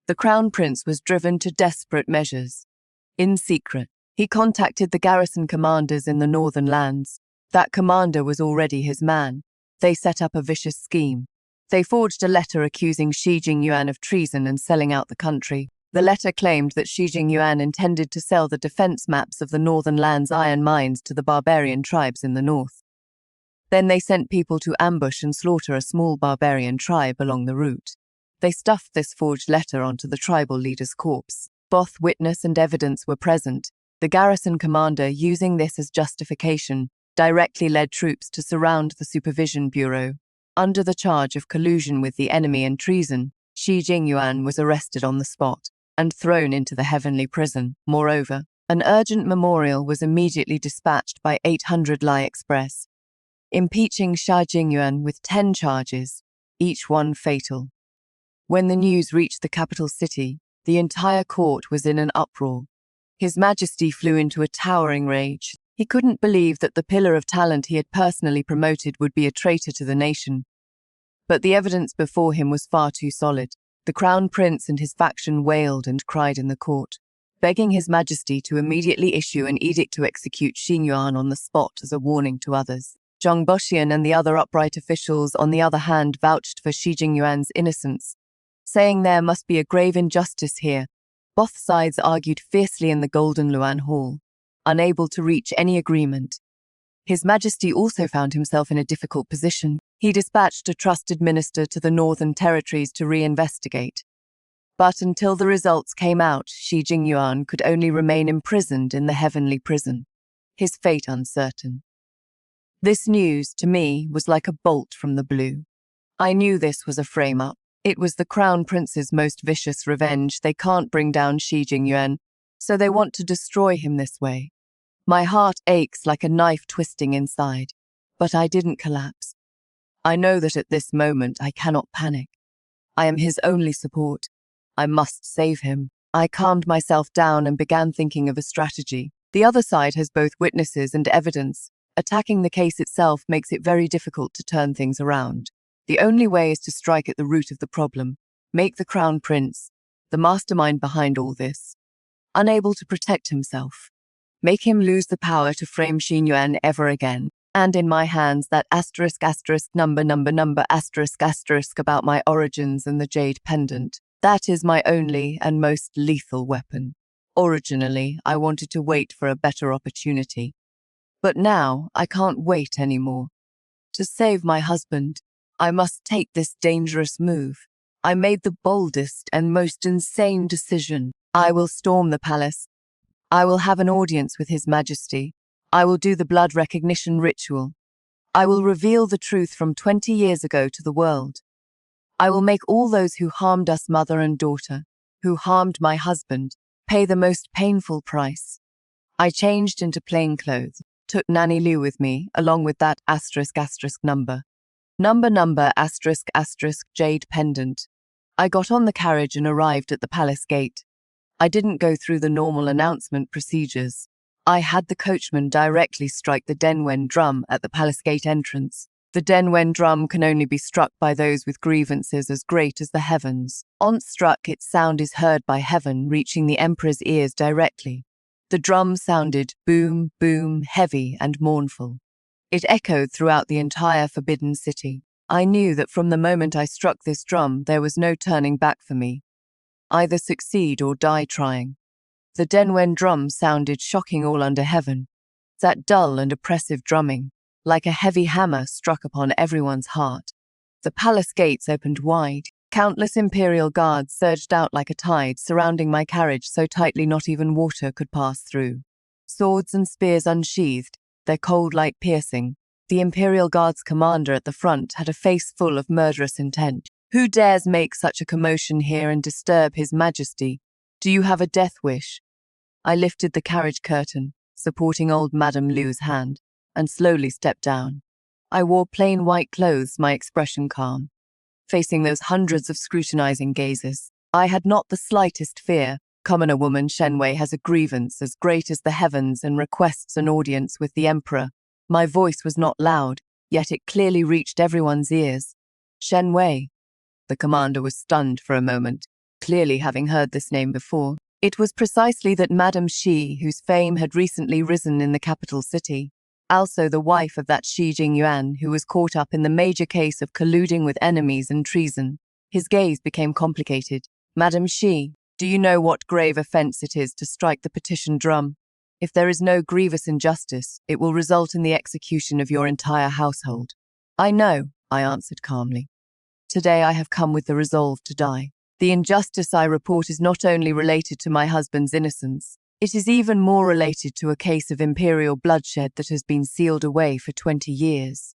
The Crown Prince was driven to desperate measures. In secret, he contacted the garrison commanders in the northern lands. That commander was already his man. They set up a vicious scheme. They forged a letter accusing Xi Jingyuan of treason and selling out the country. The letter claimed that Xi Jingyuan intended to sell the defense maps of the northern lands' iron mines to the barbarian tribes in the north. Then they sent people to ambush and slaughter a small barbarian tribe along the route. They stuffed this forged letter onto the tribal leader's corpse. Both witness and evidence were present. The garrison commander, using this as justification, directly led troops to surround the Supervision Bureau. Under the charge of collusion with the enemy and treason, Xi Jingyuan was arrested on the spot and thrown into the heavenly prison. Moreover, an urgent memorial was immediately dispatched by 800 Lai Express, impeaching Xi Jingyuan with 10 charges, each one fatal. When the news reached the capital city, the entire court was in an uproar. His Majesty flew into a towering rage. He couldn't believe that the pillar of talent he had personally promoted would be a traitor to the nation. But the evidence before him was far too solid. The crown prince and his faction wailed and cried in the court, begging His Majesty to immediately issue an edict to execute Xi Yuan on the spot as a warning to others. Zhang Boxian and the other upright officials, on the other hand, vouched for Xi Jingyuan's innocence, saying there must be a grave injustice here. Both sides argued fiercely in the Golden Luan Hall, unable to reach any agreement. His Majesty also found himself in a difficult position. He dispatched a trusted minister to the Northern Territories to reinvestigate. But until the results came out, Xi Jingyuan could only remain imprisoned in the heavenly prison, his fate uncertain. This news, to me, was like a bolt from the blue. I knew this was a frame-up. It was the Crown Prince's most vicious revenge. They can't bring down Xi Jingyuan, so they want to destroy him this way. My heart aches like a knife twisting inside, but I didn't collapse. I know that at this moment I cannot panic. I am his only support. I must save him. I calmed myself down and began thinking of a strategy. The other side has both witnesses and evidence. Attacking the case itself makes it very difficult to turn things around. The only way is to strike at the root of the problem, make the Crown Prince, the mastermind behind all this, unable to protect himself. Make him lose the power to frame Xi Yuan ever again. And in my hands that number about my origins and the jade pendant. That is my only and most lethal weapon. Originally, I wanted to wait for a better opportunity. But now, I can't wait anymore. To save my husband, I must take this dangerous move. I made the boldest and most insane decision. I will storm the palace. I will have an audience with His Majesty. I will do the blood recognition ritual. I will reveal the truth from 20 years ago to the world. I will make all those who harmed us mother and daughter, who harmed my husband, pay the most painful price. I changed into plain clothes, took Nanny Liu with me, along with that number jade pendant. I got on the carriage and arrived at the palace gate. I didn't go through the normal announcement procedures. I had the coachman directly strike the Denwen drum at the palace gate entrance. The Denwen drum can only be struck by those with grievances as great as the heavens. Once struck, its sound is heard by heaven, reaching the emperor's ears directly. The drum sounded boom, boom, heavy and mournful. It echoed throughout the entire Forbidden City. I knew that from the moment I struck this drum, there was no turning back for me. Either succeed or die trying. The Denwen drum sounded shocking all under heaven. That dull and oppressive drumming, like a heavy hammer, struck upon everyone's heart. The palace gates opened wide. Countless imperial guards surged out like a tide, surrounding my carriage so tightly not even water could pass through. Swords and spears unsheathed, their cold light piercing. The Imperial Guard's commander at the front had a face full of murderous intent. Who dares make such a commotion here and disturb His Majesty? Do you have a death wish? I lifted the carriage curtain, supporting old Madame Liu's hand, and slowly stepped down. I wore plain white clothes, my expression calm. Facing those hundreds of scrutinizing gazes, I had not the slightest fear. Commoner woman Shen Wei has a grievance as great as the heavens and requests an audience with the emperor. My voice was not loud, yet it clearly reached everyone's ears. Shen Wei. The commander was stunned for a moment, clearly having heard this name before. It was precisely that Madame Xi, whose fame had recently risen in the capital city, also the wife of that Xi Jingyuan who was caught up in the major case of colluding with enemies and treason. His gaze became complicated. Madame Xi, do you know what grave offense it is to strike the petition drum? If there is no grievous injustice, it will result in the execution of your entire household. I know, I answered calmly. Today I have come with the resolve to die. The injustice I report is not only related to my husband's innocence, it is even more related to a case of imperial bloodshed that has been sealed away for 20 years.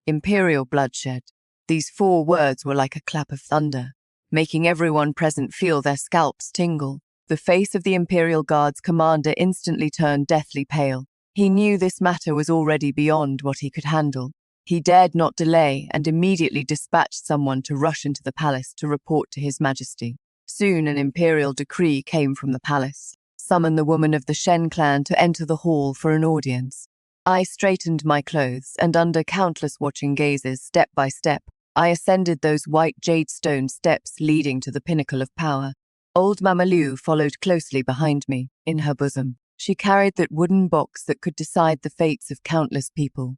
Imperial bloodshed. These 4 words were like a clap of thunder, making everyone present feel their scalps tingle. The face of the Imperial Guard's commander instantly turned deathly pale. He knew this matter was already beyond what he could handle. He dared not delay and immediately dispatched someone to rush into the palace to report to His Majesty. Soon an imperial decree came from the palace. Summon the woman of the Shen clan to enter the hall for an audience. I straightened my clothes, and under countless watching gazes, step by step, I ascended those white jade stone steps leading to the pinnacle of power. Old Mama Liu followed closely behind me. In her bosom, she carried that wooden box that could decide the fates of countless people.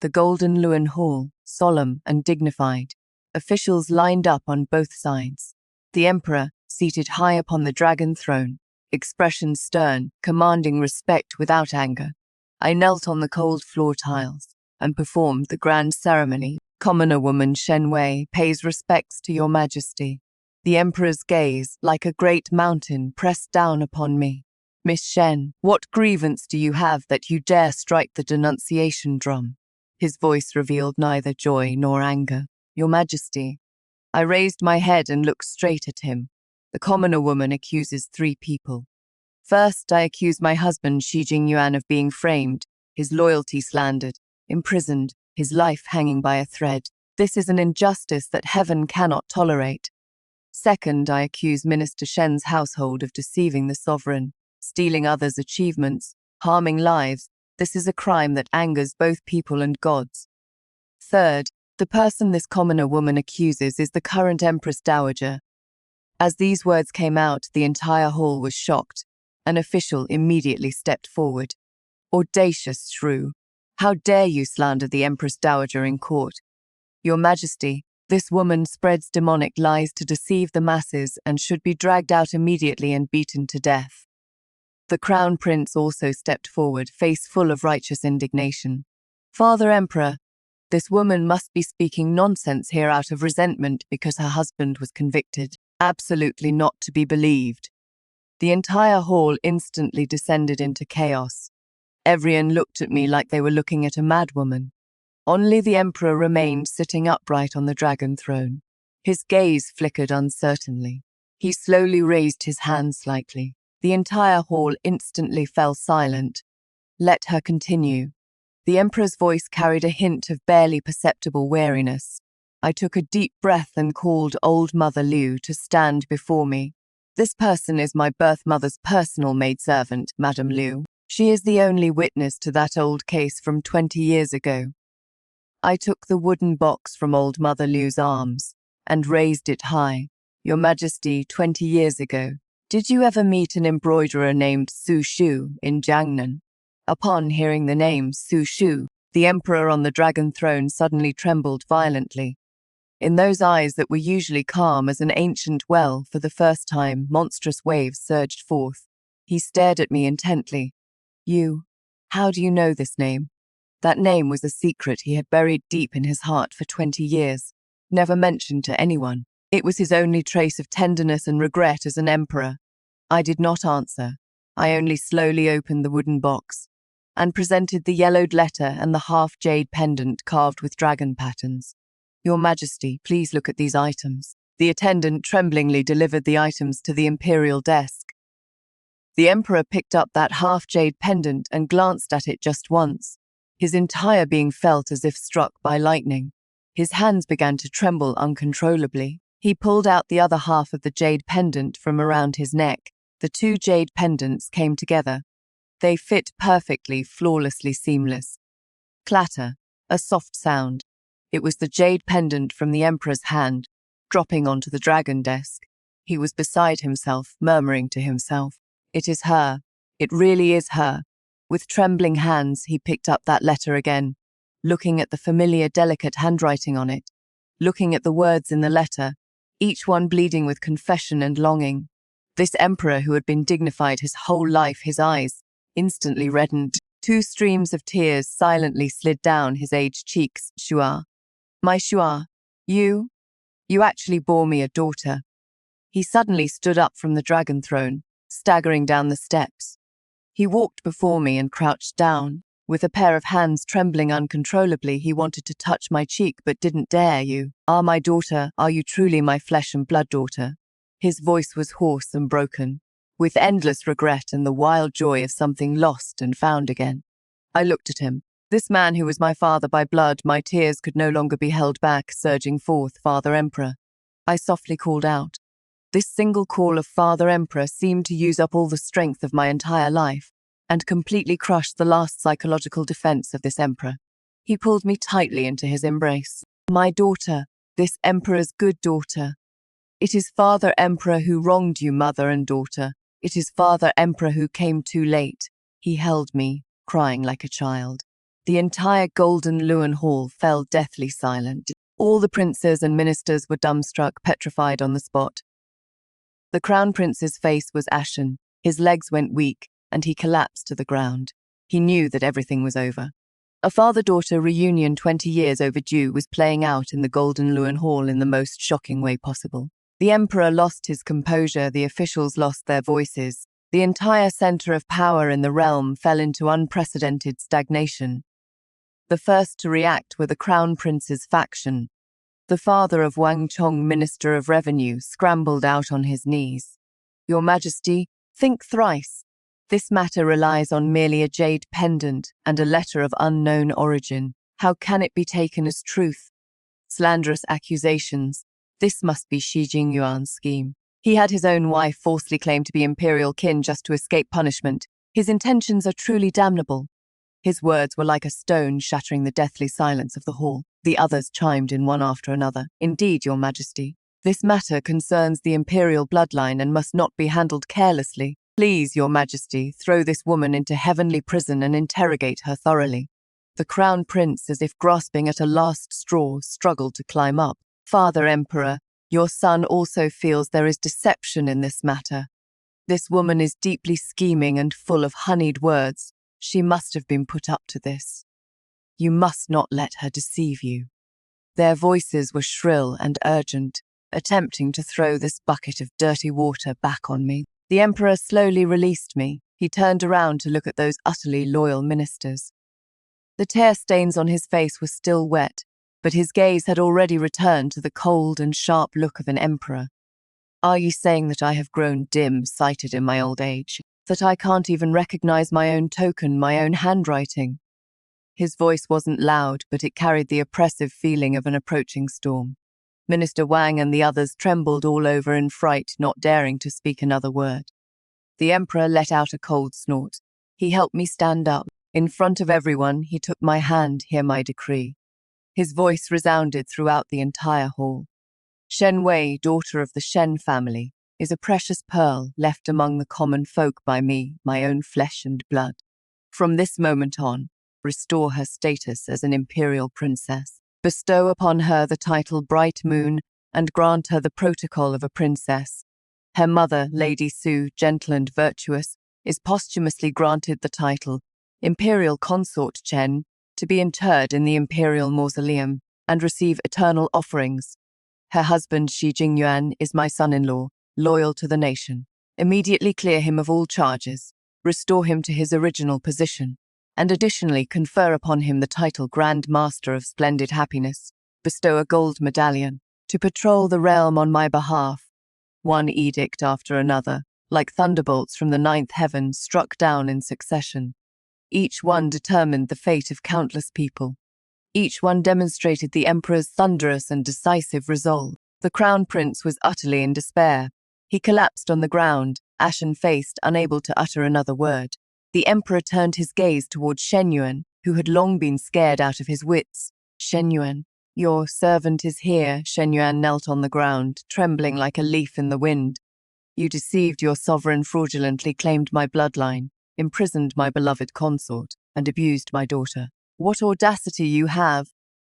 The Golden Luan Hall, solemn and dignified. Officials lined up on both sides. The Emperor, seated high upon the dragon throne, expression stern, commanding respect without anger. I knelt on the cold floor tiles and performed the grand ceremony. Commoner woman Shen Wei pays respects to your majesty. The Emperor's gaze, like a great mountain, pressed down upon me. Miss Shen, what grievance do you have that you dare strike the denunciation drum? His voice revealed neither joy nor anger. Your majesty. I raised my head and looked straight at him. The commoner woman accuses 3 people. First, I accuse my husband Shi Jingyuan of being framed, his loyalty slandered, imprisoned, his life hanging by a thread. This is an injustice that heaven cannot tolerate. Second, I accuse Minister Shen's household of deceiving the sovereign, stealing others' achievements, harming lives. This is a crime that angers both people and gods. Third, the person this commoner woman accuses is the current Empress Dowager. As these words came out, the entire hall was shocked. An official immediately stepped forward. Audacious shrew! How dare you slander the Empress Dowager in court? Your Majesty, this woman spreads demonic lies to deceive the masses and should be dragged out immediately and beaten to death. The Crown Prince also stepped forward, face full of righteous indignation. Father Emperor, this woman must be speaking nonsense here out of resentment because her husband was convicted. Absolutely not to be believed. The entire hall instantly descended into chaos. Everyone looked at me like they were looking at a madwoman. Only the Emperor remained sitting upright on the dragon throne. His gaze flickered uncertainly. He slowly raised his hand slightly. The entire hall instantly fell silent. Let her continue. The Emperor's voice carried a hint of barely perceptible weariness. I took a deep breath and called old Mother Liu to stand before me. This person is my birth mother's personal maidservant, Madame Liu. She is the only witness to that old case from 20 years ago. I took the wooden box from old Mother Liu's arms and raised it high. Your Majesty, 20 years ago, did you ever meet an embroiderer named Su Shu in Jiangnan? Upon hearing the name Su Shu, the Emperor on the dragon throne suddenly trembled violently. In those eyes that were usually calm as an ancient well, for the first time, monstrous waves surged forth. He stared at me intently. How do you know this name? That name was a secret he had buried deep in his heart for 20 years, never mentioned to anyone. It was his only trace of tenderness and regret as an emperor. I did not answer. I only slowly opened the wooden box and presented the yellowed letter and the half-jade pendant carved with dragon patterns. Your Majesty, please look at these items. The attendant tremblingly delivered the items to the imperial desk. The Emperor picked up that half-jade pendant and glanced at it just once. His entire being felt as if struck by lightning. His hands began to tremble uncontrollably. He pulled out the other half of the jade pendant from around his neck. The 2 jade pendants came together. They fit perfectly, flawlessly seamless. Clatter, a soft sound. It was the jade pendant from the Emperor's hand, dropping onto the dragon desk. He was beside himself, murmuring to himself, "It is her. It really is her." With trembling hands, he picked up that letter again, looking at the familiar, delicate handwriting on it, looking at the words in the letter, each one bleeding with confession and longing. This Emperor who had been dignified his whole life, his eyes instantly reddened. 2 streams of tears silently slid down his aged cheeks. Shua, my Shua, you actually bore me a daughter. He suddenly stood up from the dragon throne, staggering down the steps. He walked before me and crouched down. With a pair of hands trembling uncontrollably, he wanted to touch my cheek but didn't dare. "You are my daughter. Are you truly my flesh and blood daughter?" His voice was hoarse and broken, with endless regret and the wild joy of something lost and found again. I looked at him. This man who was my father by blood, my tears could no longer be held back, surging forth, Father Emperor. I softly called out. This single call of Father Emperor seemed to use up all the strength of my entire life and completely crushed the last psychological defense of this emperor. He pulled me tightly into his embrace. My daughter, this emperor's good daughter. It is Father Emperor who wronged you, mother and daughter. It is Father Emperor who came too late. He held me, crying like a child. The entire Golden Luan Hall fell deathly silent. All the princes and ministers were dumbstruck, petrified on the spot. The crown prince's face was ashen, his legs went weak, and he collapsed to the ground. He knew that everything was over. A father-daughter reunion 20 years overdue was playing out in the Golden Luan Hall in the most shocking way possible. The emperor lost his composure, the officials lost their voices. The entire center of power in the realm fell into unprecedented stagnation. The first to react were the crown prince's faction. The father of Wang Chong, Minister of Revenue, scrambled out on his knees. Your Majesty, think thrice. This matter relies on merely a jade pendant and a letter of unknown origin. How can it be taken as truth? Slanderous accusations. This must be Shi Jingyuan's scheme. He had his own wife falsely claimed to be imperial kin just to escape punishment. His intentions are truly damnable. His words were like a stone shattering the deathly silence of the hall. The others chimed in one after another. Indeed, Your Majesty, this matter concerns the imperial bloodline and must not be handled carelessly. Please, Your Majesty, throw this woman into heavenly prison and interrogate her thoroughly. The crown prince, as if grasping at a last straw, struggled to climb up. Father Emperor, your son also feels there is deception in this matter. This woman is deeply scheming and full of honeyed words. She must have been put up to this. You must not let her deceive you. Their voices were shrill and urgent, attempting to throw this bucket of dirty water back on me. The emperor slowly released me. He turned around to look at those utterly loyal ministers. The tear stains on his face were still wet, but his gaze had already returned to the cold and sharp look of an emperor. Are you saying that I have grown dim-sighted in my old age? That I can't even recognize my own token, my own handwriting? His voice wasn't loud, but it carried the oppressive feeling of an approaching storm. Minister Wang and the others trembled all over in fright, not daring to speak another word. The emperor let out a cold snort. He helped me stand up. In front of everyone, he took my hand, hear my decree. His voice resounded throughout the entire hall. Shen Wei, daughter of the Shen family, is a precious pearl left among the common folk by me, my own flesh and blood. From this moment on, restore her status as an imperial princess. Bestow upon her the title Bright Moon and grant her the protocol of a princess. Her mother, Lady Su, gentle and virtuous, is posthumously granted the title Imperial Consort Chen to be interred in the imperial mausoleum and receive eternal offerings. Her husband, Shi Jingyuan, is my son-in-law, loyal to the nation. Immediately clear him of all charges, restore him to his original position, and additionally confer upon him the title Grand Master of Splendid Happiness, bestow a gold medallion, to patrol the realm on my behalf. One edict after another, like thunderbolts from the ninth heaven, struck down in succession. Each one determined the fate of countless people. Each one demonstrated the emperor's thunderous and decisive resolve. The crown prince was utterly in despair. He collapsed on the ground, ashen-faced, unable to utter another word. The emperor turned his gaze toward Shen Yuan, who had long been scared out of his wits. Shen Yuan, your servant is here. Shen Yuan knelt on the ground, trembling like a leaf in the wind. You deceived your sovereign, fraudulently claimed my bloodline, imprisoned my beloved consort, and abused my daughter. What audacity you have!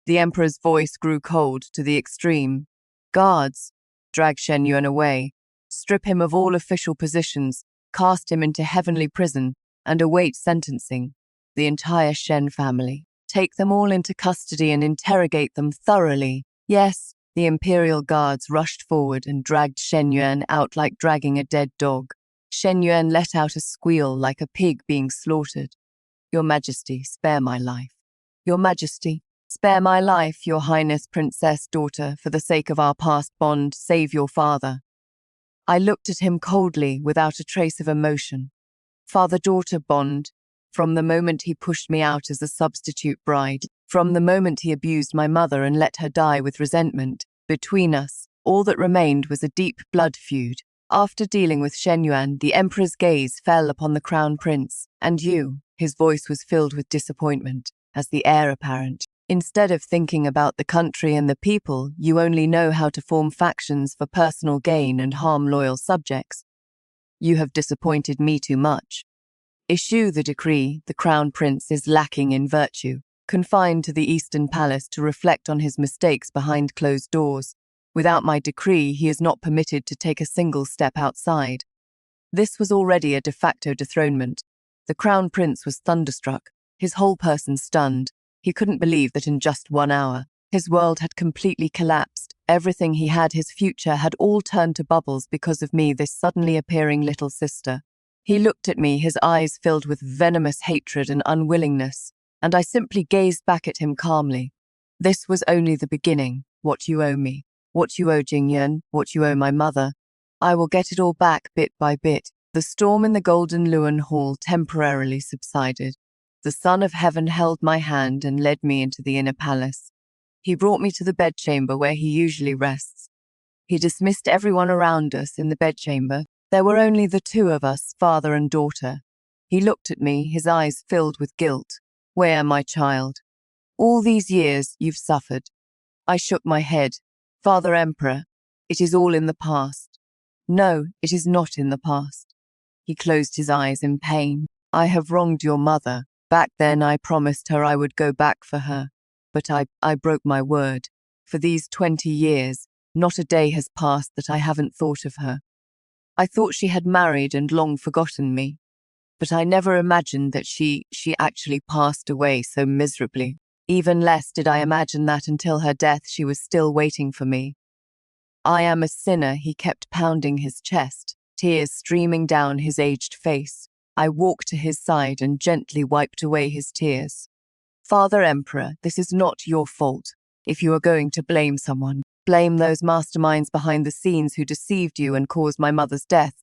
The emperor's voice grew cold to the extreme. Guards, drag Shen Yuan away, strip him of all official positions, cast him into heavenly prison, and await sentencing. The entire Shen family. Take them all into custody and interrogate them thoroughly. Yes, the imperial guards rushed forward and dragged Shen Yuan out like dragging a dead dog. Shen Yuan let out a squeal like a pig being slaughtered. Your Majesty, spare my life. Your Majesty, spare my life, Your Highness, Princess, daughter, for the sake of our past bond, save your father. I looked at him coldly, without a trace of emotion. Father-daughter bond, From the moment he pushed me out as a substitute bride, from the moment he abused my mother and let her die with resentment, between us, all that remained was a deep blood feud. After dealing with Shen Yuan, the emperor's gaze fell upon the crown prince. And you, his voice was filled with disappointment, as the heir apparent. Instead of thinking about the country and the people, you only know how to form factions for personal gain and harm loyal subjects. You have disappointed me too much. Issue the decree. The crown prince is lacking in virtue, confined to the Eastern Palace to reflect on his mistakes behind closed doors. Without my decree, he is not permitted to take a single step outside. This was already a de facto dethronement. The crown prince was thunderstruck, his whole person stunned. He couldn't believe that in just 1 hour, his world had completely collapsed. Everything he had, his future, had all turned to bubbles because of me, this suddenly appearing little sister. He looked at me, his eyes filled with venomous hatred and unwillingness, and I simply gazed back at him calmly. This was only the beginning. What you owe me, what you owe Jingyan, what you owe my mother. I will get it all back bit by bit. The storm in the Golden Luan Hall temporarily subsided. The Son of Heaven held my hand and led me into the inner palace. He brought me to the bedchamber where he usually rests. He dismissed everyone around us in the bedchamber. There were only the two of us, father and daughter. He looked at me, his eyes filled with guilt. Where, my child? All these years you've suffered. I shook my head. Father Emperor, it is all in the past. No, it is not in the past. He closed his eyes in pain. I have wronged your mother. Back then I promised her I would go back for her. But I broke my word. For these 20 years, not a day has passed that I haven't thought of her. I thought she had married and long forgotten me. But I never imagined that she actually passed away so miserably. Even less did I imagine that until her death she was still waiting for me. I am a sinner, he kept pounding his chest, tears streaming down his aged face. I walked to his side and gently wiped away his tears. Father Emperor, this is not your fault. If you are going to blame someone, blame those masterminds behind the scenes who deceived you and caused my mother's death.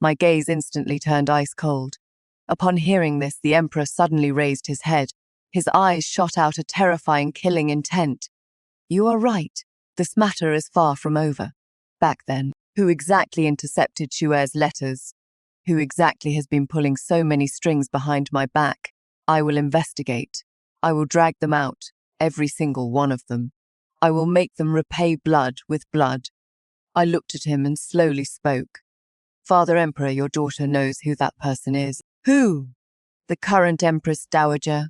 My gaze instantly turned ice cold. Upon hearing this, the Emperor suddenly raised his head. His eyes shot out a terrifying, killing intent. You are right. This matter is far from over. Back then, who exactly intercepted Xue's letters? Who exactly has been pulling so many strings behind my back? I will investigate. I will drag them out, every single one of them. I will make them repay blood with blood. I looked at him and slowly spoke. Father Emperor, your daughter knows who that person is. Who? The current Empress Dowager.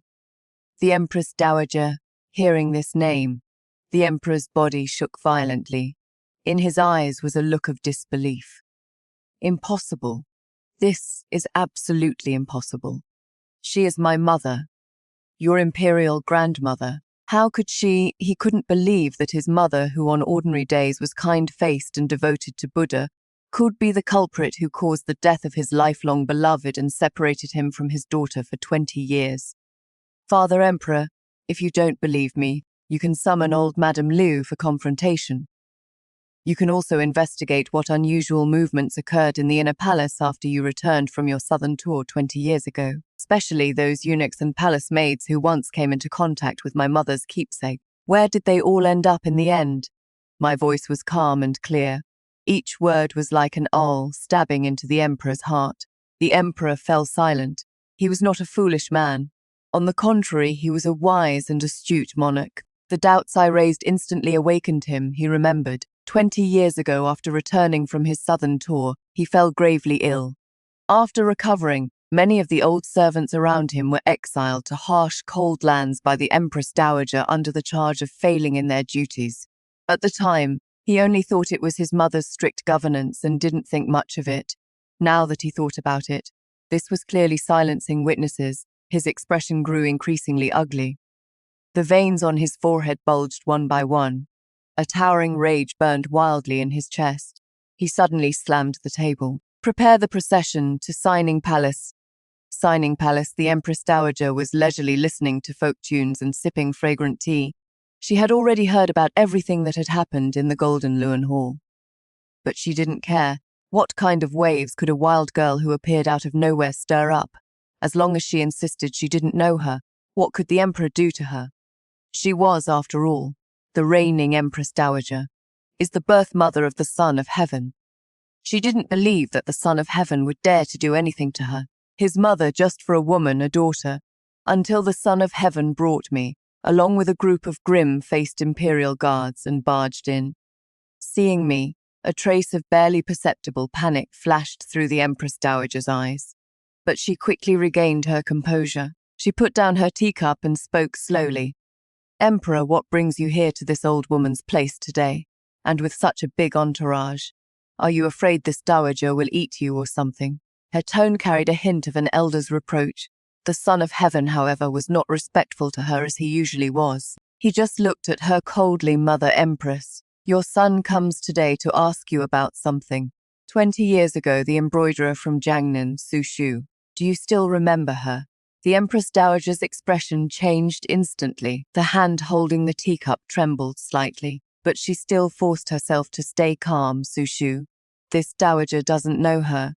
The Empress Dowager, hearing this name, the Emperor's body shook violently. In his eyes was a look of disbelief. Impossible. This is absolutely impossible. She is my mother, your imperial grandmother. How could she? He couldn't believe that his mother, who on ordinary days was kind-faced and devoted to Buddha, could be the culprit who caused the death of his lifelong beloved and separated him from his daughter for 20 years. Father Emperor, if you don't believe me, you can summon old Madame Liu for confrontation. You can also investigate what unusual movements occurred in the inner palace after you returned from your southern tour 20 years ago, especially those eunuchs and palace maids who once came into contact with my mother's keepsake. Where did they all end up in the end? My voice was calm and clear. Each word was like an awl stabbing into the Emperor's heart. The Emperor fell silent. He was not a foolish man. On the contrary, he was a wise and astute monarch. The doubts I raised instantly awakened him, he remembered. 20 years ago, after returning from his southern tour, he fell gravely ill. After recovering, many of the old servants around him were exiled to harsh, cold lands by the Empress Dowager under the charge of failing in their duties. At the time, he only thought it was his mother's strict governance and didn't think much of it. Now that he thought about it, this was clearly silencing witnesses. His expression grew increasingly ugly. The veins on his forehead bulged one by one. A towering rage burned wildly in his chest. He suddenly slammed the table. Prepare the procession to Signing Palace. Signing Palace, the Empress Dowager was leisurely listening to folk tunes and sipping fragrant tea. She had already heard about everything that had happened in the Golden Luan Hall. But she didn't care. What kind of waves could a wild girl who appeared out of nowhere stir up? As long as she insisted she didn't know her, what could the emperor do to her? She was, after all, the reigning Empress Dowager, is the birth mother of the Son of Heaven. She didn't believe that the Son of Heaven would dare to do anything to her, his mother just for a woman, a daughter, until the Son of Heaven brought me, along with a group of grim-faced imperial guards, and barged in. Seeing me, a trace of barely perceptible panic flashed through the Empress Dowager's eyes. But she quickly regained her composure. She put down her teacup and spoke slowly. "Emperor, what brings you here to this old woman's place today, and with such a big entourage? Are you afraid this dowager will eat you or something?" Her tone carried a hint of an elder's reproach. The Son of Heaven, however, was not respectful to her as he usually was. He just looked at her coldly. "Mother Empress, your son comes today to ask you about something. 20 years ago, the embroiderer from Jiangnan, Su Shu. Do you still remember her?" The Empress Dowager's expression changed instantly. The hand holding the teacup trembled slightly, but she still forced herself to stay calm. "Su Shu, this dowager doesn't know her."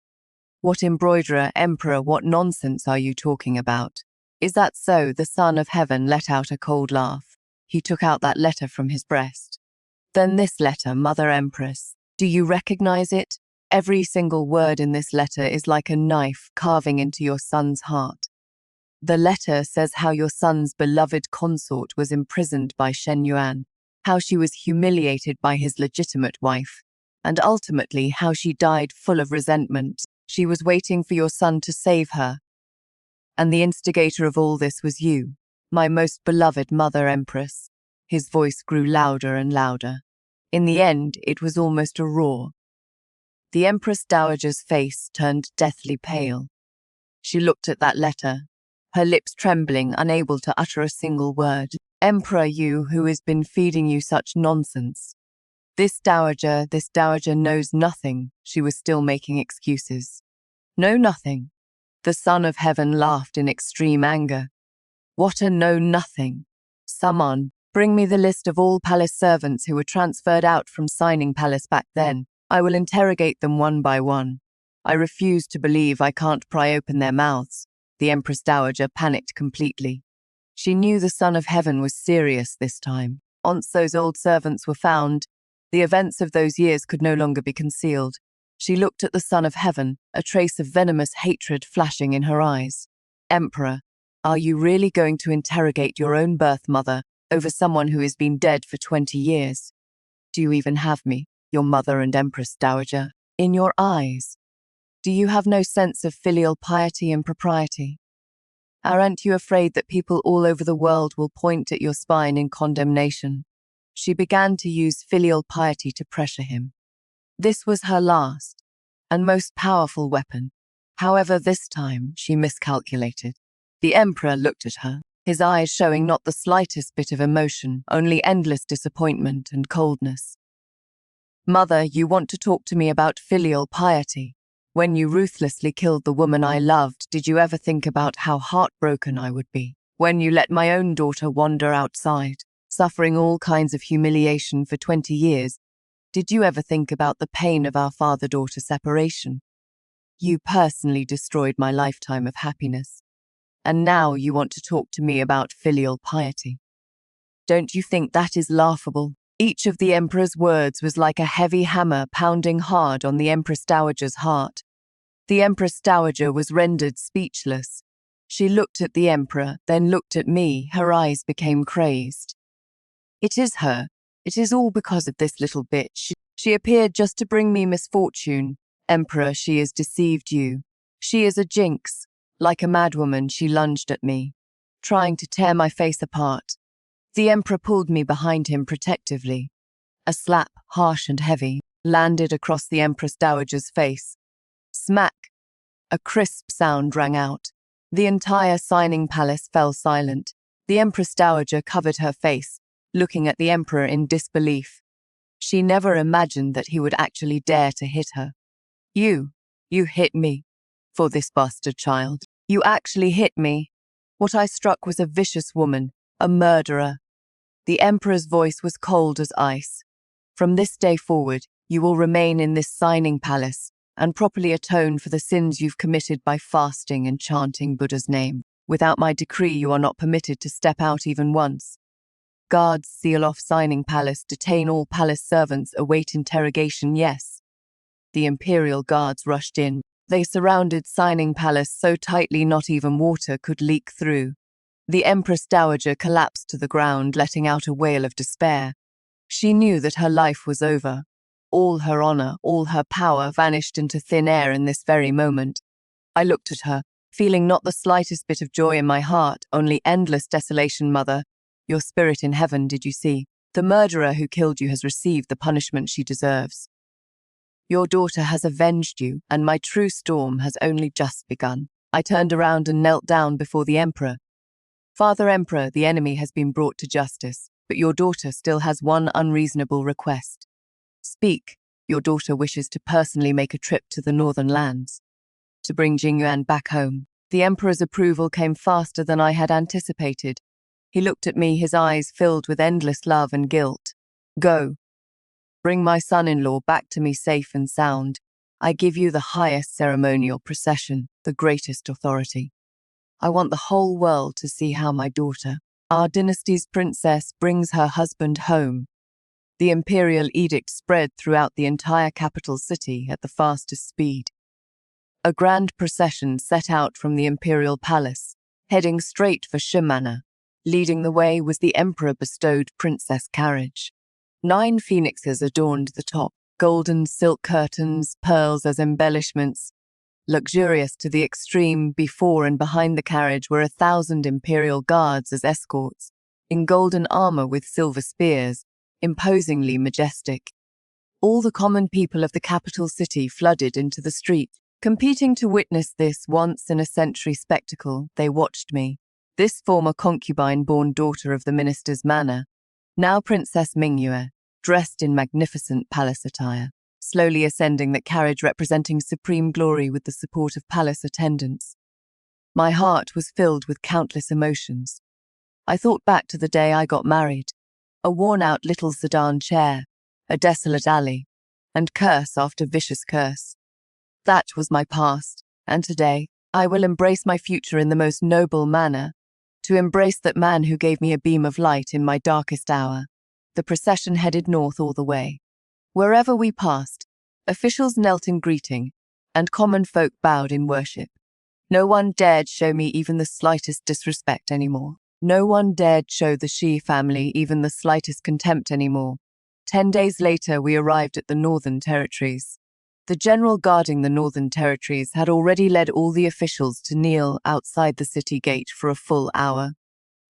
"What embroiderer, Emperor, what nonsense are you talking about?" "Is that so?" The Son of Heaven let out a cold laugh. He took out that letter from his breast. "Then this letter, Mother Empress. Do you recognize it? Every single word in this letter is like a knife carving into your son's heart. The letter says how your son's beloved consort was imprisoned by Shen Yuan, how she was humiliated by his legitimate wife, and ultimately how she died full of resentment. She was waiting for your son to save her. And the instigator of all this was you, my most beloved Mother Empress." His voice grew louder and louder. In the end, it was almost a roar. The Empress Dowager's face turned deathly pale. She looked at that letter, her lips trembling, unable to utter a single word. "Emperor, you who has been feeding you such nonsense. This dowager knows nothing." She was still making excuses. "Know nothing?" The Son of Heaven laughed in extreme anger. "What a know-nothing! Someone, bring me the list of all palace servants who were transferred out from Signing Palace back then. I will interrogate them one by one. I refuse to believe I can't pry open their mouths." The Empress Dowager panicked completely. She knew the Son of Heaven was serious this time. Once those old servants were found, the events of those years could no longer be concealed. She looked at the Son of Heaven, a trace of venomous hatred flashing in her eyes. "Emperor, are you really going to interrogate your own birth mother over someone who has been dead for 20 years? Do you even have me, your mother and Empress Dowager, in your eyes? Do you have no sense of filial piety and propriety? Aren't you afraid that people all over the world will point at your spine in condemnation?" She began to use filial piety to pressure him. This was her last and most powerful weapon. However, this time she miscalculated. The Emperor looked at her, his eyes showing not the slightest bit of emotion, only endless disappointment and coldness. "Mother, you want to talk to me about filial piety? When you ruthlessly killed the woman I loved, did you ever think about how heartbroken I would be? When you let my own daughter wander outside, suffering all kinds of humiliation for 20 years, did you ever think about the pain of our father-daughter separation? You personally destroyed my lifetime of happiness. And now you want to talk to me about filial piety. Don't you think that is laughable?" Each of the Emperor's words was like a heavy hammer pounding hard on the Empress Dowager's heart. The Empress Dowager was rendered speechless. She looked at the Emperor, then looked at me. Her eyes became crazed. "It is her. It is all because of this little bitch. She appeared just to bring me misfortune. Emperor, she has deceived you. She is a jinx. Like a madwoman, she lunged at me, trying to tear my face apart." The Emperor pulled me behind him protectively. A slap, harsh and heavy, landed across the Empress Dowager's face. Smack! A crisp sound rang out. The entire Signing Palace fell silent. The Empress Dowager covered her face, looking at the Emperor in disbelief. She never imagined that he would actually dare to hit her. You hit me. For this bastard child. You actually hit me. What I struck was a vicious woman, a murderer." The Emperor's voice was cold as ice. "From this day forward, you will remain in this Signing Palace, and properly atone for the sins you've committed by fasting and chanting Buddha's name. Without my decree, you are not permitted to step out even once. Guards seal off Signing Palace, detain all palace servants, await interrogation. Yes. The imperial guards rushed in. They surrounded Signing Palace so tightly not even water could leak through. The Empress Dowager collapsed to the ground, letting out a wail of despair. She knew that her life was over. All her honor, all her power vanished into thin air in this very moment. I looked at her, feeling not the slightest bit of joy in my heart, only endless desolation. Mother, your spirit in heaven, did you see? The murderer who killed you has received the punishment she deserves. Your daughter has avenged you, and my true storm has only just begun. I turned around and knelt down before the Emperor. Father Emperor, the enemy has been brought to justice, but your daughter still has one unreasonable request. Speak. Your daughter wishes to personally make a trip to the northern lands, to bring Jingyuan back home. The Emperor's approval came faster than I had anticipated. He looked at me, his eyes filled with endless love and guilt. Go. Bring my son-in-law back to me safe and sound. I give you the highest ceremonial procession, the greatest authority. I want the whole world to see how my daughter, our dynasty's princess, brings her husband home. The imperial edict spread throughout the entire capital city at the fastest speed. A grand procession set out from the imperial palace, heading straight for Shimana. Leading the way was the emperor-bestowed princess carriage. 9 phoenixes adorned the top, golden silk curtains, pearls as embellishments. Luxurious to the extreme, before and behind the carriage were 1,000 imperial guards as escorts, in golden armor with silver spears, imposingly majestic. All the common people of the capital city flooded into the street, competing to witness this once-in-a-century spectacle. They watched me, this former concubine-born daughter of the minister's manor, now Princess Mingyue, dressed in magnificent palace attire, slowly ascending that carriage representing supreme glory with the support of palace attendants. My heart was filled with countless emotions. I thought back to the day I got married, a worn-out little sedan chair, a desolate alley, and curse after vicious curse. That was my past, and today I will embrace my future in the most noble manner, to embrace that man who gave me a beam of light in my darkest hour. The procession headed north all the way. Wherever we passed, officials knelt in greeting, and common folk bowed in worship. No one dared show me even the slightest disrespect anymore. No one dared show the Shi family even the slightest contempt anymore. 10 days later, we arrived at the Northern Territories. The general guarding the Northern Territories had already led all the officials to kneel outside the city gate for a full hour.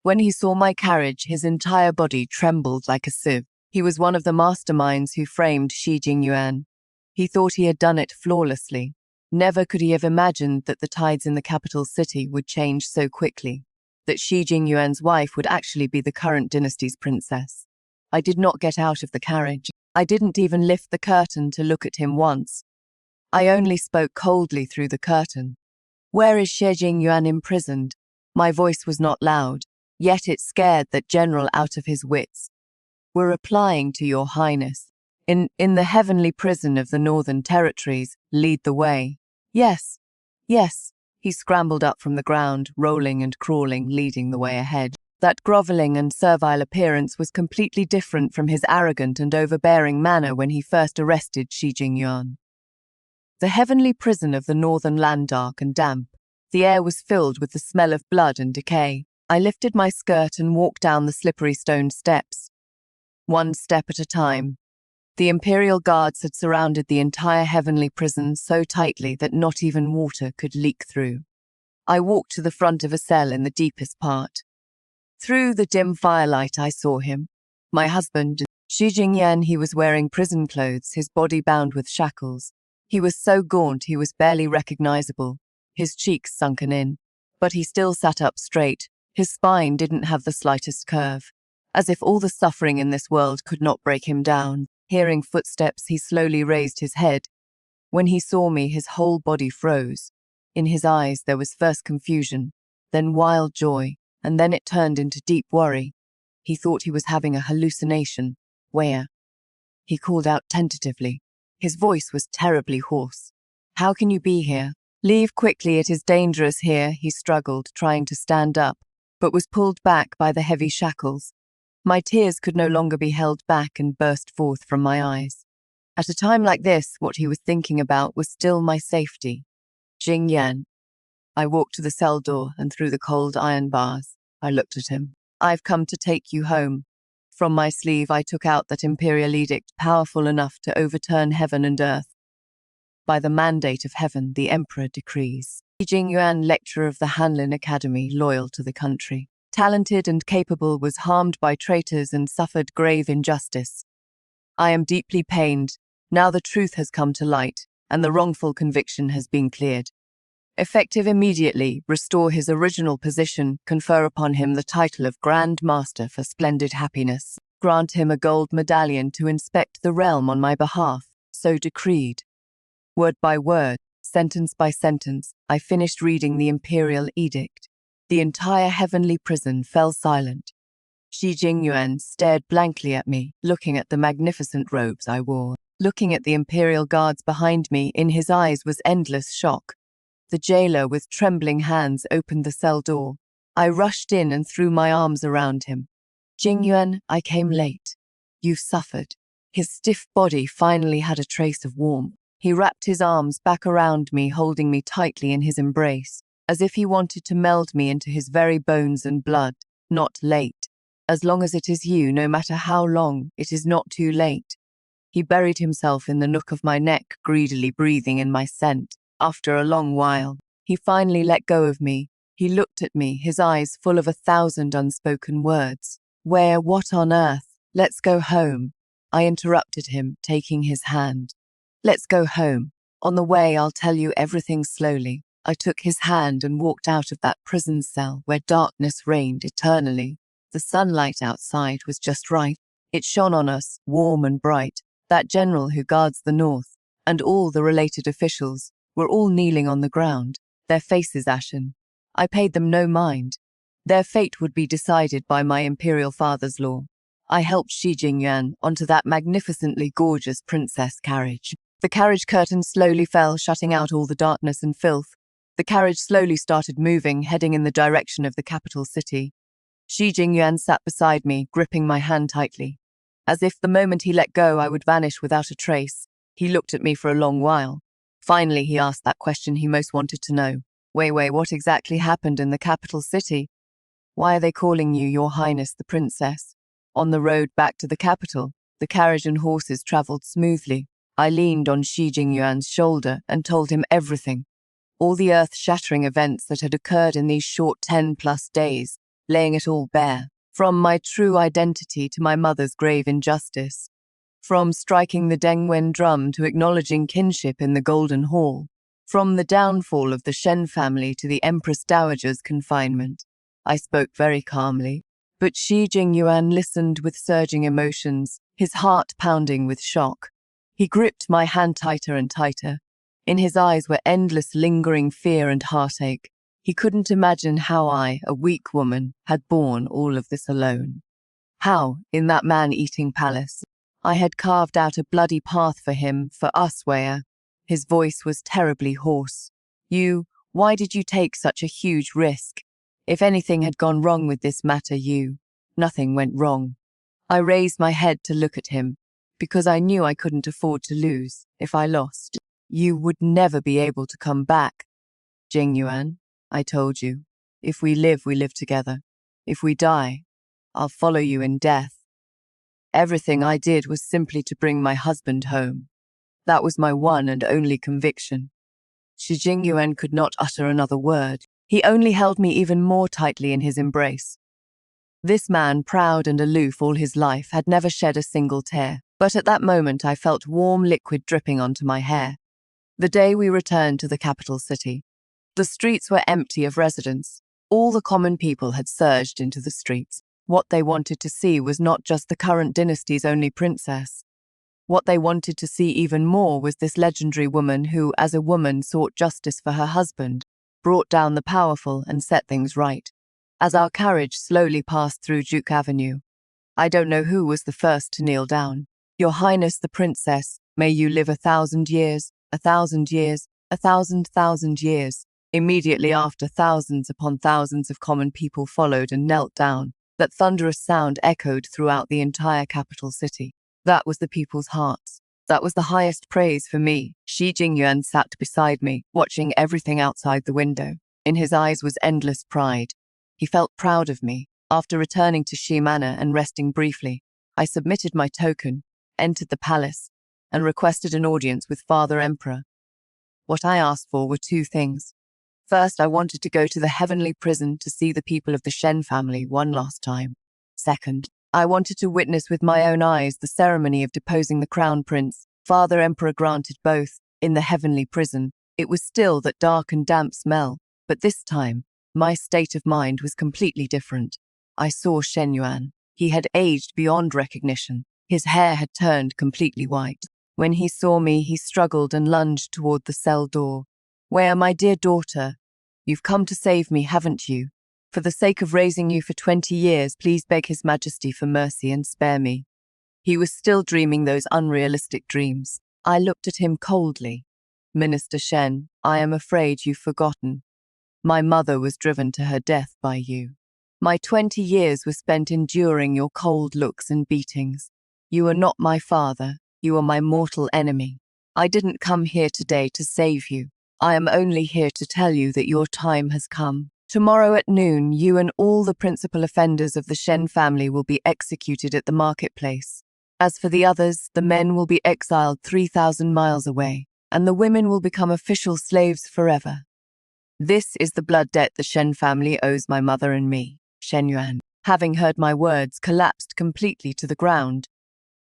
When he saw my carriage, his entire body trembled like a sieve. He was one of the masterminds who framed Shi Jingyuan. He thought he had done it flawlessly. Never could he have imagined that the tides in the capital city would change so quickly, that Shi Jingyuan's wife would actually be the current dynasty's princess. I did not get out of the carriage. I didn't even lift the curtain to look at him once. I only spoke coldly through the curtain. Where is Shi Jingyuan imprisoned? My voice was not loud, yet it scared that general out of his wits. We're replying to your highness. In the heavenly prison of the Northern Territories, lead the way. Yes, yes. He scrambled up from the ground, rolling and crawling, leading the way ahead. That groveling and servile appearance was completely different from his arrogant and overbearing manner when he first arrested Shi Jingyuan. The heavenly prison of the northern land, dark and damp. The air was filled with the smell of blood and decay. I lifted my skirt and walked down the slippery stone steps. One step at a time. The imperial guards had surrounded the entire heavenly prison so tightly that not even water could leak through. I walked to the front of a cell in the deepest part. Through the dim firelight I saw him, my husband, Shi Jingyuan. He was wearing prison clothes, his body bound with shackles. He was so gaunt he was barely recognizable, his cheeks sunken in. But he still sat up straight. His spine didn't have the slightest curve, as if all the suffering in this world could not break him down. Hearing footsteps, he slowly raised his head. When he saw me, his whole body froze. In his eyes there was first confusion, then wild joy, and then it turned into deep worry. He thought he was having a hallucination. Where? He called out tentatively. His voice was terribly hoarse. How can you be here? Leave quickly, it is dangerous here, he struggled, trying to stand up, but was pulled back by the heavy shackles. My tears could no longer be held back and burst forth from my eyes. At a time like this, what he was thinking about was still my safety. Jing Yuan. I walked to the cell door and through the cold iron bars. I looked at him. I've come to take you home. From my sleeve, I took out that imperial edict powerful enough to overturn heaven and earth. By the mandate of heaven, the emperor decrees. Jing Yuan, lecturer of the Hanlin Academy, loyal to the country, talented and capable, was harmed by traitors and suffered grave injustice. I am deeply pained. Now the truth has come to light, and the wrongful conviction has been cleared. Effective immediately, restore his original position, confer upon him the title of Grand Master for splendid happiness, grant him a gold medallion to inspect the realm on my behalf, so decreed. Word by word, sentence by sentence, I finished reading the imperial edict. The entire heavenly prison fell silent. Shi Jingyuan stared blankly at me, looking at the magnificent robes I wore. Looking at the imperial guards behind me, in his eyes was endless shock. The jailer, with trembling hands, opened the cell door. I rushed in and threw my arms around him. Jingyuan, I came late. You've suffered. His stiff body finally had a trace of warmth. He wrapped his arms back around me, holding me tightly in his embrace, as if he wanted to meld me into his very bones and blood. Not late. As long as it is you, no matter how long, it is not too late. He buried himself in the nook of my neck, greedily breathing in my scent. After a long while, he finally let go of me. He looked at me, his eyes full of 1,000 unspoken words. Where, what on earth? Let's go home. I interrupted him, taking his hand. Let's go home. On the way, I'll tell you everything slowly. I took his hand and walked out of that prison cell where darkness reigned eternally. The sunlight outside was just right. It shone on us, warm and bright. That general who guards the north, and all the related officials, were all kneeling on the ground, their faces ashen. I paid them no mind. Their fate would be decided by my imperial father's law. I helped Shi Jingyuan onto that magnificently gorgeous princess carriage. The carriage curtain slowly fell, shutting out all the darkness and filth. The carriage slowly started moving, heading in the direction of the capital city. Shi Jingyuan sat beside me, gripping my hand tightly. As if the moment he let go, I would vanish without a trace. He looked at me for a long while. Finally, he asked that question he most wanted to know. Wei, what exactly happened in the capital city? Why are they calling you Your Highness the Princess? On the road back to the capital, the carriage and horses traveled smoothly. I leaned on Shi Jingyuan's shoulder and told him everything. All the earth-shattering events that had occurred in these short 10+ days, laying it all bare. From my true identity to my mother's grave injustice. From striking the Dengwen drum to acknowledging kinship in the Golden Hall. From the downfall of the Shen family to the Empress Dowager's confinement. I spoke very calmly, but Shi Jingyuan listened with surging emotions, his heart pounding with shock. He gripped my hand tighter and tighter. In his eyes were endless lingering fear and heartache. He couldn't imagine how I, a weak woman, had borne all of this alone. How, in that man-eating palace, I had carved out a bloody path for him, for us, Wei. His voice was terribly hoarse. Why did you take such a huge risk? If anything had gone wrong with this matter, nothing went wrong. I raised my head to look at him, because I knew I couldn't afford to lose. If I lost, you would never be able to come back. Jingyuan, I told you, if we live together. If we die, I'll follow you in death. Everything I did was simply to bring my husband home. That was my one and only conviction. Shi Jingyuan could not utter another word. He only held me even more tightly in his embrace. This man, proud and aloof all his life, had never shed a single tear, but at that moment I felt warm liquid dripping onto my hair. The day we returned to the capital city, the streets were empty of residents. All the common people had surged into the streets. What they wanted to see was not just the current dynasty's only princess. What they wanted to see even more was this legendary woman who, as a woman, sought justice for her husband, brought down the powerful and set things right. As our carriage slowly passed through Duke Avenue, I don't know who was the first to kneel down. Your Highness the Princess, may you live 1,000 years, 1,000 years, 1,000 years. Immediately after, thousands upon thousands of common people followed and knelt down. That thunderous sound echoed throughout the entire capital city. That was the people's hearts. That was the highest praise for me. Shi Jingyuan sat beside me, watching everything outside the window. In his eyes was endless pride. He felt proud of me. After returning to Shi Manor and resting briefly, I submitted my token, entered the palace, and requested an audience with Father Emperor. What I asked for were two things. First, I wanted to go to the heavenly prison to see the people of the Shen family one last time. Second, I wanted to witness with my own eyes the ceremony of deposing the crown prince. Father Emperor granted both. In the heavenly prison, it was still that dark and damp smell, but this time, my state of mind was completely different. I saw Shen Yuan. He had aged beyond recognition. His hair had turned completely white. When he saw me, he struggled and lunged toward the cell door. "Where, my dear daughter? You've come to save me, haven't you? For the sake of raising you for 20 years, please beg His Majesty for mercy and spare me." He was still dreaming those unrealistic dreams. I looked at him coldly. "Minister Shen, I am afraid you've forgotten. My mother was driven to her death by you. My 20 years were spent enduring your cold looks and beatings. You are not my father. You are my mortal enemy. I didn't come here today to save you. I am only here to tell you that your time has come. Tomorrow at noon, you and all the principal offenders of the Shen family will be executed at the marketplace. As for the others, the men will be exiled 3,000 miles away, and the women will become official slaves forever. This is the blood debt the Shen family owes my mother and me." Shen Yuan, having heard my words, collapsed completely to the ground.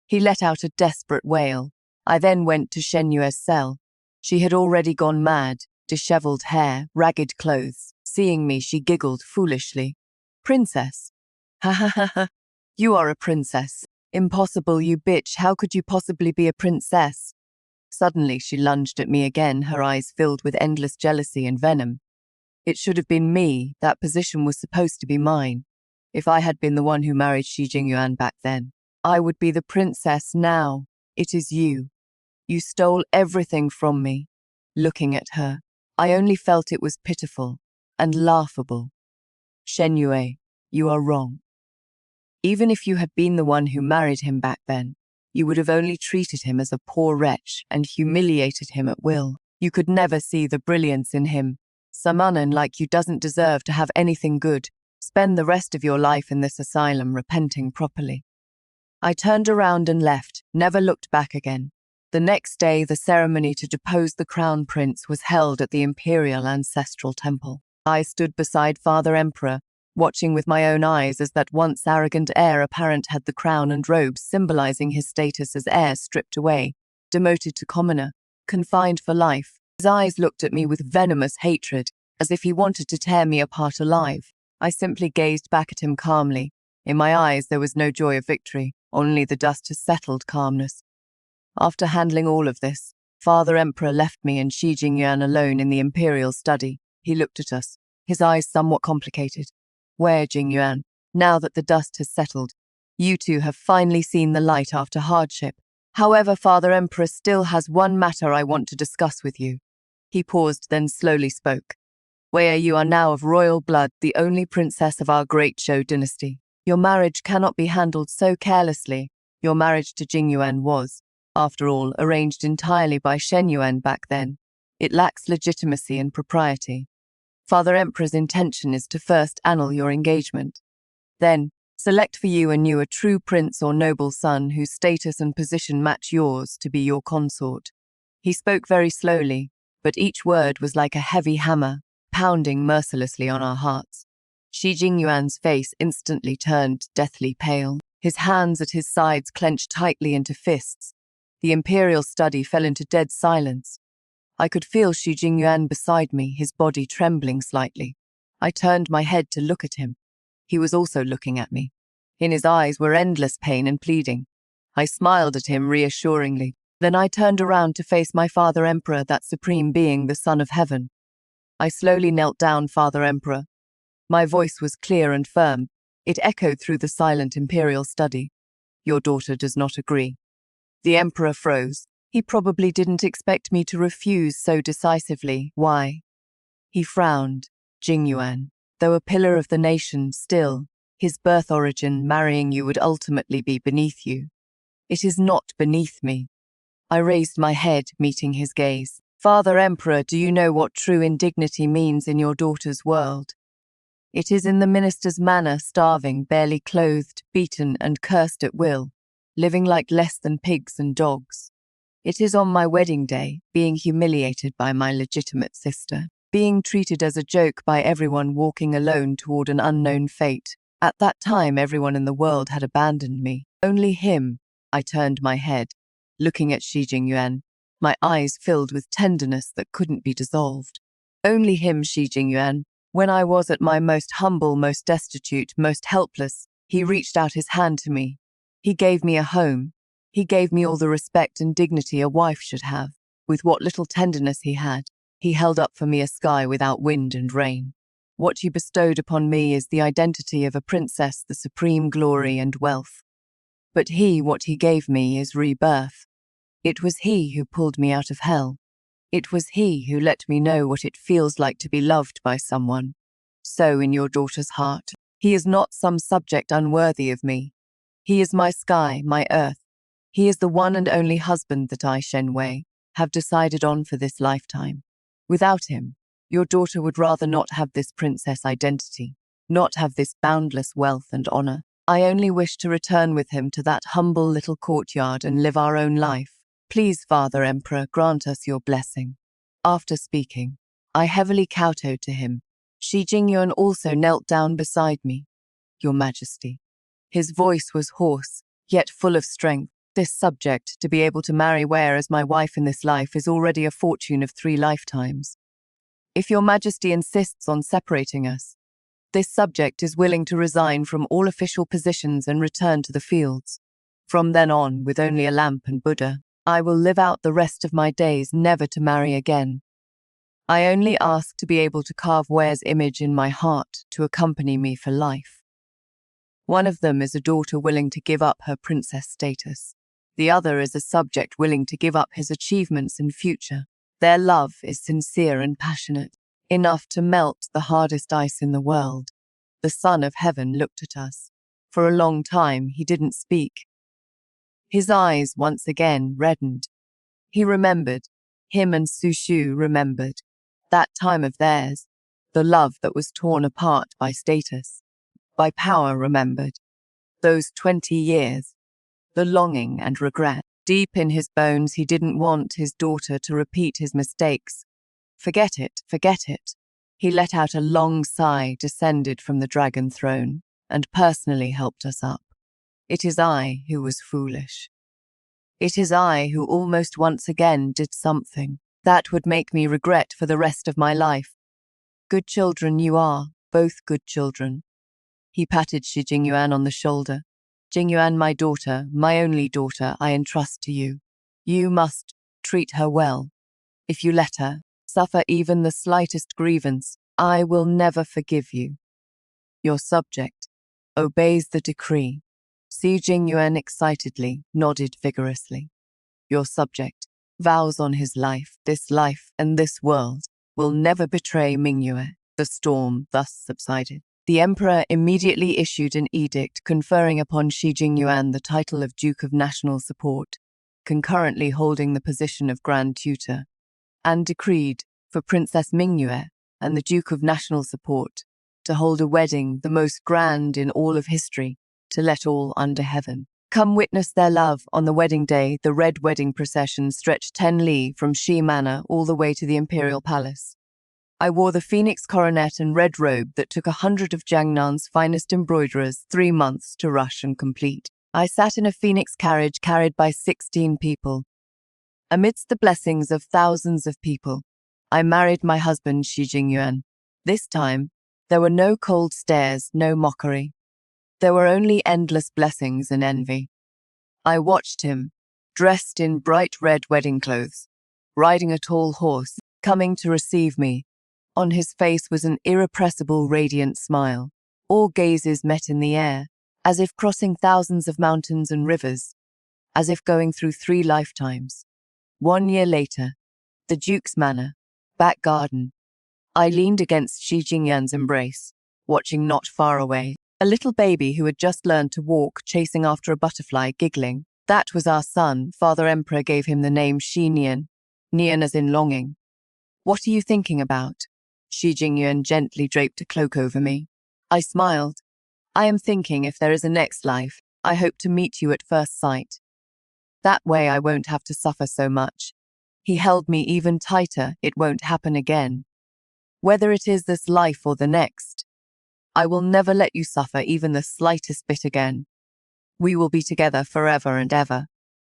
He let out a desperate wail. I then went to Shen Yue's cell. She had already gone mad, disheveled hair, ragged clothes. Seeing me, she giggled foolishly. "Princess? Ha ha ha ha. You are a princess. Impossible, you bitch. How could you possibly be a princess?" Suddenly, she lunged at me again, her eyes filled with endless jealousy and venom. It should have been me. That position was supposed to be mine. If I had been the one who married Shi Jingyuan back then, I would be the princess now. It is you. You stole everything from me. Looking at her, I only felt it was pitiful and laughable. Shen Yue, you are wrong. Even if you had been the one who married him back then, you would have only treated him as a poor wretch and humiliated him at will. You could never see the brilliance in him. Someone like you doesn't deserve to have anything good. Spend the rest of your life in this asylum repenting properly. I turned around and left, never looked back again. The next day, the ceremony to depose the crown prince was held at the Imperial Ancestral Temple. I stood beside Father Emperor, watching with my own eyes as that once arrogant heir apparent had the crown and robes symbolizing his status as heir stripped away, demoted to commoner, confined for life. His eyes looked at me with venomous hatred, as if he wanted to tear me apart alive. I simply gazed back at him calmly. In my eyes there was no joy of victory, only the dust has settled calmness. After handling all of this, Father Emperor left me and Shi Jingyuan alone in the imperial study. He looked at us, his eyes somewhat complicated. "Where, Jingyuan? Now that the dust has settled, you two have finally seen the light after hardship. However, Father Emperor still has one matter I want to discuss with you." He paused, then slowly spoke. "Where you are now of royal blood, the only princess of our great Zhou dynasty. Your marriage cannot be handled so carelessly. Your marriage to Jingyuan was, after all, arranged entirely by Shen Yuan back then. It lacks legitimacy and propriety. Father Emperor's intention is to first annul your engagement. Then, select for you a true prince or noble son whose status and position match yours to be your consort." He spoke very slowly, but each word was like a heavy hammer, pounding mercilessly on our hearts. Shi Jingyuan's face instantly turned deathly pale. His hands at his sides clenched tightly into fists. The imperial study fell into dead silence. I could feel Shi Jingyuan beside me, his body trembling slightly. I turned my head to look at him. He was also looking at me. In his eyes were endless pain and pleading. I smiled at him reassuringly. Then I turned around to face my Father Emperor, that supreme being, the Son of Heaven. I slowly knelt down, Father Emperor. My voice was clear and firm. It echoed through the silent imperial study. "Your daughter does not agree." The Emperor froze. He probably didn't expect me to refuse so decisively. Why? He frowned. Jingyuan, though a pillar of the nation, still, his birth origin, marrying you would ultimately be beneath you. It is not beneath me. I raised my head, meeting his gaze. Father Emperor, do you know what true indignity means in your daughter's world? It is in the minister's manner, starving, barely clothed, beaten and cursed at will, living like less than pigs and dogs. It is on my wedding day, being humiliated by my legitimate sister, being treated as a joke by everyone, walking alone toward an unknown fate. At that time, everyone in the world had abandoned me. Only him. I turned my head, looking at Shi Jingyuan, my eyes filled with tenderness that couldn't be dissolved. Only him, Shi Jingyuan. When I was at my most humble, most destitute, most helpless, he reached out his hand to me. He gave me a home. He gave me all the respect and dignity a wife should have. With what little tenderness he had, he held up for me a sky without wind and rain. What you bestowed upon me is the identity of a princess, the supreme glory and wealth. But what he gave me is rebirth. It was he who pulled me out of hell. It was he who let me know what it feels like to be loved by someone. So in your daughter's heart, he is not some subject unworthy of me. He is my sky, my earth. He is the one and only husband that I, Shen Wei, have decided on for this lifetime. Without him, your daughter would rather not have this princess identity, not have this boundless wealth and honor. I only wish to return with him to that humble little courtyard and live our own life. Please, Father Emperor, grant us your blessing. After speaking, I heavily kowtowed to him. Shi Jingyuan also knelt down beside me. Your Majesty. His voice was hoarse, yet full of strength. This subject, to be able to marry Wei as my wife in this life, is already a fortune of 3 lifetimes. If your Majesty insists on separating us, this subject is willing to resign from all official positions and return to the fields. From then on, with only a lamp and Buddha, I will live out the rest of my days, never to marry again. I only ask to be able to carve Wei's image in my heart to accompany me for life. One of them is a daughter willing to give up her princess status. The other is a subject willing to give up his achievements and future. Their love is sincere and passionate, enough to melt the hardest ice in the world. The Son of Heaven looked at us. For a long time, he didn't speak. His eyes once again reddened. He remembered. Him and Su Shu remembered. That time of theirs, the love that was torn apart by status, by power, remembered. Those 20 years, the longing and regret. Deep in his bones, he didn't want his daughter to repeat his mistakes. Forget it, forget it. He let out a long sigh, descended from the dragon throne, and personally helped us up. It is I who was foolish. It is I who almost once again did something that would make me regret for the rest of my life. Good children you are, both good children. He patted Shi Jingyuan on the shoulder. Jingyuan, my daughter, my only daughter, I entrust to you. You must treat her well. If you let her suffer even the slightest grievance, I will never forgive you. Your subject obeys the decree. Shi Jingyuan excitedly nodded vigorously. Your subject vows on his life, this life and this world, will never betray Mingyue. The storm thus subsided. The emperor immediately issued an edict conferring upon Shi Jingyuan the title of Duke of National Support, concurrently holding the position of Grand Tutor, and decreed for Princess Mingyue and the Duke of National Support to hold a wedding the most grand in all of history, to let all under heaven come witness their love. On the wedding day, the red wedding procession stretched 10 li from Shi Manor all the way to the Imperial Palace. I wore the phoenix coronet and red robe that took 100 of Jiangnan's finest embroiderers 3 months to rush and complete. I sat in a phoenix carriage carried by 16 people. Amidst the blessings of thousands of people, I married my husband Shi Jingyuan. This time, there were no cold stares, no mockery. There were only endless blessings and envy. I watched him, dressed in bright red wedding clothes, riding a tall horse, coming to receive me. On his face was an irrepressible, radiant smile. All gazes met in the air, as if crossing thousands of mountains and rivers, as if going through 3 lifetimes. 1 year later, the Duke's Manor, back garden. I leaned against Shi Jingyan's embrace, watching not far away, a little baby who had just learned to walk, chasing after a butterfly, giggling. That was our son. Father Emperor gave him the name Shi Nian. Nian as in longing. What are you thinking about? Shi Jingyuan gently draped a cloak over me. I smiled. I am thinking if there is a next life, I hope to meet you at first sight. That way I won't have to suffer so much. He held me even tighter. It won't happen again. Whether it is this life or the next, I will never let you suffer even the slightest bit again. We will be together forever and ever.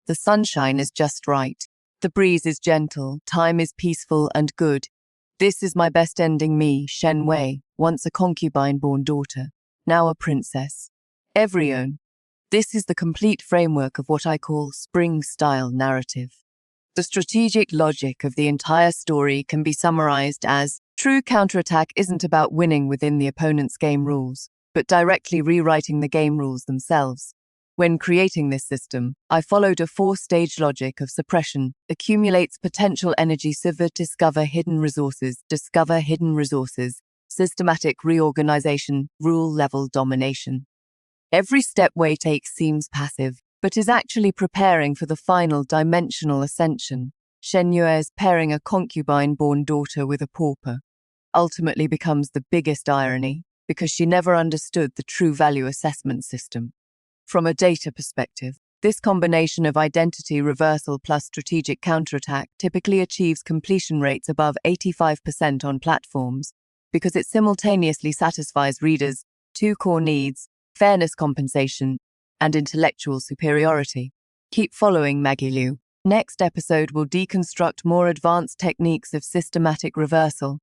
The sunshine is just right. The breeze is gentle. Time is peaceful and good. This is my best ending, me, Shen Wei, once a concubine-born daughter, now a princess. Everyone. This is the complete framework of what I call spring-style narrative. The strategic logic of the entire story can be summarized as: true counterattack isn't about winning within the opponent's game rules, but directly rewriting the game rules themselves. When creating this system, I followed a 4-stage logic of suppression: accumulates potential energy, discover hidden resources, systematic reorganization, rule-level domination. Every step Wei takes seems passive, but is actually preparing for the final dimensional ascension. Shen Yue's pairing a concubine-born daughter with a pauper ultimately becomes the biggest irony, because she never understood the true value assessment system. From a data perspective, this combination of identity reversal plus strategic counterattack typically achieves completion rates above 85% on platforms, because it simultaneously satisfies readers' 2 core needs: fairness, compensation, and intellectual superiority. Keep following Maggie Liu. Next episode will deconstruct more advanced techniques of systematic reversal,